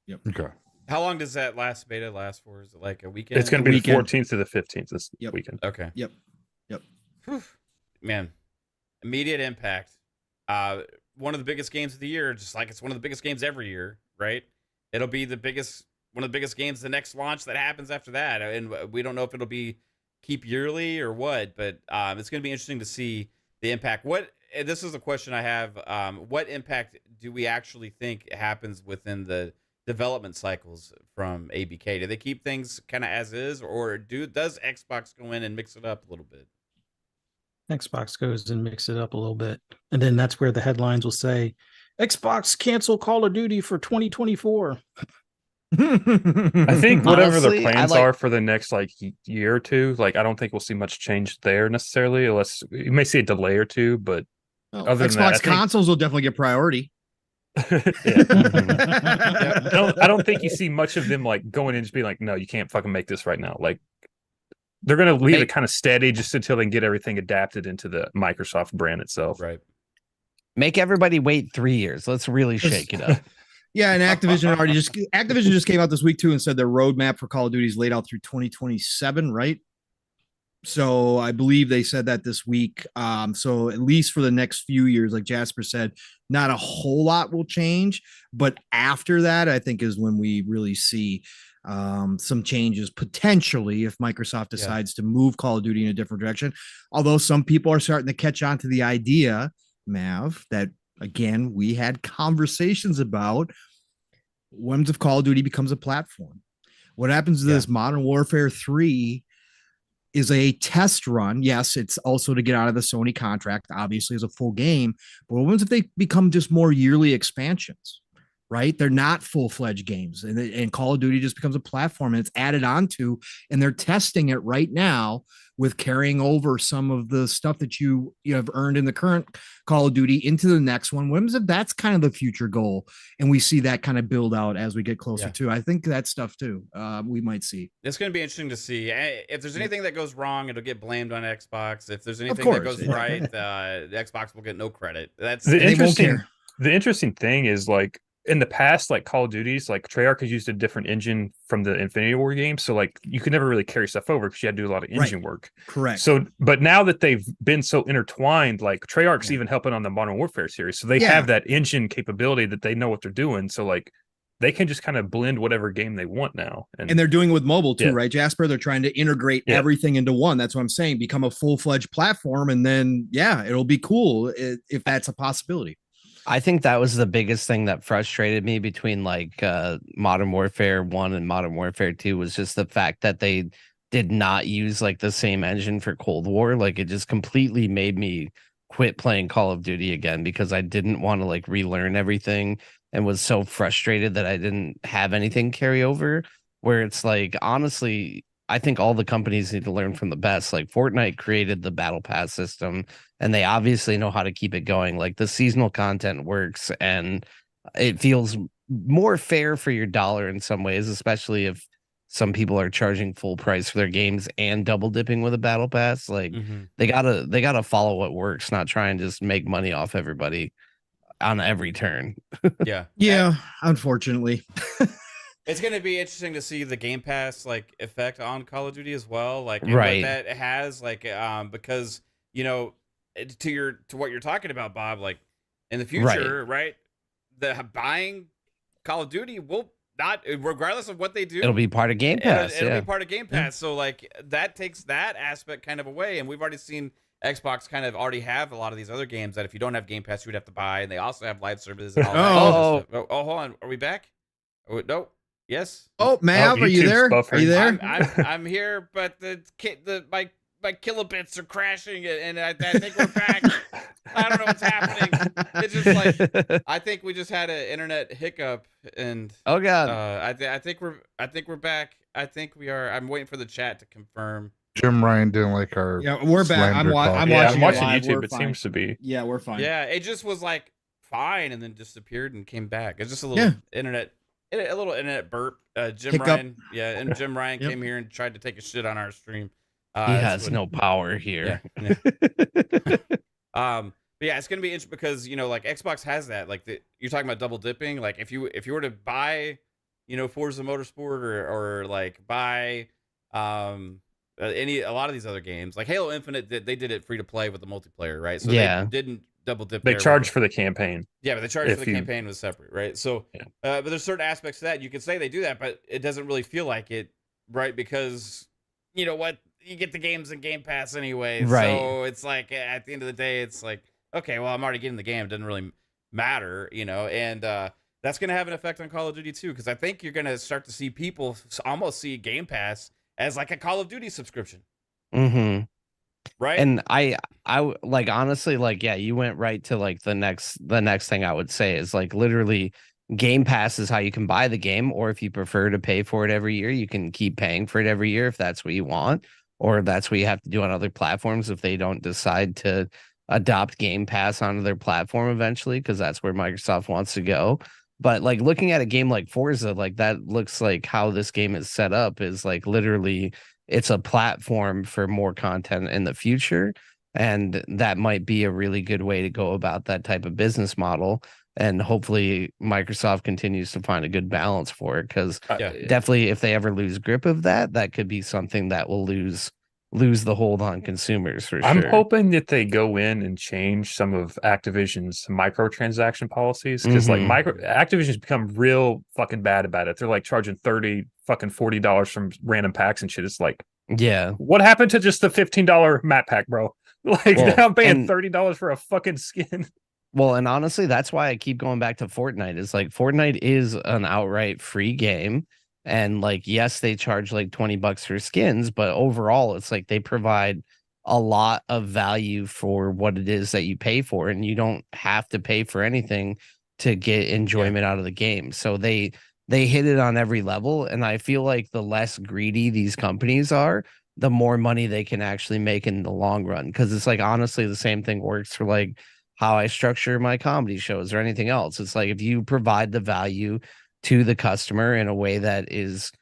Yep. Okay. How long does that last beta last for? Is it like a weekend? It's going to be the 14th to the 15th this weekend. Okay. Yep. Whew. Man, immediate impact. One of the biggest games of the year, just like it's one of the biggest games every year, right? It'll be one of the biggest games the next launch that happens after that, and we don't know if it'll be keep yearly or what, but it's going to be interesting to see the impact. This is a question I have. What impact do we actually think happens within the development cycles from ABK? Do they keep things kind of as is, or does Xbox go in and mix it up a little bit? Xbox goes and mix it up a little bit, and then that's where the headlines will say Xbox cancel Call of Duty for 2024. I think whatever the plans are for the next year or two, I don't think we'll see much change there necessarily, unless you may see a delay or two, but other than Xbox that, consoles will definitely get priority. I don't think you see much of them going in and just being like, no, you can't fucking make this right now. They're going to leave it kind of steady just until they can get everything adapted into the Microsoft brand itself. Right. Make everybody wait 3 years. Let's really shake it up. Yeah, and Activision just came out this week too and said their roadmap for Call of Duty is laid out through 2027, right? So I believe they said that this week. So at least for the next few years, like Jasper said, not a whole lot will change. But after that, I think is when we really see some changes potentially if Microsoft decides to move Call of Duty in a different direction. Although some people are starting to catch on to the idea, Mav, that again, we had conversations about what if Call of Duty becomes a platform? What happens to this Modern Warfare 3 is a test run. Yes, it's also to get out of the Sony contract, obviously, as a full game. But what if they become just more yearly expansions, right? They're not full-fledged games. And Call of Duty just becomes a platform and it's added onto, and they're testing it right now with carrying over some of the stuff that you have earned in the current Call of Duty into the next one. What if that's kind of the future goal? And we see that kind of build out as we get closer to. I think that stuff too, we might see. It's going to be interesting to see. If there's anything that goes wrong, it'll get blamed on Xbox. If there's anything that goes right, Xbox will get no credit. That's the interesting thing is in the past, like Call of Duties, like Treyarch has used a different engine from the Infinity War game, so like you could never really carry stuff over because you had to do a lot of engine work. Correct. So, but now that they've been so intertwined, like Treyarch's even helping on the Modern Warfare series, so they have that engine capability that they know what they're doing. So like they can just kind of blend whatever game they want now, and they're doing it with mobile too, right, Jasper? They're trying to integrate everything into one. That's what I'm saying. Become a full-fledged platform, and then it'll be cool if that's a possibility. I think that was the biggest thing that frustrated me between like Modern Warfare 1 and Modern Warfare 2 was just the fact that they did not use like the same engine for Cold War. Like it just completely made me quit playing Call of Duty again because I didn't want to like relearn everything and was so frustrated that I didn't have anything carry over. Where it's like, honestly, I think all the companies need to learn from the best. Like Fortnite created the battle pass system and they obviously know how to keep it going. Like the seasonal content works and it feels more fair for your dollar in some ways, especially if some people are charging full price for their games and double dipping with a battle pass. Like they gotta follow what works, not try and just make money off everybody on every turn. Yeah, unfortunately. It's going to be interesting to see the Game Pass like effect on Call of Duty as well, like what that has, like because to what you're talking about, Bob, like in the future, right? The buying Call of Duty will not, regardless of what they do, it'll be part of Game Pass. It'll be part of Game Pass. So like that takes that aspect kind of away, and we've already seen Xbox kind of already have a lot of these other games that if you don't have Game Pass, you would have to buy, and they also have live services. And all that hold on, are we back? Oh, no. Yes. Oh, Mav, are you there? Are you there? I'm here, but my kilobits are crashing, and I think we're back. I don't know what's happening. It's just like I think we just had an internet hiccup, and oh god, I think we're back. I think we are. I'm waiting for the chat to confirm. Jim Ryan didn't like our. Yeah, we're back. I'm watching YouTube. It seems to be. Yeah, we're fine. Yeah, it just was like fine, and then disappeared and came back. It's just a little internet. A little internet burp. Jim Ryan, and Jim Ryan came here and tried to take a shit on our stream. He has no power here. Yeah. But yeah, it's gonna be interesting because like Xbox has that. Like you're talking about double dipping. Like if you were to buy, Forza Motorsport or like buy a lot of these other games, like Halo Infinite, they did it free to play with the multiplayer, right? So they didn't double dip. They charged for the campaign. Yeah, but the charge for the campaign was separate, right? So, but there's certain aspects to that. You could say they do that, but it doesn't really feel like it, right? Because you know what, you get the games in Game Pass anyway, right? So it's like at the end of the day, it's like, okay, well, I'm already getting the game. It doesn't really matter, and that's going to have an effect on Call of Duty too, because I think you're going to start to see people almost see Game Pass as like a Call of Duty subscription. Mm-hmm. Right. And I like, honestly, like, yeah, you went right to like the next thing I would say is like literally Game Pass is how you can buy the game, or if you prefer to pay for it every year, you can keep paying for it every year if that's what you want, or if that's what you have to do on other platforms if they don't decide to adopt Game Pass onto their platform eventually, because that's where Microsoft wants to go. But like looking at a game like Forza, like that looks like how this game is set up is like literally it's a platform for more content in the future. And that might be a really good way to go about that type of business model. And hopefully Microsoft continues to find a good balance for it. Because definitely if they ever lose grip of that, that could be something that will lose the hold on consumers for sure. I'm hoping that they go in and change some of Activision's microtransaction policies, because like Activision's become real fucking bad about it. They're like charging $40 from random packs and shit. It's like, what happened to just the $15 map pack, bro? Like now I'm paying $30 for a fucking skin. Well, and honestly, that's why I keep going back to Fortnite. Is like Fortnite is an outright free game. And like, yes, they charge like $20 for skins, but overall, it's like they provide a lot of value for what it is that you pay for, and you don't have to pay for anything to get enjoyment out of the game. So they hit it on every level, and I feel like the less greedy these companies are, the more money they can actually make in the long run. Because it's like, honestly, the same thing works for like how I structure my comedy shows or anything else. It's like if you provide the value to the customer in a way that is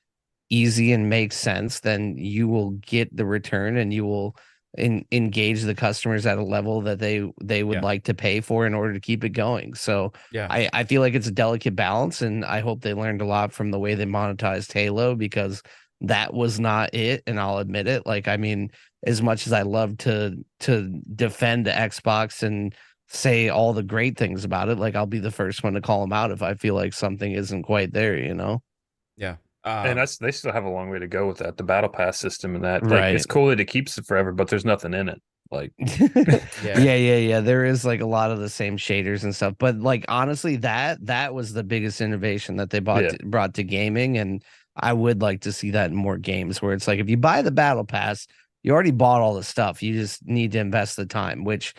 easy and makes sense, then you will get the return, and you will engage the customers at a level that they would like to pay for in order to keep it going. So I feel like it's a delicate balance, and I hope they learned a lot from the way they monetized Halo, because that was not it, and I'll admit it. Like, I mean, as much as I love to defend Xbox and say all the great things about it, like, I'll be the first one to call them out if I feel like something isn't quite there, you know? Yeah. And they still have a long way to go with that, the battle pass system and that. Like, it's cool that it keeps it forever, but there's nothing in it. Like, yeah. There is like a lot of the same shaders and stuff, but like, honestly, that was the biggest innovation that they brought to gaming, and I would like to see that in more games, where it's like, if you buy the battle pass, you already bought all the stuff. You just need to invest the time, which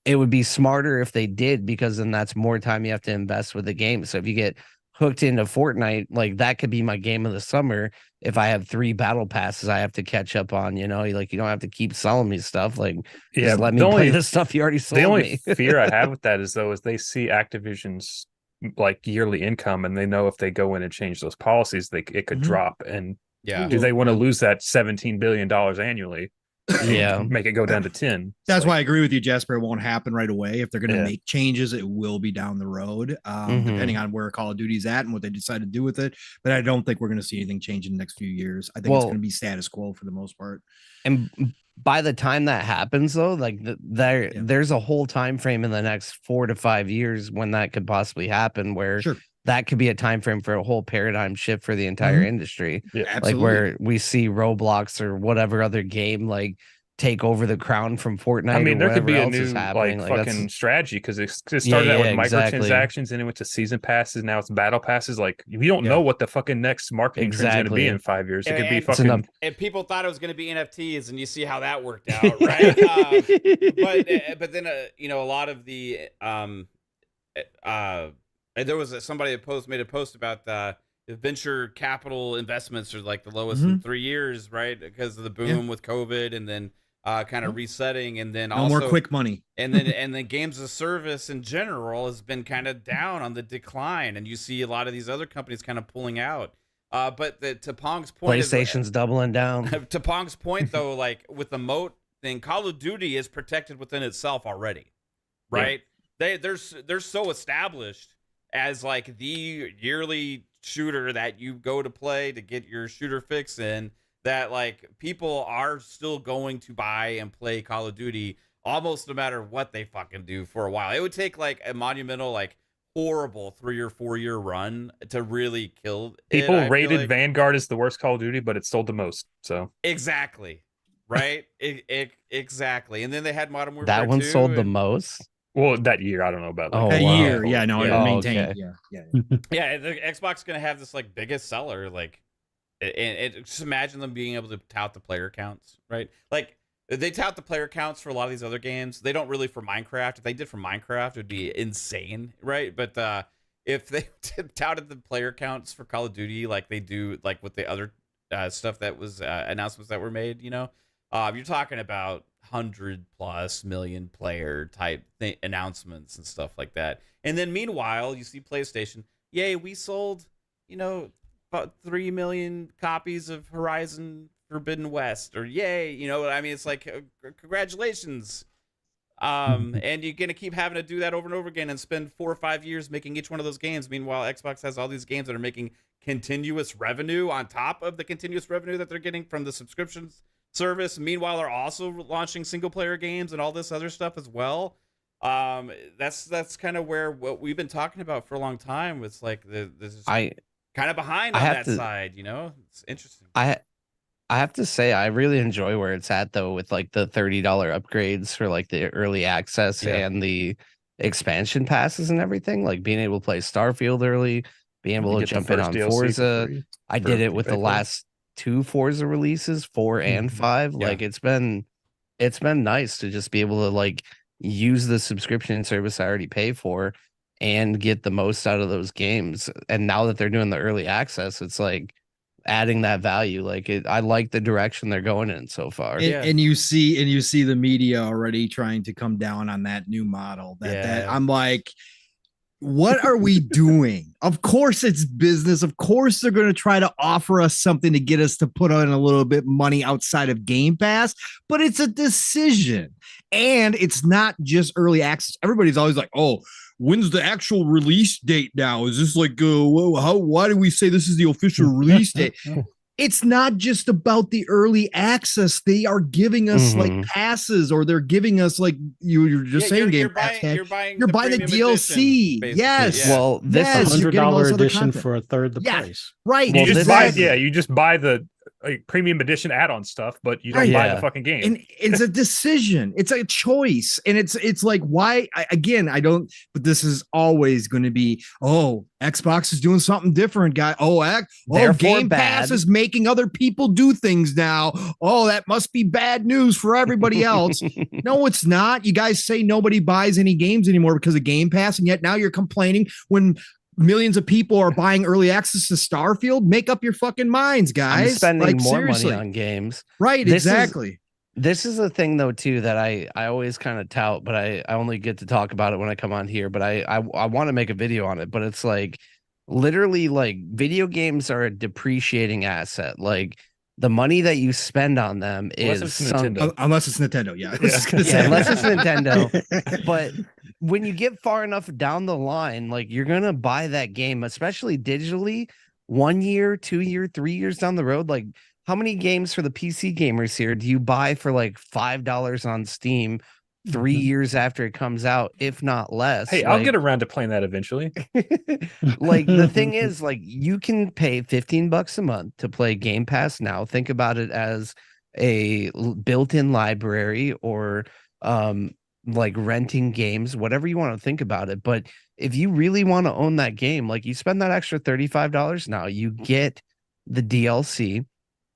it would be smarter if they did, because then that's more time you have to invest with the game. So if you get hooked into Fortnite, like, that could be my game of the summer. If I have 3 battle passes I have to catch up on, you know, like, you don't have to keep selling me stuff. Like, just let me play the stuff you already sold me. The only fear I have with that is they see Activision's like yearly income, and they know if they go in and change those policies, it could drop. And do they want to lose that $17 billion annually? Make it go down to 10. That's why I agree with you, Jasper. It won't happen right away. If they're going to make changes, it will be down the road, depending on where Call of Duty's at and what they decide to do with it. But I don't think we're going to see anything change in the next few years. I think it's going to be status quo for the most part. And by the time that happens, though, like, there's a whole time frame in the next 4 to 5 years when that could possibly happen, where that could be a time frame for a whole paradigm shift for the entire industry. Like, where we see Roblox or whatever other game like take over the crown from Fortnite. I mean, there could be a new like fucking strategy, because it started out with microtransactions, and it went to season passes. Now it's battle passes. Like, we don't know what the fucking next marketing trend is going to be in 5 years. It could be fucking. And people thought it was going to be NFTs, and you see how that worked out, right? But then you know, a lot of the there was somebody that made a post about the venture capital investments are like the lowest in 3 years, right? Because of the boom with COVID, and then kind of resetting, and then also more quick money, and then games as a service in general has been kind of down on the decline, and you see a lot of these other companies kind of pulling out. But to Pong's point, PlayStation's doubling down. To Pong's point, though, like with the moat thing, Call of Duty is protected within itself already, right? They're so established as like the yearly shooter that you go to play to get your shooter fix in, that like people are still going to buy and play Call of Duty almost no matter what they fucking do for a while. It would take like a monumental, like horrible 3 or 4 year run to really kill it. People rated Vanguard as the worst Call of Duty, but it sold the most. So exactly, right? Exactly. And then they had Modern Warfare. That one sold the most. Well, that year, I don't know about that year. Maintained. Okay. Yeah, the Xbox is gonna have this like biggest seller, like, and just imagine them being able to tout the player counts, right? Like, they tout the player counts for a lot of these other games. They don't really for Minecraft. If they did for Minecraft, it would be insane, right? But if they touted the player counts for Call of Duty like they do, like with the other stuff that was announcements that were made, you know, you're talking about 100+ million player type announcements and stuff like that. And then meanwhile, you see PlayStation, yay, we sold, you know, about 3 million copies of Horizon Forbidden West, or yay, you know, I mean, it's like congratulations. And you're gonna keep having to do that over and over again and spend 4 or 5 years making each one of those games. Meanwhile, Xbox has all these games that are making continuous revenue on top of the continuous revenue that they're getting from the subscriptions service. Meanwhile, they're also launching single player games and all this other stuff as well. That's kind of where what we've been talking about for a long time. It's like kind of behind on that side, you know. It's interesting. I have to say, I really enjoy where it's at, though, with like the $30 upgrades for like the early access and the expansion passes and everything. Like being able to play Starfield early, being able to jump in on DLC Forza. I did it with the last 2 Forza releases, 4 and 5. Like it's been nice to just be able to like use the subscription service I already pay for and get the most out of those games. And now that they're doing the early access, it's like adding that value. Like I like the direction they're going in so far. And you see the media already trying to come down on that new model. That I'm like, what are we doing? Of course it's business. Of course they're going to try to offer us something to get us to put on a little bit money outside of Game Pass, but it's a decision. And it's not just early access. Everybody's always like, oh, when's the actual release date now? Is this like, why do we say this is the official release date? It's not just about the early access. They are giving us like passes, or they're giving us like you're just saying, you're buying the DLC. Edition, yes. Yeah. Well, this is $100 edition for a third the price. Right. You just buy, you just buy the premium edition add-on stuff, but you don't buy the fucking game. And it's a decision. It's a choice. And it's like, why? I don't, but this is always going to be, oh, Xbox is doing something different, guy. Game Pass is making other people do things now. Oh, that must be bad news for everybody else. No, it's not. You guys say nobody buys any games anymore because of Game Pass, and yet now you're complaining when millions of people are buying early access to Starfield. Make up your fucking minds, guys. I'm spending more money on games. Right, exactly. This is a thing though too that I always kind of tout, but I only get to talk about it when I come on here. But I want to make a video on it. But it's like literally like video games are a depreciating asset. Like the money that you spend on them unless it's Nintendo. Unless it's Nintendo, unless it's Nintendo. But when you get far enough down the line, like you're gonna buy that game, especially digitally, 1 year, 2 year, 3 years down the road. Like, how many games for the PC gamers here do you buy for like $5 on Steam 3 years after it comes out, if not less? Hey, I'll get around to playing that eventually. Like the thing is, like you can pay $15 a month to play Game Pass now. Think about it as a built-in library, or like renting games, whatever you want to think about it. But if you really want to own that game, like you spend that extra $35 now, you get the DLC.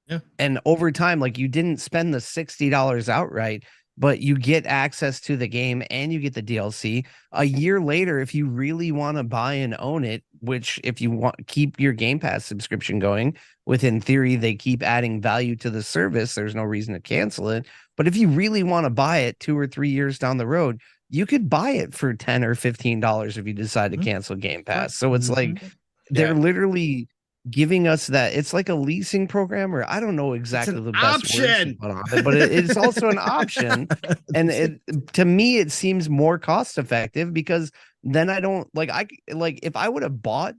Yeah. And over time, like you didn't spend the $60 outright, but you get access to the game and you get the DLC. A year later, if you really want to buy and own it, which if you want keep your Game Pass subscription going, within theory, they keep adding value to the service. There's no reason to cancel it. But if you really want to buy it 2 or 3 years down the road, you could buy it for $10 or $15 if you decide to cancel Game Pass. So it's like they're literally giving us that. It's like a leasing program, or I don't know exactly the best option, but it's also an option. And to me, it seems more cost effective, because then I don't if I would have bought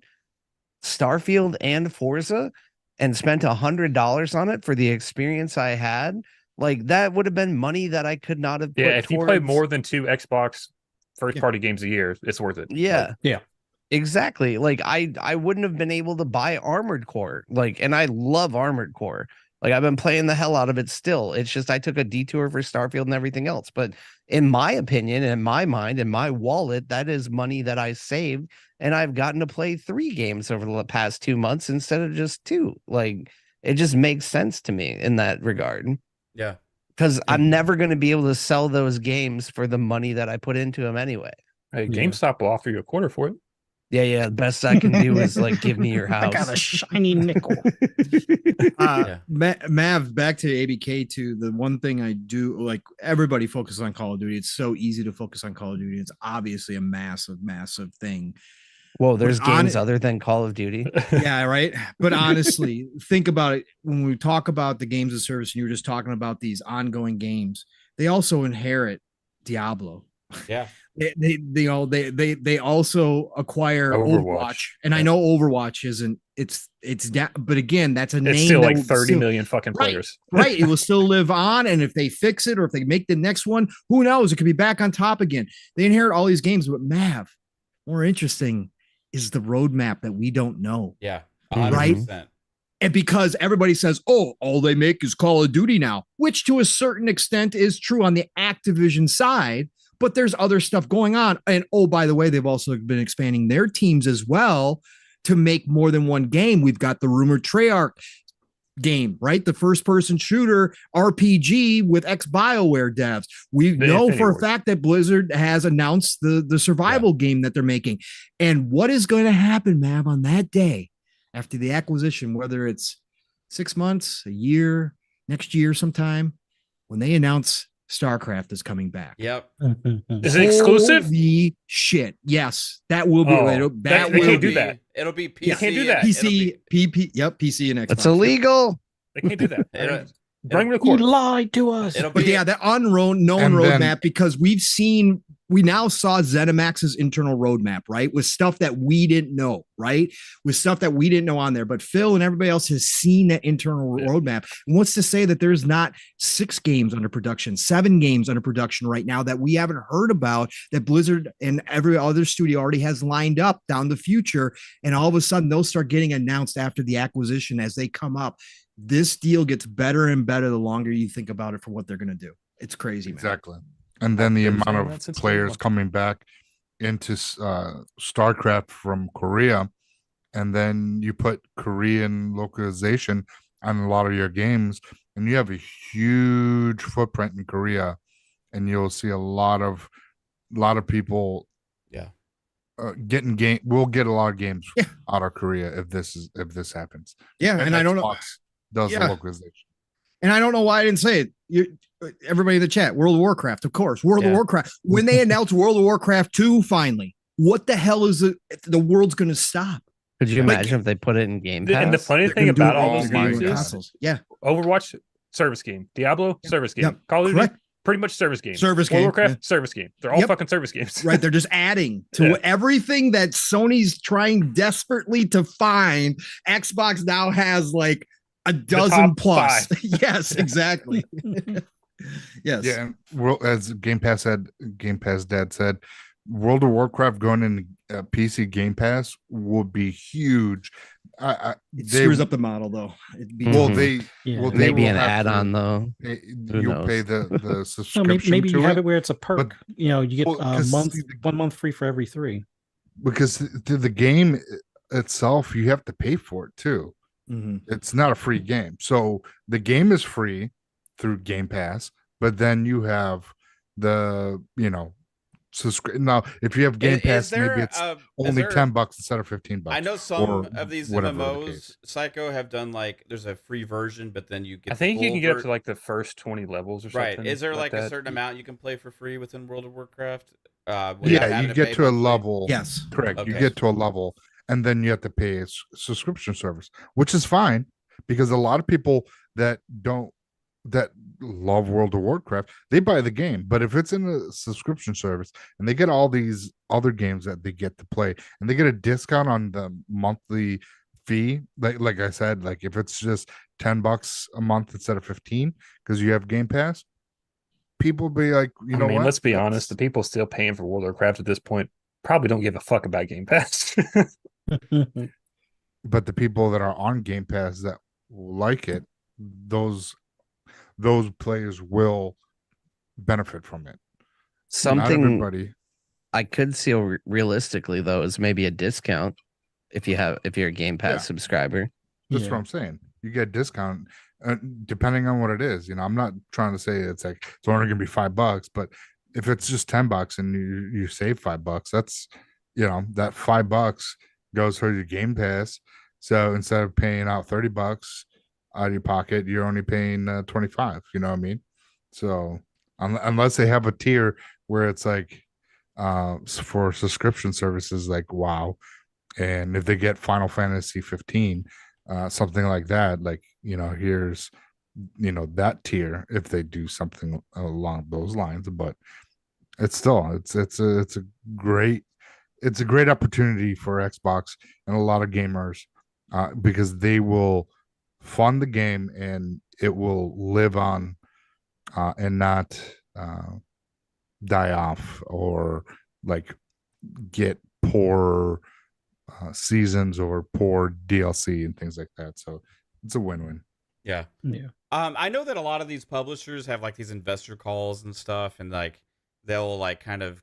Starfield and Forza and spent $100 on it for the experience I had, like that would have been money that I could not have. If you play more than 2 Xbox first-party games a year, it's worth it. Yeah. Exactly. Like I wouldn't have been able to buy Armored Core. Like, and I love Armored Core. Like I've been playing the hell out of it still. It's just I took a detour for Starfield and everything else. But in my opinion, in my mind, in my wallet, that is money that I saved, and I've gotten to play 3 games over the past 2 months instead of just 2. Like it just makes sense to me in that regard. Yeah. Because I'm never going to be able to sell those games for the money that I put into them anyway. Hey, GameStop will offer you a quarter for it. Yeah. The best I can do is like give me your house. I got a shiny nickel. Mav, back to ABK too. The one thing I do, like everybody focuses on Call of Duty. It's so easy to focus on Call of Duty. It's obviously a massive thing. Whoa, there's games other than Call of Duty. Yeah, right. But honestly, think about it. When we talk about the games of service, and you were just talking about these ongoing games, they also inherit Diablo. Yeah. They also acquire Overwatch. And I know Overwatch isn't but again, that's a name. It's still like 30 million fucking players. Right. It will still live on. And if they fix it, or if they make the next one, who knows? It could be back on top again. They inherit all these games, but Mav, more interesting is the roadmap that we don't know. Yeah. 100%. Right. And because everybody says, oh, all they make is Call of Duty now, which to a certain extent is true on the Activision side, but there's other stuff going on. And oh, by the way, they've also been expanding their teams as well to make more than one game. We've got the rumored Treyarch game, right? The first person shooter RPG with ex-BioWare devs. We know for a fact that Blizzard has announced the survival game that they're making. And what is going to happen, Mav, on that day after the acquisition, whether it's 6 months, a year, next year sometime, when they announce StarCraft is coming back. Yep. Is it exclusive? Holy shit! Yes, that will be. They can't do that. It'll be PC. You can't do that. PC, PP. Yep, PC and Xbox. It's illegal. They can't do that. Bring You record. lied to us. It'll But be yeah, that known roadmap, because we now saw ZeniMax's internal roadmap, right? With stuff that we didn't know, right? With stuff that we didn't know on there. But Phil and everybody else has seen that internal roadmap. And what's to say that there's not 6 games under production, 7 games under production right now that we haven't heard about, that Blizzard and every other studio already has lined up down the future. And all of a sudden those start getting announced after the acquisition as they come up. This deal gets better and better the longer you think about it for what they're going to do. It's crazy, man. Exactly. And then the amount of players coming back into StarCraft from Korea, and then you put Korean localization on a lot of your games, and you have a huge footprint in Korea, and you'll see a lot of people getting game. We'll get a lot of games out of Korea if this happens. Yeah, and I don't know. Does the localization. And I don't know why I didn't say it. Everybody in the chat, World of Warcraft, of course. World of Warcraft. When they announced World of Warcraft 2, finally, what the hell is it? The world's going to stop? Could you imagine if they put it in Game Pass? And the funny thing about all those games is, Overwatch, service game. Diablo, service game. Call of Duty, pretty much service game. Service game. World of Warcraft, service game. They're all fucking service games. Right. They're just adding to everything that Sony's trying desperately to find. Xbox now has like a dozen plus. Yes, exactly. Yes. Yeah. And as Game Pass Dad said, World of Warcraft going in PC Game Pass would be huge. It screws up the model though. Maybe an add-on though. You'll pay the subscription. Maybe you have it where it's a But, perk. You get a month, 1 month free for every 3. Because the game itself, you have to pay for it too. Mm-hmm. It's not a free game. So the game is free through Game Pass, but then you have the subscription. Now, if you have Game Pass, maybe it's only $10 instead of $15. I know some of these MMOs, Psycho, have done like there's a free version, but then you get. I think you can get up to like the first 20 levels or something. Right? Is there like a certain amount you can play for free within World of Warcraft? Yeah, you get to a level. Yes, correct. Okay. You get to a level, and then you have to pay a subscription service, which is fine because a lot of people that love World of Warcraft, they buy the game. But if it's in a subscription service and they get all these other games that they get to play, and they get a discount on the monthly fee, like I said, like if it's just $10 a month instead of 15 because you have Game Pass, people be like, what? Let's be honest, the people still paying for World of Warcraft at this point probably don't give a fuck about Game Pass. But the people that are on Game Pass that like it, those players will benefit from it. Something not everybody. I could see realistically though is maybe a discount if you're a Game Pass subscriber. That's what I'm saying. You get a discount depending on what it is. I'm not trying to say it's like it's only going to be $5, but if it's just $10 and you save $5, that's that $5 goes for your Game Pass. So instead of paying out $30 out of your pocket, you're only paying 25. You know what I mean? So unless they have a tier where it's like for subscription services, like WoW, and if they get Final Fantasy 15, something like that, like here's that tier if they do something along those lines. But it's still it's a great opportunity for Xbox and a lot of gamers because they will fund the game and it will live on and not die off or like get poor seasons or poor DLC and things like that. So it's a win-win. Yeah. I know that a lot of these publishers have like these investor calls and stuff, and like they'll like kind of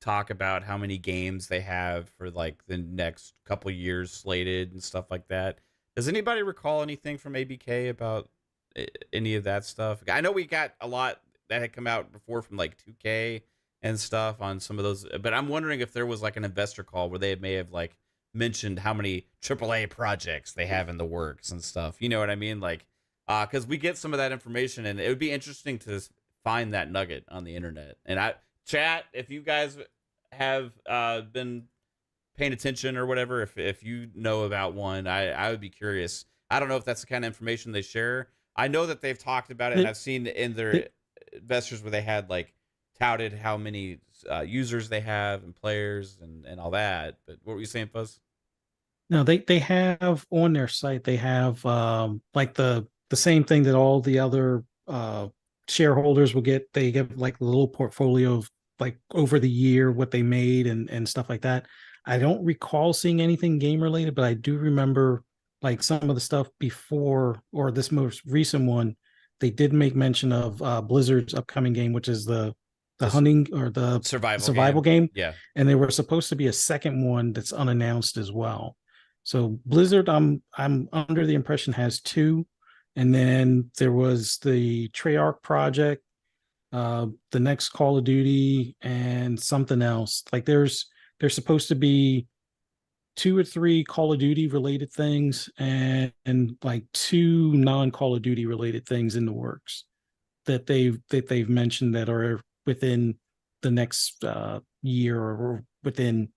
talk about how many games they have for like the next couple years slated and stuff like that. Does anybody recall anything from ABK about any of that stuff? I know we got a lot that had come out before from like 2K and stuff on some of those, but I'm wondering if there was like an investor call where they may have like mentioned how many AAA projects they have in the works and stuff. You know what I mean? Like, because we get some of that information, and it would be interesting to find that nugget on the internet. And chat, if you guys have been paying attention or whatever, if you know about one, I would be curious. I don't know if that's the kind of information they share. I know that they've talked about it, and I've seen in their investors where they had like touted how many users they have and players and all that. But what were you saying, Fuzz? No, they have on their site, they have like the same thing that all the other shareholders will get. They get like a little portfolio of like over the year what they made and stuff like that. I don't recall seeing anything game related, but I do remember like some of the stuff before, or this most recent one, they did make mention of Blizzard's upcoming game, which is the hunting or the survival game. Yeah. And there was supposed to be a second one that's unannounced as well. So Blizzard, I'm under the impression, has 2. And then there was the Treyarch project, the next Call of Duty, and something else. Like there's supposed to be 2 or 3 Call of Duty related things and like 2 non-Call of Duty related things in the works that they've mentioned that are within the next year or within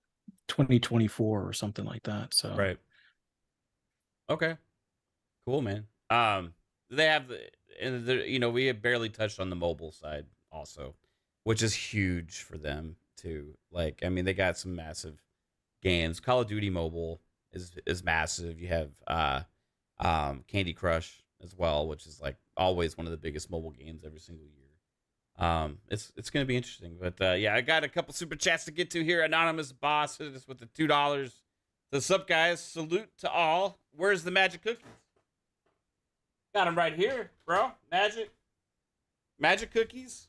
2024 or something like that. So right. Okay. Cool, man. They have we have barely touched on the mobile side also, which is huge for them too. Like, I mean, they got some massive games. Call of Duty Mobile is massive. You have Candy Crush as well, which is like always one of the biggest mobile games every single year. It's gonna be interesting. But yeah, I got a couple super chats to get to here. Anonymous Boss hit us with the $2. What's up, guys? Salute to all. Where's the magic cookies? Got them right here, bro. Magic cookies.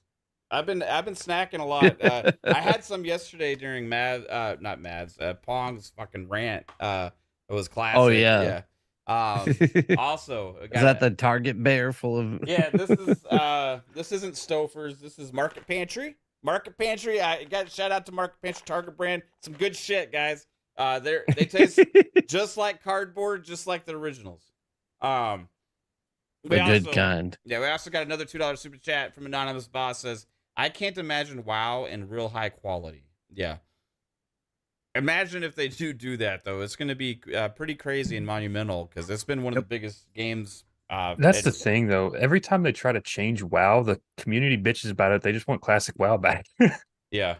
I've been snacking a lot. I had some yesterday during Pong's fucking rant. It was classic. Oh yeah. Also, is that the Target bear full of? Yeah, this isn't Stouffer's. This is Market Pantry. Market Pantry. I got shout out to Market Pantry, Target brand. Some good shit, guys. They taste just like cardboard, just like the originals. Good kind. Yeah, we also got another $2 super chat from Anonymous Boss. Says, I can't imagine WoW in real high quality. Yeah. Imagine if they do that, though. It's going to be pretty crazy and monumental because it's been one of the biggest games. That's the thing, though. Every time they try to change WoW, the community bitches about it. They just want classic WoW back. Yeah.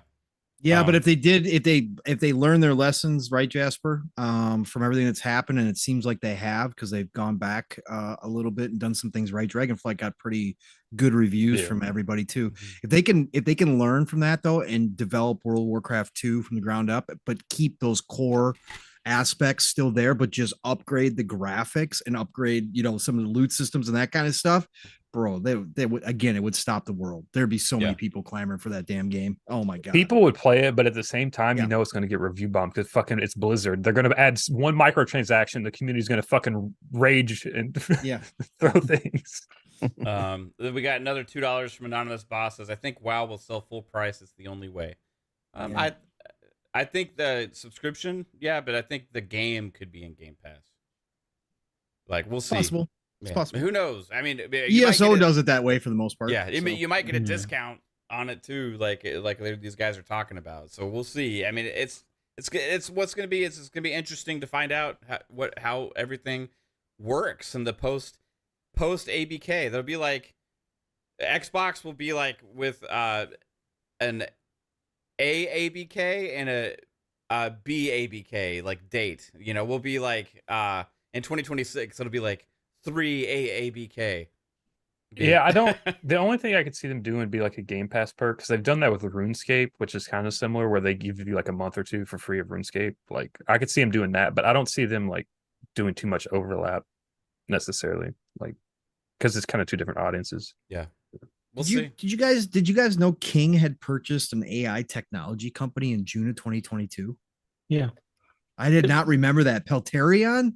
Yeah, but if they learn their lessons, right, Jasper, from everything that's happened, and it seems like they have because they've gone back a little bit and done some things right. Dragonflight got pretty good reviews from everybody too. Mm-hmm. If they can learn from that though and develop World of Warcraft 2 from the ground up, but keep those core aspects still there, but just upgrade the graphics and upgrade, some of the loot systems and that kind of stuff. Bro, they would, again, it would stop the world. There'd be so many people clamoring for that damn game. Oh my god. People would play it, but at the same time, it's going to get review bombed because it's Blizzard. They're going to add one microtransaction. The community's going to fucking rage and throw things. Then we got another $2 from Anonymous Boss. Says, I think WoW will sell full price. It's the only way. I think the subscription, but I think the game could be in Game Pass. Like, we'll see. Possible. It's possible. Who knows? I mean, ESO does it that way for the most part. Yeah, you might get a discount on it too, like these guys are talking about. So we'll see. I mean, it's what's going to be. It's going to be interesting to find out how everything works in the post ABK. There'll be like Xbox will be like with an ABK and a BABK like date. We'll be like in 2026. It'll be like 3 ABK. Yeah, the only thing I could see them doing would be like a Game Pass perk because they've done that with RuneScape, which is kind of similar, where they give you like a month or 2 for free of RuneScape. Like, I could see them doing that, but I don't see them like doing too much overlap necessarily, like because it's kind of 2 different audiences. Yeah. We'll see. Did you guys know King had purchased an AI technology company in June of 2022? Yeah. I did not remember that. Pelterion?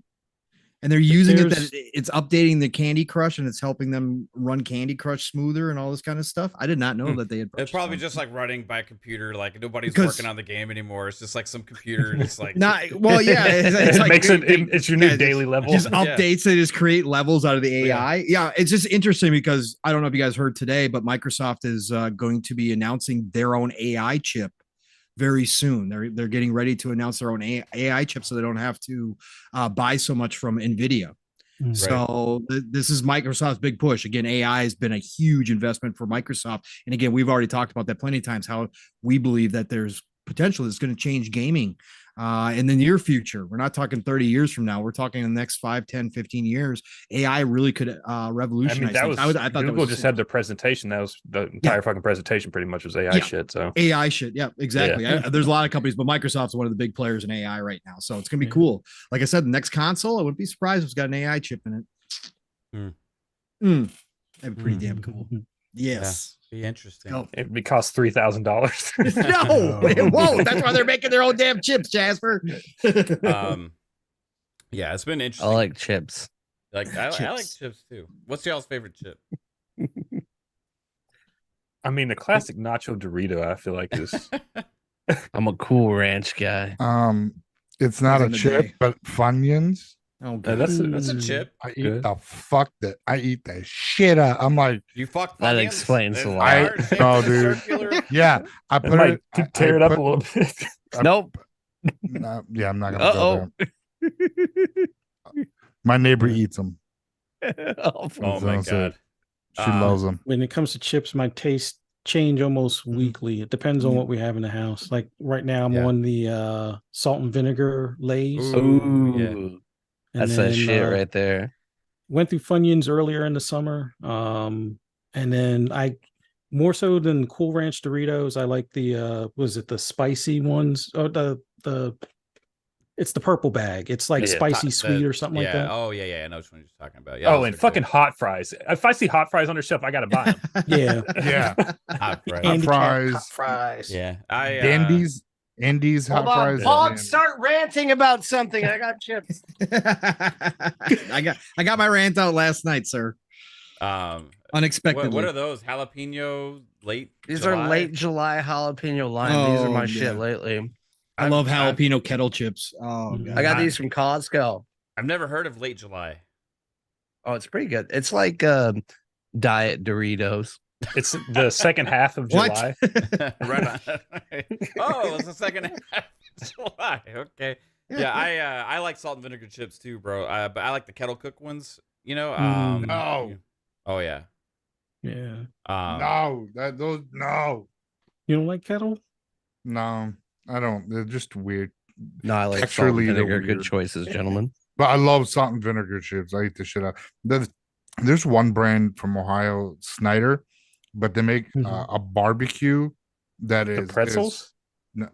And they're using it that it's updating the Candy Crush and it's helping them run Candy Crush smoother and all this kind of stuff. I did not know that they had. It's probably just like running by computer. Like nobody's working on the game anymore. It's just like some computer just like well, yeah, it's like, makes it's your new daily level. Just updates. They just create levels out of the AI. Yeah, it's just interesting because I don't know if you guys heard today, but Microsoft is going to be announcing their own AI chip very soon. They're getting ready to announce their own AI chip so they don't have to buy so much from NVIDIA. Right. So this is Microsoft's big push. Again, AI has been a huge investment for Microsoft. And again, we've already talked about that plenty of times, how we believe that there's potential that's going to change gaming in the near future. We're not talking 30 years from now. We're talking in the next 5, 10, 15 years. AI really could revolutionize. I thought Google just had their presentation. That was the entire fucking presentation pretty much was AI shit. So AI shit. Yeah, exactly. There's a lot of companies, but Microsoft's one of the big players in AI right now. So it's going to be cool. Like I said, the next console, I wouldn't be surprised if it's got an AI chip in it. That'd be pretty damn cool. Yes. Be interesting. Oh. It'd cost $3,000. No, it won't. That's why they're making their own damn chips, Jasper. Yeah, it's been interesting. I like chips. Like I like chips too. What's y'all's favorite chip? I mean, the classic nacho Dorito, I feel like is. I'm a Cool Ranch guy. It's not a chip, but Funyuns. Oh, that's a chip. I eat I eat the shit out. I'm like, you fuck. That explains a lot. No, dude. Yeah, I put it. Tear it up a little bit. Nope. Yeah, I'm not gonna go there. My neighbor eats them. Oh my god, she loves them. When it comes to chips, my taste change almost weekly. It depends on what we have in the house. Like right now, I'm on the salt and vinegar Lay's. Ooh, yeah. That's that shit right there. Went through Funyuns earlier in the summer. And then I more so than Cool Ranch Doritos, I like the was it the spicy ones? Oh, it's the purple bag. It's like spicy sweet or something like that. Oh yeah, I know which one you're talking about. Yeah. And fucking hot fries. If I see hot fries on their shelf, I gotta buy them. Yeah. Hot fries. Hot fries. Yeah. Andy's hot fries. Paul, start ranting about something. I got chips. I got my rant out last night, sir. Unexpectedly. What are those? Jalapeno late? These are late July jalapeno lime. These are my shit lately. I love jalapeno kettle chips. Oh, God. I got these from Costco. I've never heard of late July. Oh, it's pretty good. It's like diet Doritos. It's the second half of July. Right on. Oh, it's the second half of July. Okay. Yeah, I like salt and vinegar chips too, bro. But I like the kettle cook ones. You know. No. Oh yeah. Yeah. No. No. You don't like kettle? No, I don't. They're just weird. No, I like salt and vinegar. Good choices, gentlemen. But I love salt and vinegar chips. I eat the shit out. There's one brand from Ohio, Snyder, but they make a barbecue that is pretzels. No,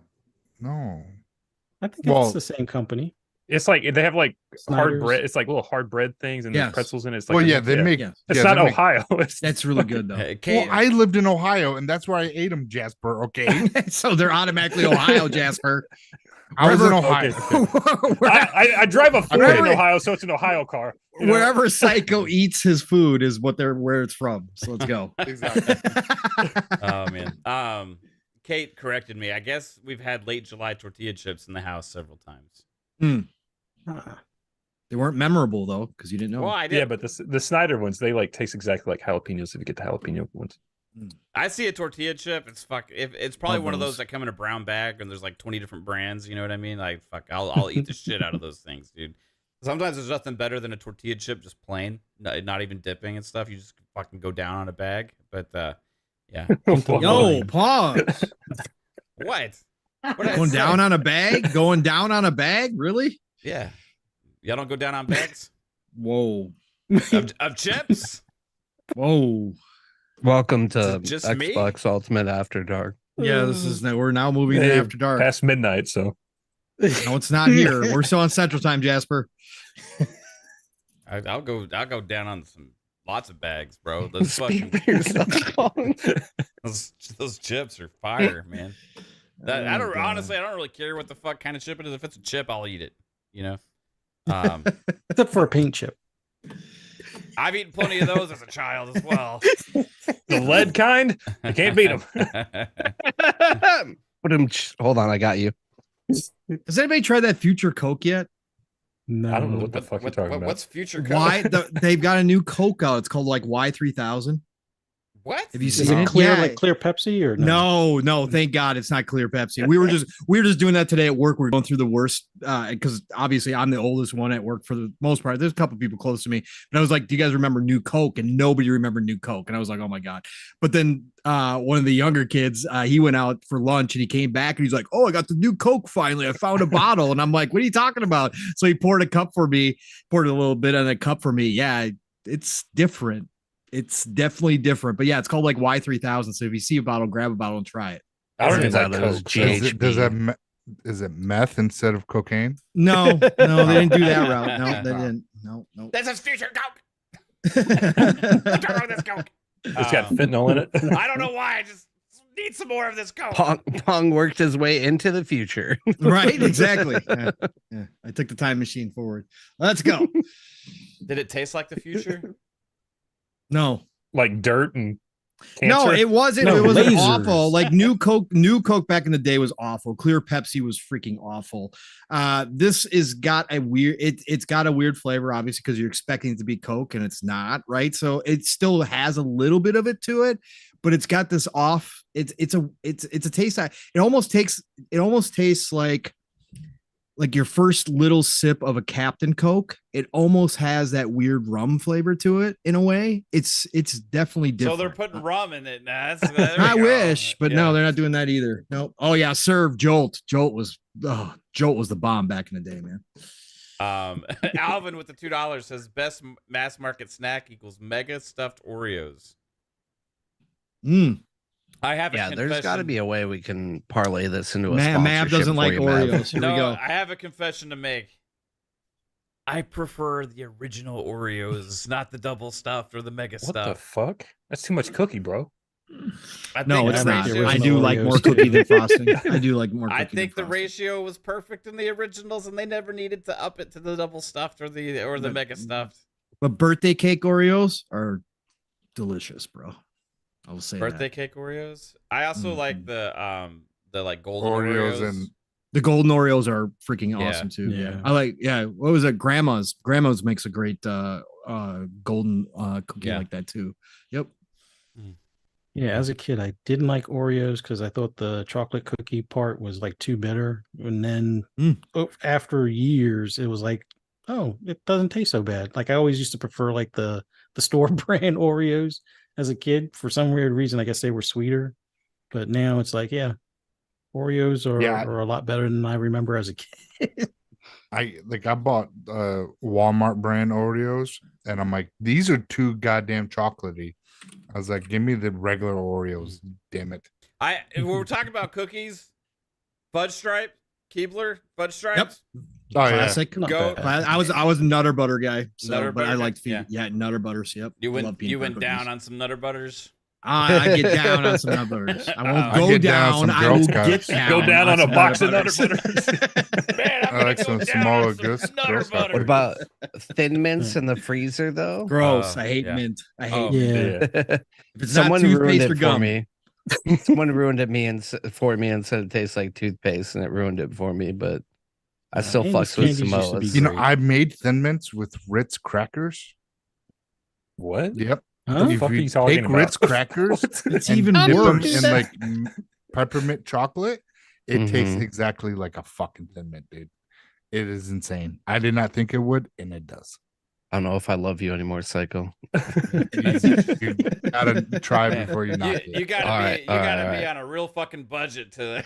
I think it's the same company. It's like they have like Snyder's. hard bread. It's like little hard bread things and there's pretzels in it. It's like they make. It's not Ohio. That's really good though. Well, I lived in Ohio, and that's where I ate them, Jasper. Okay, so they're automatically Ohio, Jasper. I was in Ohio. Okay. I drive a Ford in Ohio, so it's an Ohio car. Wherever Psycho eats his food is where it's from. So let's go. Exactly. Oh man. Kate corrected me. I guess we've had late July tortilla chips in the house several times. They weren't memorable though, because you didn't know. Well, I did. Yeah, but the Snyder ones, they like taste exactly like jalapenos if you get the jalapeno ones. I see a tortilla chip. It's probably one of those that come in a brown bag and there's like 20 different brands. You know what I mean? Like I'll eat the shit out of those things, dude. Sometimes there's nothing better than a tortilla chip just plain, not even dipping and stuff. You just fucking go down on a bag. But yeah. Yo, pause. What? Going down on a bag? Going down on a bag? Really? Yeah. Y'all don't go down on bags? Whoa. Of chips? Whoa. Welcome to just Xbox Ultimate After Dark. Yeah, we're now moving to After Dark. Past midnight, so. No, it's not here. We're still on Central Time, Jasper. I'll go down on lots of bags, bro. Those those chips are fire, man. I don't really care what the fuck kind of chip it is. If it's a chip, I'll eat it. You know. Except for a paint chip. I've eaten plenty of those as a child as well. The lead kind, you can't beat them. Hold on, I got you. Has anybody tried that Future Coke yet? No. I don't know what the fuck you're talking about. What's Future Coke? They've got a new Coke out. It's called like Y3000. What? Have you Is seen it it? clear Yeah. like clear Pepsi or no? No, thank God it's not clear Pepsi. We were just doing that today at work. We are going through the worst because obviously I'm the oldest one at work for the most part. There's a couple people close to me, but I was like, "Do you guys remember New Coke?" And nobody remembered New Coke, and I was like, "Oh my God!" But then one of the younger kids, he went out for lunch and he came back and he's like, "Oh, I got the New Coke finally! I found a bottle." And I'm like, "What are you talking about?" So he poured a cup for me, poured a little bit on a cup for me. Yeah, it's different. It's definitely different, but yeah, it's called like Y3000. So if you see a bottle, grab a bottle and try it. I don't even Turns out like it was Coke. GHB. Is it meth instead of cocaine? No, they didn't do that route. No, they didn't. No. This is Future Coke. What's wrong with this Coke? It's got fentanyl in it. I don't know why. I just need some more of this Coke. Pong worked his way into the future. Right, exactly. Yeah. I took the time machine forward. Let's go. Did it taste like the future? No. Like dirt and cancer. No, it wasn't. No, it was lasers. awful. Like New Coke back in the day was awful. Clear Pepsi was freaking awful. This is got a weird. It's got a weird flavor, obviously, because you're expecting it to be Coke and it's not, right? So it still has a little bit of it to it, but it's got this off. It's a taste. It almost tastes like your first little sip of a Captain Coke. It almost has that weird rum flavor to it in a way. It's definitely different. So they're putting rum in it. Nah, I wish, but no, they're not doing that either. Nope. Oh yeah, serve Jolt. Jolt was the bomb back in the day, man. Alvin with the $2 says best mass market snack equals mega stuffed Oreos. I have a confession. There's got to be a way we can parlay this into a Mav doesn't like Oreos. Mav. Here we go. I have a confession to make. I prefer the original Oreos, not the double stuffed or the mega What the stuffed. fuck? That's too much cookie, bro. No, it's I not. like the I do original like Oreos, more too. cookie than frosting. I do like more cookie I think the than frosting. ratio was perfect in the originals, and they never needed to up it to the double stuffed or the mega stuffed. But birthday cake Oreos are delicious, bro. I will say Birthday that. cake Oreos. I also like the like golden Oreos Oreos. and The golden Oreos are freaking Yeah. awesome too. Yeah. I like. Yeah, what was it? Grandma's makes a great golden cookie Yeah. like that too. Yep. Yeah, as a kid, I didn't like Oreos because I thought the chocolate cookie part was like too bitter. And then after years, it was like, oh, it doesn't taste so bad. Like I always used to prefer like the store brand Oreos as a kid. For some weird reason, I guess they were sweeter. But now it's like, yeah, Oreos are a lot better than I remember as a kid. I bought Walmart brand Oreos and I'm like, these are too goddamn chocolatey. I was like, give me the regular Oreos, damn it. When we're talking about cookies, Fudge Stripe, Keebler, Fudge Stripes. Yep. Oh Classic. Not Go- bad. I was a Nutter Butter guy, so Nutter but I Butter, liked yeah. Nutter Butters. Yep. You I love went peanut butter down cookies. on some Nutter Butters. I get down on some Nutter Butters. I won't I go get down on down. some I Girl will Scouts. get down. Go down on a some box of Nutter Nutter Butters. Man, I'm I like gonna some go down smaller on some Girl Nutter Scouts. Butter. What about Thin Mints in the freezer though? Gross. I hate yeah. mint. I hate Oh, mint. Yeah. If it's Someone not ruined toothpaste it or for gum. me. Someone ruined it for me and said it tastes like toothpaste, and it ruined it for me. But I still Angus fucks with candies used to be Samoas. You know, great. I made Thin Mints with Ritz crackers. What? Yep. Huh? The If fuck are you you talking take about? Ritz crackers It's and even dip them worse. in like peppermint chocolate, it tastes Mhm. exactly like a fucking Thin Mint, dude. It is insane. I did not think it would, and it does. I don't know if I love you anymore, Psycho. You gotta try before you knock You it. gotta be on a real fucking budget to.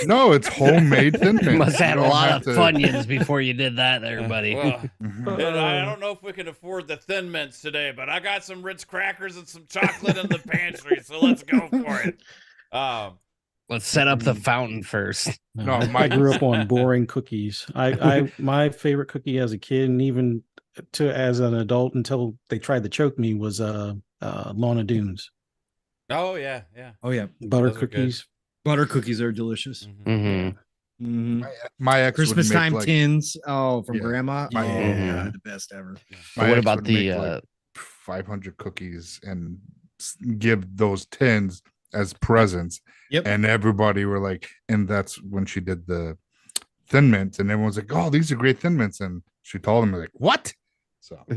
No, it's homemade Thin Mint. Must You have had a don't lot have of to- Funyuns before you did that, there, buddy. Well, Mhm. and I don't know if we can afford the Thin Mints today, but I got some Ritz crackers and some chocolate in the pantry, so let's go for it. Let's set up the fountain first. No, I grew up on boring cookies. I my favorite cookie as a kid, and even as an adult until they tried to choke me, was Lorne Dunes Oh yeah. Oh yeah. butter Those are good. cookies. Butter cookies are delicious. Mhm. Mm-hmm. Mhm. My ex Christmas would make, time like, tins. Oh, from Yeah. grandma. My- Oh, Mhm. God, the best ever. my What ex about would the make, like, 500 cookies and give those tins as presents. Yep. And everybody were like, and that's when she did the Thin Mints, and everyone's like, "Oh, these are great Thin Mints," and she told them like, "What?" So she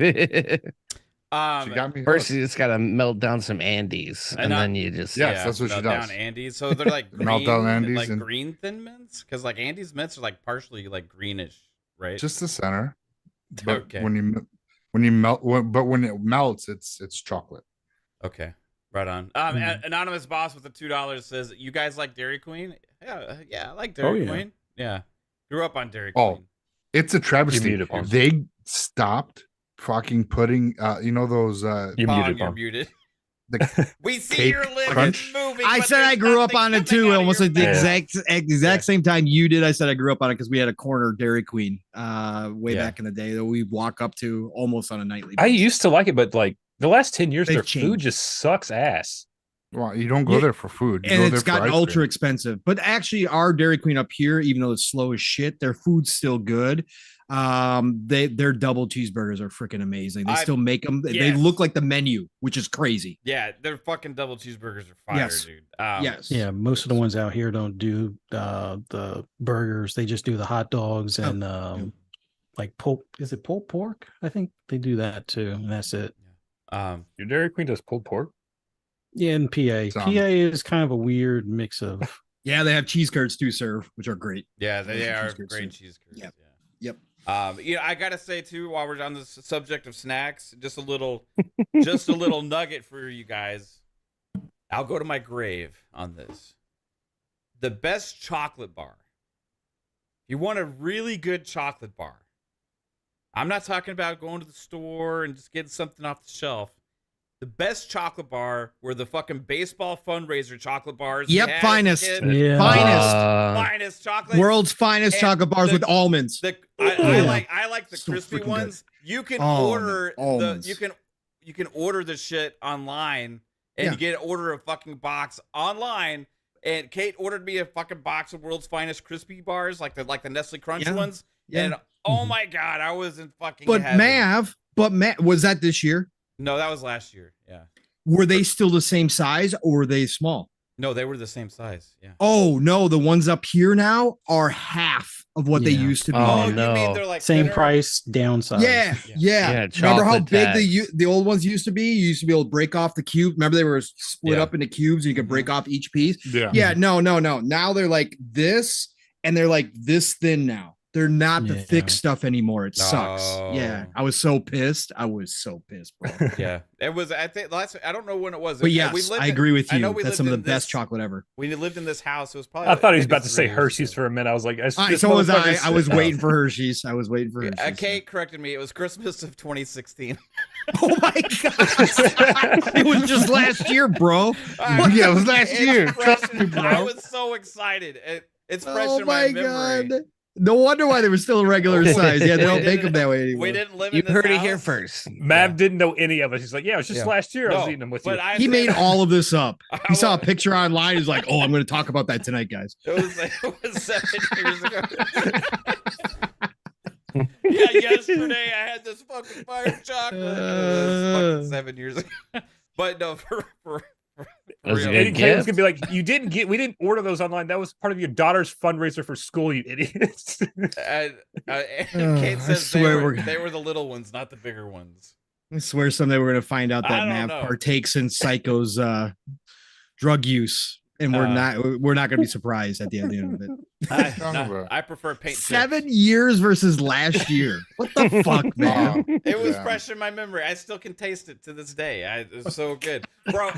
got me First, hooked. you just gotta melt down some Andes, and then you just Yes, that's what she melt does. down Andes. So they're like green, Melt down Andes like and- green Thin Mints, because like Andes mints are like partially like greenish, right? just the center. But Okay. when you melt, but when it melts, it's chocolate. Okay, right on. Anonymous boss with the $2 says, "You guys like Dairy Queen?" Yeah, I like Dairy yeah. Queen. Yeah, grew up on Dairy Oh, Queen. it's a travesty. muted, Pong. They stopped fucking putting, those You Pong, muted, you're Pong. muted. the We see Cake your lips Crunch. moving. I but said I there's grew up nothing on it coming too, out of almost your at the mouth. exact same time you did. I said I grew up on it because we had a corner Dairy Queen way Yeah. back in the day that we walk up to almost on a nightly I basis. used to like it, but like the last 10 years, They've their food changed. just sucks ass. Well, you don't go Yeah, there for food. You and go it's there for gotten ice ultra cream. expensive. But actually, our Dairy Queen up here, even though it's slow as shit, their food's still good. Their double cheeseburgers are freaking amazing. They still make them. They Yes. look like the menu, which is crazy. Yeah, their fucking double cheeseburgers are fire, Yes. dude. Yes. Yeah, most of the ones out here don't do the burgers. They just do the hot dogs and like is it pulled pork? I think they do that too, and that's it. Your Dairy Queen does pulled pork. Yeah, in PA. Some. PA is kind of a weird mix of Yeah, they have cheese curds too, sir, which are great. Yeah, they Those are are cheese curds, great too. cheese curds. Yep. Yeah. Yep. I gotta say too, while we're on the subject of snacks, just a little nugget for you guys. I'll go to my grave on this. The best chocolate bar. You want a really good chocolate bar. I'm not talking about going to the store and just getting something off the shelf. The best chocolate bar were the fucking baseball fundraiser chocolate bars. Yep, we had as a finest. kid. Yeah. Finest chocolate. World's finest And chocolate bars with almonds. I like the So crispy freaking good. ones. You can Oh, order man, almonds. you can order the shit online and Yeah. you get order a fucking box online. And Kate ordered me a fucking box of World's Finest crispy bars, like the Nestle Crunch Yeah. ones. Yeah. And oh my god, I was in fucking But heaven. Mav, was that this year? No, that was last year. Yeah. Were they still the same size or were they small? No, they were the same size. Yeah. Oh no, the ones up here now are half of what they Yeah. used to be. Oh, you no. mean they're like same thinner? price, downside. Yeah. Yeah, Remember how chocolate big tags. the old ones used to be? You used to be able to break off the cube. Remember they were split Yeah. up into cubes and you could break off each piece. Yeah. Yeah, no. Now they're like this, and they're like this thin now. They're not the thick Yeah. stuff anymore. It sucks. Yeah, No. I was so pissed. bro. Yeah. It was, I think I don't know when it was. But We yes, lived I in- agree with I you. know we That's lived some of the in best this- chocolate ever. When you lived in this house, it was probably. I thought he was maybe about to say 3 years Hershey's ago. for a minute. I was like, All right, this so was I. motherfucker's- I was waiting for Hershey's. Kate corrected me. It was Christmas of 2016. Oh my god! It was just last year, bro. Yeah, it was last It's year. fresh Trust in- me, bro. I was so excited. It's fresh Oh in my my memory. god! No wonder why they were still a regular size. Yeah, they don't make them that way anymore. We didn't live You in this heard it here house. first. Mav didn't know any of us. He's like, yeah, it was just Yeah. last year I was No, eating them with but you. I He said- made all of this up. I He saw a was- picture online. He's like, "Oh, I'm going to talk about that tonight, guys." It was 7 years ago. Yeah, yesterday I had this fucking fire chocolate. It was fucking 7 years ago. But no, for That was a real. good Kate was gift. gonna be like, we didn't order those online. That was part of your daughter's fundraiser for school, you idiots. And Oh, Kate I says swear they were the little ones, not the bigger ones. I swear someday we're going to find out I that don't Mav know. partakes in Psycho's drug use, and we're not going to be surprised at the end of it. I prefer paint. 7 chips. years versus last year. What the fuck, man? It was Yeah. fresh in my memory. I still can taste it to this day. It was so good, bro.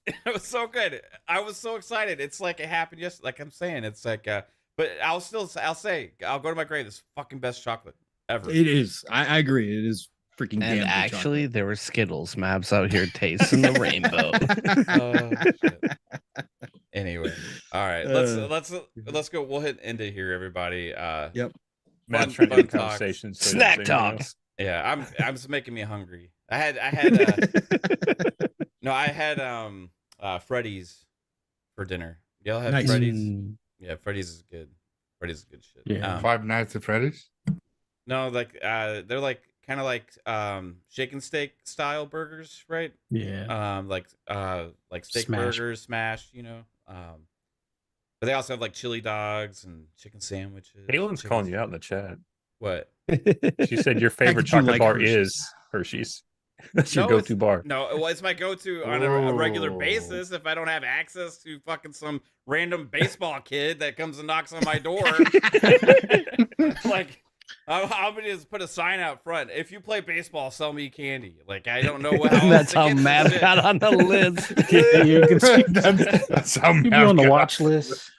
It was so good. I was so excited. It's like it happened yesterday. Like I'm saying, it's like. But I'll say I'll go to my grave. This fucking best chocolate ever. It is. I agree. It is freaking. And damn good actually, there were Skittles. Maps out here tasting the rainbow. chocolate. Oh, shit. Anyway, all right. Let's go. We'll hit end it here, everybody. Yep. Mav's Fun trying to have talks. conversations. so he Snack doesn't say anything talks. Yeah, I'm just making me hungry. I had no, I had Freddy's for dinner. Y'all had Nice. Freddy's? Mm, Yeah, Freddy's is good. Freddy's good shit. Yeah. Five Nights at Freddy's. No, like they're like kind of like shake and steak style burgers, right? Yeah. Like steak Smash. burgers, smash, you know. But they also have like chili dogs and chicken sandwiches. Caitlin's calling you out in the chat. What? She said your favorite could you chocolate like bar Hershey's? is Hershey's. That's your No, go-to it's- bar. No, well, it's my go-to on a regular Whoa. basis if I don't have access to fucking some random baseball kid that comes and knocks on my door. Like, I'm gonna just put a sign out front. If you play baseball, sell me candy. Like, I don't know what else That's to how get this Matt shit. got on the list. You can see That's how you be Mav on the got- watch list.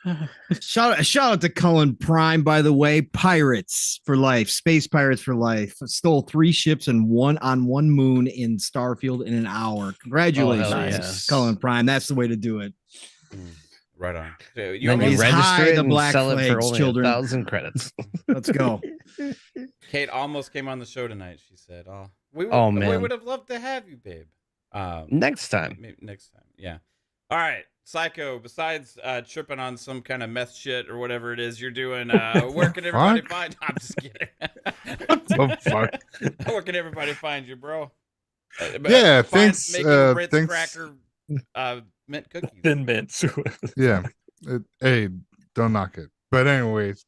Shout out to Cullen Prime, by the way. Pirates for life, space pirates for life. Stole 3 ships and one moon in Starfield in an hour. Congratulations, hell yeah. Cullen Prime. That's the way to do it. Right on. You Then almost- you He's register high it the and black sell it for flags, only children. 1,000 credits. Let's go. Kate almost came on the show tonight. She said, "Oh, we man. would have loved to have you, babe." Next time. Maybe next time. Yeah. All right, Psycho. Besides tripping on some kind of meth shit or whatever it is you're doing, where can everybody fuck? find? I'm just kidding. The fuck? Where can everybody find you, bro? Yeah, thanks, Making Ritz thanks. cracker mint cookies. Thin mints. Yeah. Hey, don't knock it. But anyways,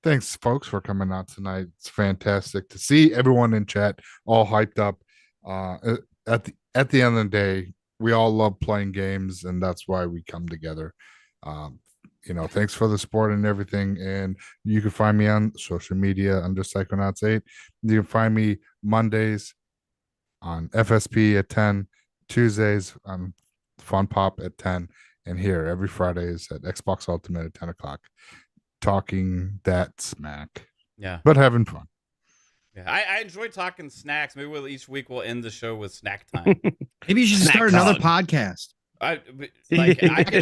thanks, folks, for coming out tonight. It's fantastic to see everyone in chat all hyped up. At the end of the day, we all love playing games, and that's why we come together. Thanks for the support and everything. And you can find me on social media under Psychonauts 8. You can find me Mondays on FSP at 10, Tuesdays on Fun Pop at 10, and here every Fridays at Xbox Ultimate at 10 o'clock, talking that smack, Yeah. but having fun. Yeah. I enjoy talking snacks. Maybe each week we'll end the show with snack time. Maybe you should Snack start another talk. podcast. I could Hey,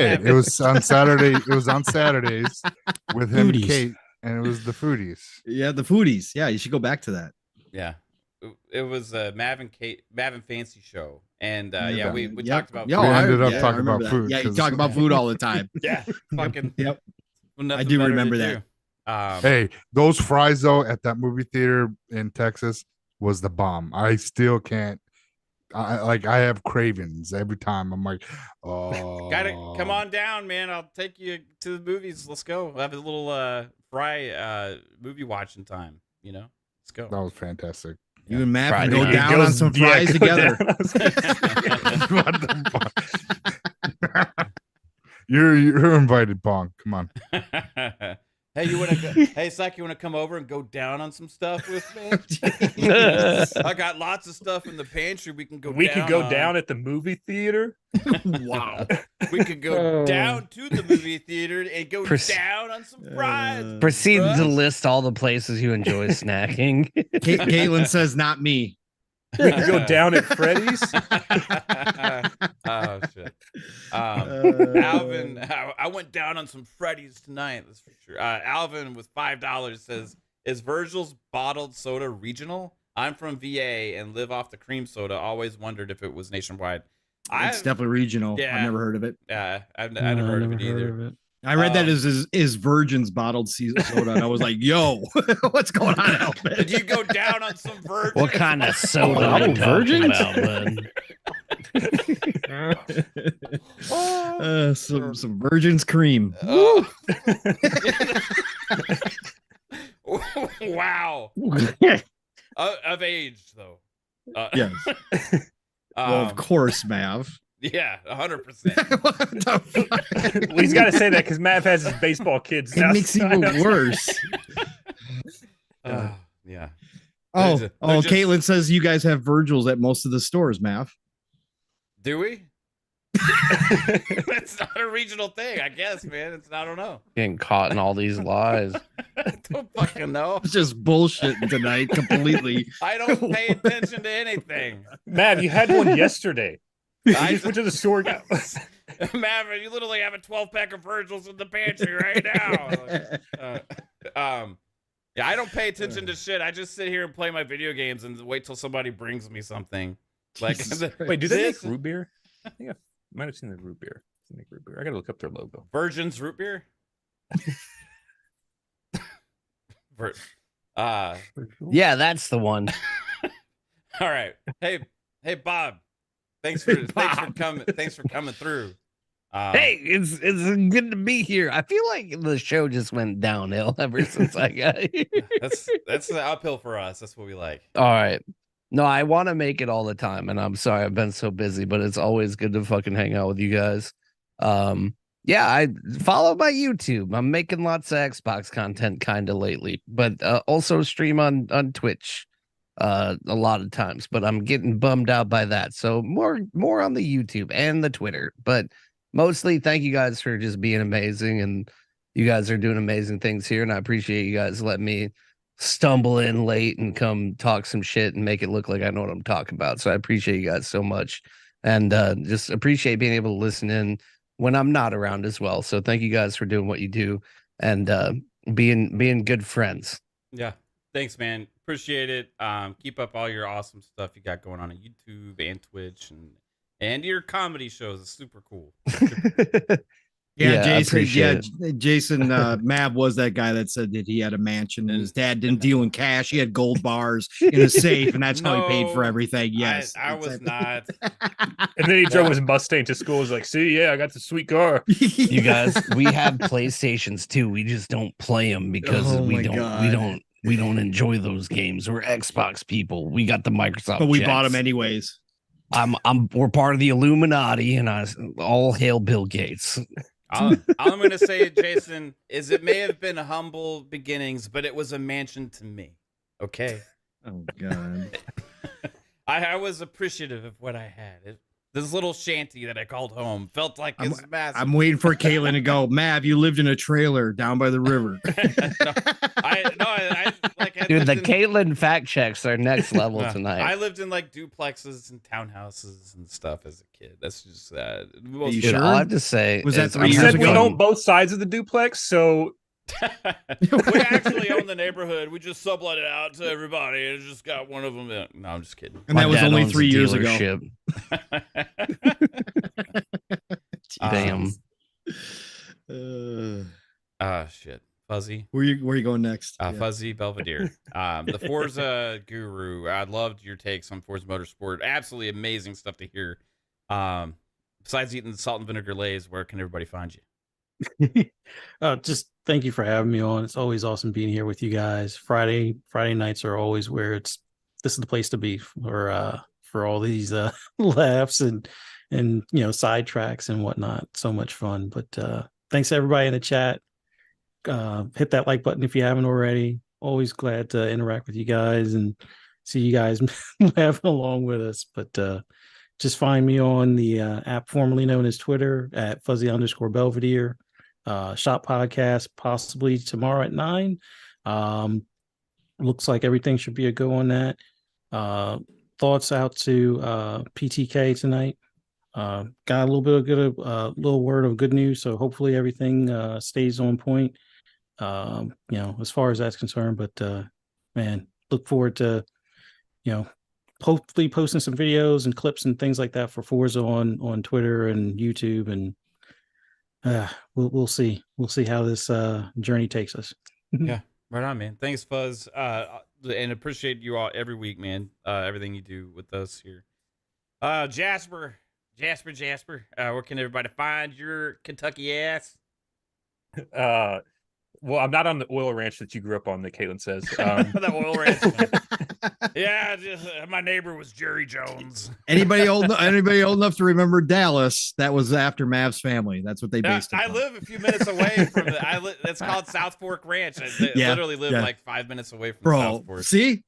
have it was on Saturday. It was on Saturdays with him, and Foodies. Kate, and it was the foodies. Yeah, the foodies. Yeah, you should go back to that. Yeah. It was a Mav and Fancy show. And Yeah. we Yep. talked about Yo, We I- ended up yeah, I talking remember about that. food. Yeah, you 'cause- talk about food all the time. yeah, fucking Yep. nothing do better to remember do. Hey, those fries though at that movie theater in Texas was the bomb. I still can't. I have cravings every time. I'm like, oh, Gotta come on down, man. I'll take you to the movies. Let's go. We'll have a little movie watching time. Let's go. That was fantastic. You and Matt can Friday go night. down on some fries together. What the fuck? You're invited, Bong. Come on. Hey, hey, Psych, you wanna come over and go down on some stuff with me? I got lots of stuff in the pantry. We can go. We could go on. down at the movie theater. Wow. We could go down to the movie theater and go down on some fries. Proceed to Right? list all the places you enjoy snacking. Caitlin says, "Not me." We could go down at Freddy's. Oh shit. Alvin, I went down on some Freddy's tonight. That's for sure. Alvin with $5 says, "Is Virgil's bottled soda regional? I'm from VA and live off the cream soda. Always wondered if it was nationwide." It's definitely regional. yeah. I've never heard of it. I've never heard of it either. I read that is Virgin's bottled soda, and I was like, "Yo, what's going on, Alvin?" Did you go down on some Virgin? What kind of soda are you talking about, bud? Some Virgin's cream. Oh. Wow. Of age though. Yes. Well, of course, Mav. Yeah, 100%. What the fuck? Well, he's got to say that because Mav has his baseball kids. It makes it even worse. Yeah. Oh, They're just- Caitlin says you guys have Virgils at most of the stores, Mav. Do we? It's not a regional thing, I guess, man. I don't know. Getting caught in all these lies. I don't fucking know. It's just bullshitting tonight completely. I don't pay attention to anything. Mav, you had one yesterday. I just went to the store. Maverick, you literally have a 12-pack of Virgils in the pantry right now. Yeah, I don't pay attention to shit. I just sit here and play my video games and wait till somebody brings me something. Like, Wait, do they make this- root beer? I think I might have seen the root beer. They make root beer. I gotta look up their logo. Virgin's root beer? Yeah, that's the one. All right. Hey, Bob. Thanks for coming through. Hey, it's good to be here. I feel like the show just went downhill ever since I got here. That's the uphill for us. That's what we like. All right. No, I want to make it all the time, and I'm sorry I've been so busy, but it's always good to fucking hang out with you guys. Yeah, I follow my YouTube. I'm making lots of Xbox content kind of lately, but also stream on Twitch a lot of times, but I'm getting bummed out by that. So more on the YouTube and the Twitter, but mostly thank you guys for just being amazing, and you guys are doing amazing things here, and I appreciate you guys letting me stumble in late and come talk some shit and make it look like I know what I'm talking about. So I appreciate you guys so much, and just appreciate being able to listen in when I'm not around as well. So thank you guys for doing what you do and being good friends. Yeah. Thanks, man. Appreciate it. Keep up all your awesome stuff you got going on YouTube and Twitch and your comedy shows. It's super cool. Yeah, Jason Mab was that guy that said that he had a mansion and his dad didn't deal in cash. He had gold bars in a safe, and that's how he paid for everything. Yes, I was not. And then he drove his Mustang to school. He's like, "See, yeah, I got the sweet car." You guys, we have PlayStations too. We just don't play them because we don't enjoy those games. We're Xbox people. We got the Microsoft, but we checks. bought them anyways. We're part of the Illuminati, and all hail Bill Gates. All I'm going to say, Jason, is it may have been humble beginnings, but it was a mansion to me. Okay. Oh God. I was appreciative of what I had. This little shanty that I called home felt like it's massive. I'm waiting for Caitlin to go, Mav, you lived in a trailer down by the river. Dude, the Caitlin fact checks are next level tonight. I lived in like duplexes and townhouses and stuff as a kid. That's just you sure? All I have to say was that 3 He years said ago? we own both sides of the duplex, so we actually own the neighborhood. We just sublet it out to everybody and just got one of them in. No, I'm just kidding. And that was only 3 years ago. Damn. Shit. Fuzzy. Where you going next? Fuzzy Belvedere. The Forza guru. I loved your takes on Forza Motorsport. Absolutely amazing stuff to hear. Besides eating the salt and vinegar lays, where can everybody find you? Just thank you for having me on. It's always awesome being here with you guys. Friday nights are always where this is the place to be for all these laughs and sidetracks and whatnot. So much fun. But thanks to everybody in the chat. Hit that like button if you haven't already. Always glad to interact with you guys and see you guys laughing along with us. But just find me on the app formerly known as Twitter at @fuzzy_Belvedere. Shop podcast possibly tomorrow at 9. Looks like everything should be a go on that. Thoughts out to PTK tonight. Got a little bit of little word of good news, so hopefully everything stays on point. As far as that's concerned. But man, look forward to hopefully posting some videos and clips and things like that for Forza on Twitter and YouTube, and we'll see how this journey takes us. Yeah, right on, man. Thanks, Fuzz, and appreciate you all every week, man. Everything you do with us here. Jasper, where can everybody find your Kentucky ass? Well, I'm not on the oil ranch that you grew up on, that Caitlin says. The oil ranch. Yeah, my neighbor was Jerry Jones. Anybody old enough to remember Dallas? That was after Mav's family. That's what they based it I on. live a few minutes away from it. It's called South Fork Ranch. I literally live like 5 minutes away from South Fork. See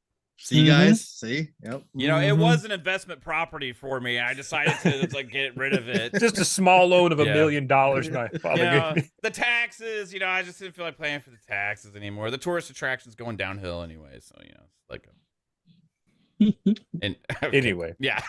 you guys. See, yep. It was an investment property for me. I decided to get rid of it. Just a small loan of $1 million. The taxes. I just didn't feel like paying for the taxes anymore. The tourist attraction's going downhill anyway. So it's like Anyway, yeah.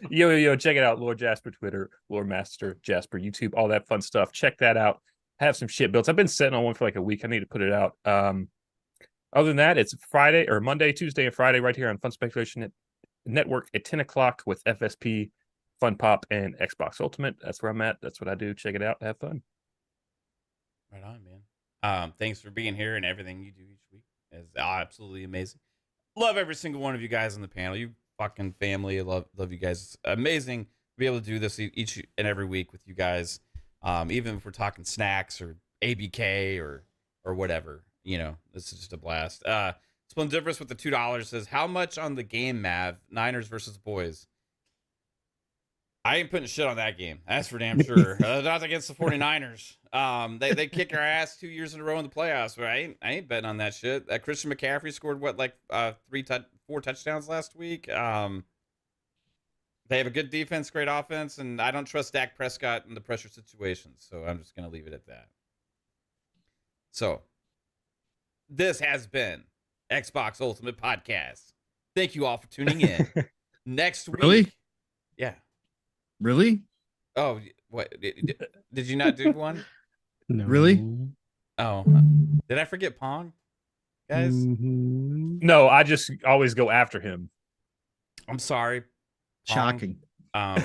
yo, check it out. Lord Jasper Twitter, Lord Master Jasper YouTube, all that fun stuff. Check that out. Have some shit built. I've been sitting on one for like a week. I need to put it out. Other than that, it's Friday or Monday, Tuesday, and Friday right here on Fun Speculation Network at 10 o'clock with FSP, Fun Pop, and Xbox Ultimate. That's where I'm at. That's what I do. Check it out. Have fun. Right on, man. Thanks for being here, and everything you do each week is absolutely amazing. Love every single one of you guys on the panel. You fucking family. I love you guys. It's amazing to be able to do this each and every week with you guys. Even if we're talking snacks or ABK or whatever, this is just a blast. Splendiferous with the $2 says, how much on the game, Mav? Niners versus boys. I ain't putting shit on that game. That's for damn sure. Not against the 49ers. They kick our ass 2 years in a row in the playoffs, but I ain't betting on that shit. Christian McCaffrey scored 4 touchdowns last week. They have a good defense, great offense, and I don't trust Dak Prescott in the pressure situations, so I'm just gonna leave it at that. So this has been Xbox Ultimate Podcast. Thank you all for tuning in. Next week. Really? Yeah. Really? Oh, what? Did you not do one? No. Really? Oh, did I forget Pong? Guys? No, I just always go after him. I'm sorry. Pong. Shocking. I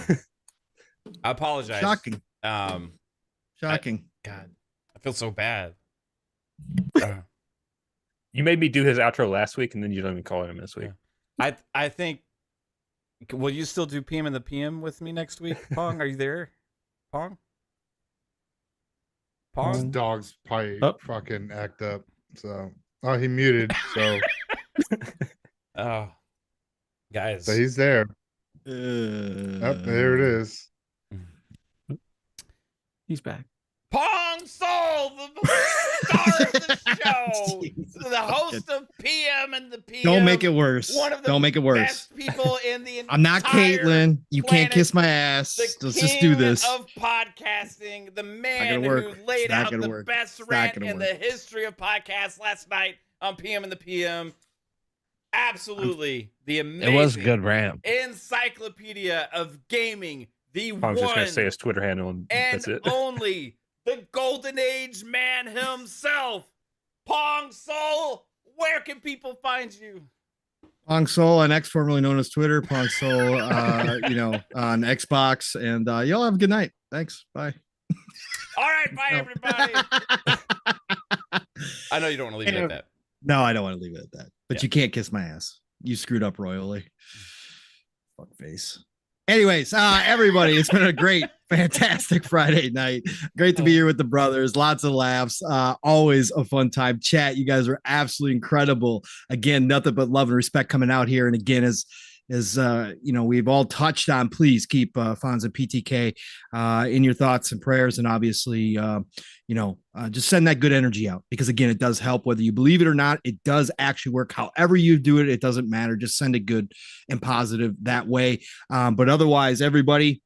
apologize. Shocking. Shocking. God, I feel so bad. You made me do his outro last week, and then you don't even call him this week. Yeah. I think. Will you still do PM and the PM with me next week, Pong? Are you there, Pong? His dog's probably fucking act up. So, he muted. So, oh, guys, so he's there. There it is. He's back. Pong Soul, the star of the show, the host of PM and the PM. Don't make it worse. One of the Don't make it worse. best people in the I'm not Caitlin. You can't planet, kiss my ass. Let's just do this. Of podcasting, the man who work. laid out the work. best rant in the history of podcasts last night on PM and the PM. Absolutely, the amazing. It was a good rant. Encyclopedia of gaming. The I was just gonna say his Twitter handle, and that's it. Only the Golden Age man himself, Pong Soul. Where can people find you? Pong Soul on X, formerly known as Twitter. Pong Soul, on Xbox. And y'all have a good night. Thanks. Bye. All right. Bye, everybody. I know you don't want to leave it at that. No, I don't want to leave it at that. But you can't kiss my ass. You screwed up royally. Fuck face. Anyways, everybody, it's been a great, fantastic Friday night. Great to be here with the brothers. Lots of laughs. Always a fun time. Chat, you guys were absolutely incredible. Again, nothing but love and respect coming out here. And again, as we've all touched on, please keep Fonz and PTK in your thoughts and prayers. And obviously, just send that good energy out, because again, it does help whether you believe it or not. It does actually work. However you do it, it doesn't matter. Just send it good and positive that way. But otherwise, everybody,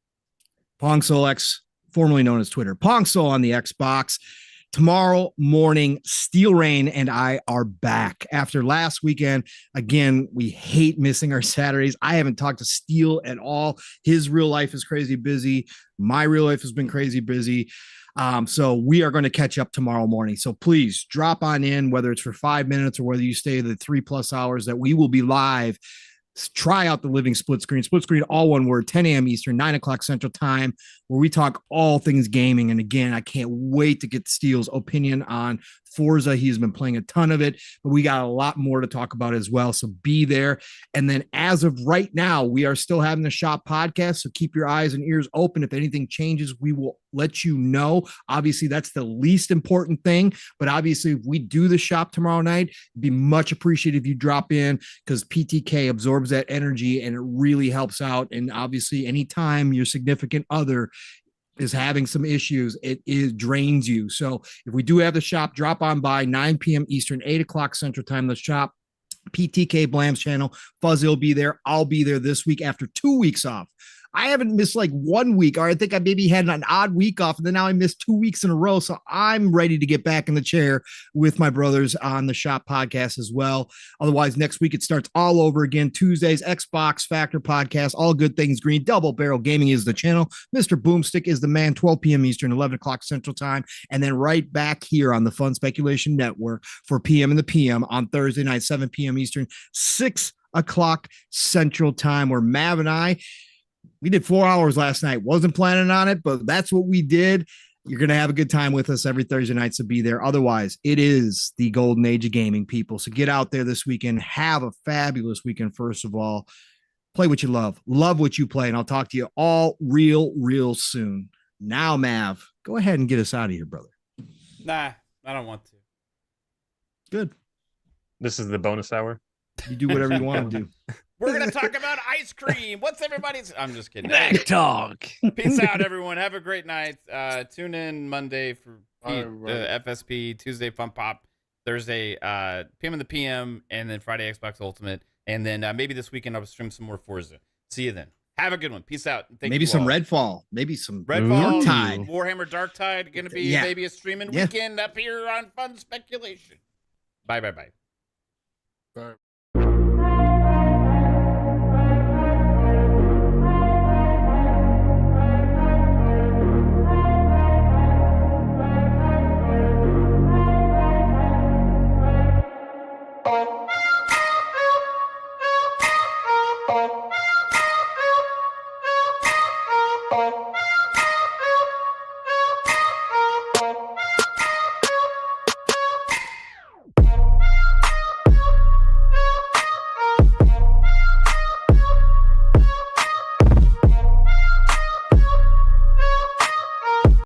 Pong Soul X, formerly known as Twitter, Pong Soul on the Xbox. Tomorrow morning, Steel Rain and I are back after last weekend. Again, we hate missing our Saturdays. I haven't talked to Steel at all. His real life is crazy busy. My real life has been crazy busy. So we are going to catch up tomorrow morning. So please drop on in, whether it's for 5 minutes or whether you stay the 3+ hours that we will be live. Try out the living split screen, all one word, 10 a.m. Eastern, 9 o'clock Central Time, where we talk all things gaming. And again, I can't wait to get Steele's opinion on Forza. He's been playing a ton of it, but we got a lot more to talk about as well. So be there. And then as of right now, we are still having the shop podcast. So keep your eyes and ears open. If anything changes, we will let you know. Obviously, that's the least important thing. But obviously, if we do the shop tomorrow night, it'd be much appreciated if you drop in, because PTK absorbs that energy and it really helps out. And obviously, anytime your significant other is having some issues, it drains you. So if we do have the shop, drop on by 9 p.m. Eastern, 8 o'clock Central Time, the shop. PTK Blam's channel. Fuzzy will be there. I'll be there this week after 2 weeks off. I haven't missed like 1 week, or I think I maybe had an odd week off, and then now I missed 2 weeks in a row. So I'm ready to get back in the chair with my brothers on the shop podcast as well. Otherwise, next week it starts all over again. Tuesdays, Xbox Factor podcast, all good things green. Double Barrel Gaming is the channel. Mr. Boomstick is the man, 12 p.m. Eastern, 11 o'clock Central Time. And then right back here on the Fun Speculation Network for PM and the PM on Thursday night, 7 p.m. Eastern, 6 o'clock Central Time, where Mav and I, we did 4 hours last night. Wasn't planning on it, but that's what we did. You're going to have a good time with us every Thursday night, so be there. Otherwise, it is the golden age of gaming, people. So get out there this weekend. Have a fabulous weekend, first of all. Play what you love what you play, and I'll talk to you all real soon. Now, Mav, go ahead and get us out of here, brother. Nah, I don't want to. Good. This is the bonus hour. You do whatever you want to do. We're going to talk about ice cream. What's everybody's... I'm just kidding. Back talk. Peace out, everyone. Have a great night. Tune in Monday for FSP, Tuesday Fun Pop, Thursday PM in the PM, and then Friday Xbox Ultimate. And then maybe this weekend I'll stream some more Forza. See you then. Have a good one. Peace out. Maybe some Redfall. Maybe some Redfall. Darktide. Warhammer Darktide. Going to be maybe a streaming weekend up here on Fun Speculation. Bye. Bye.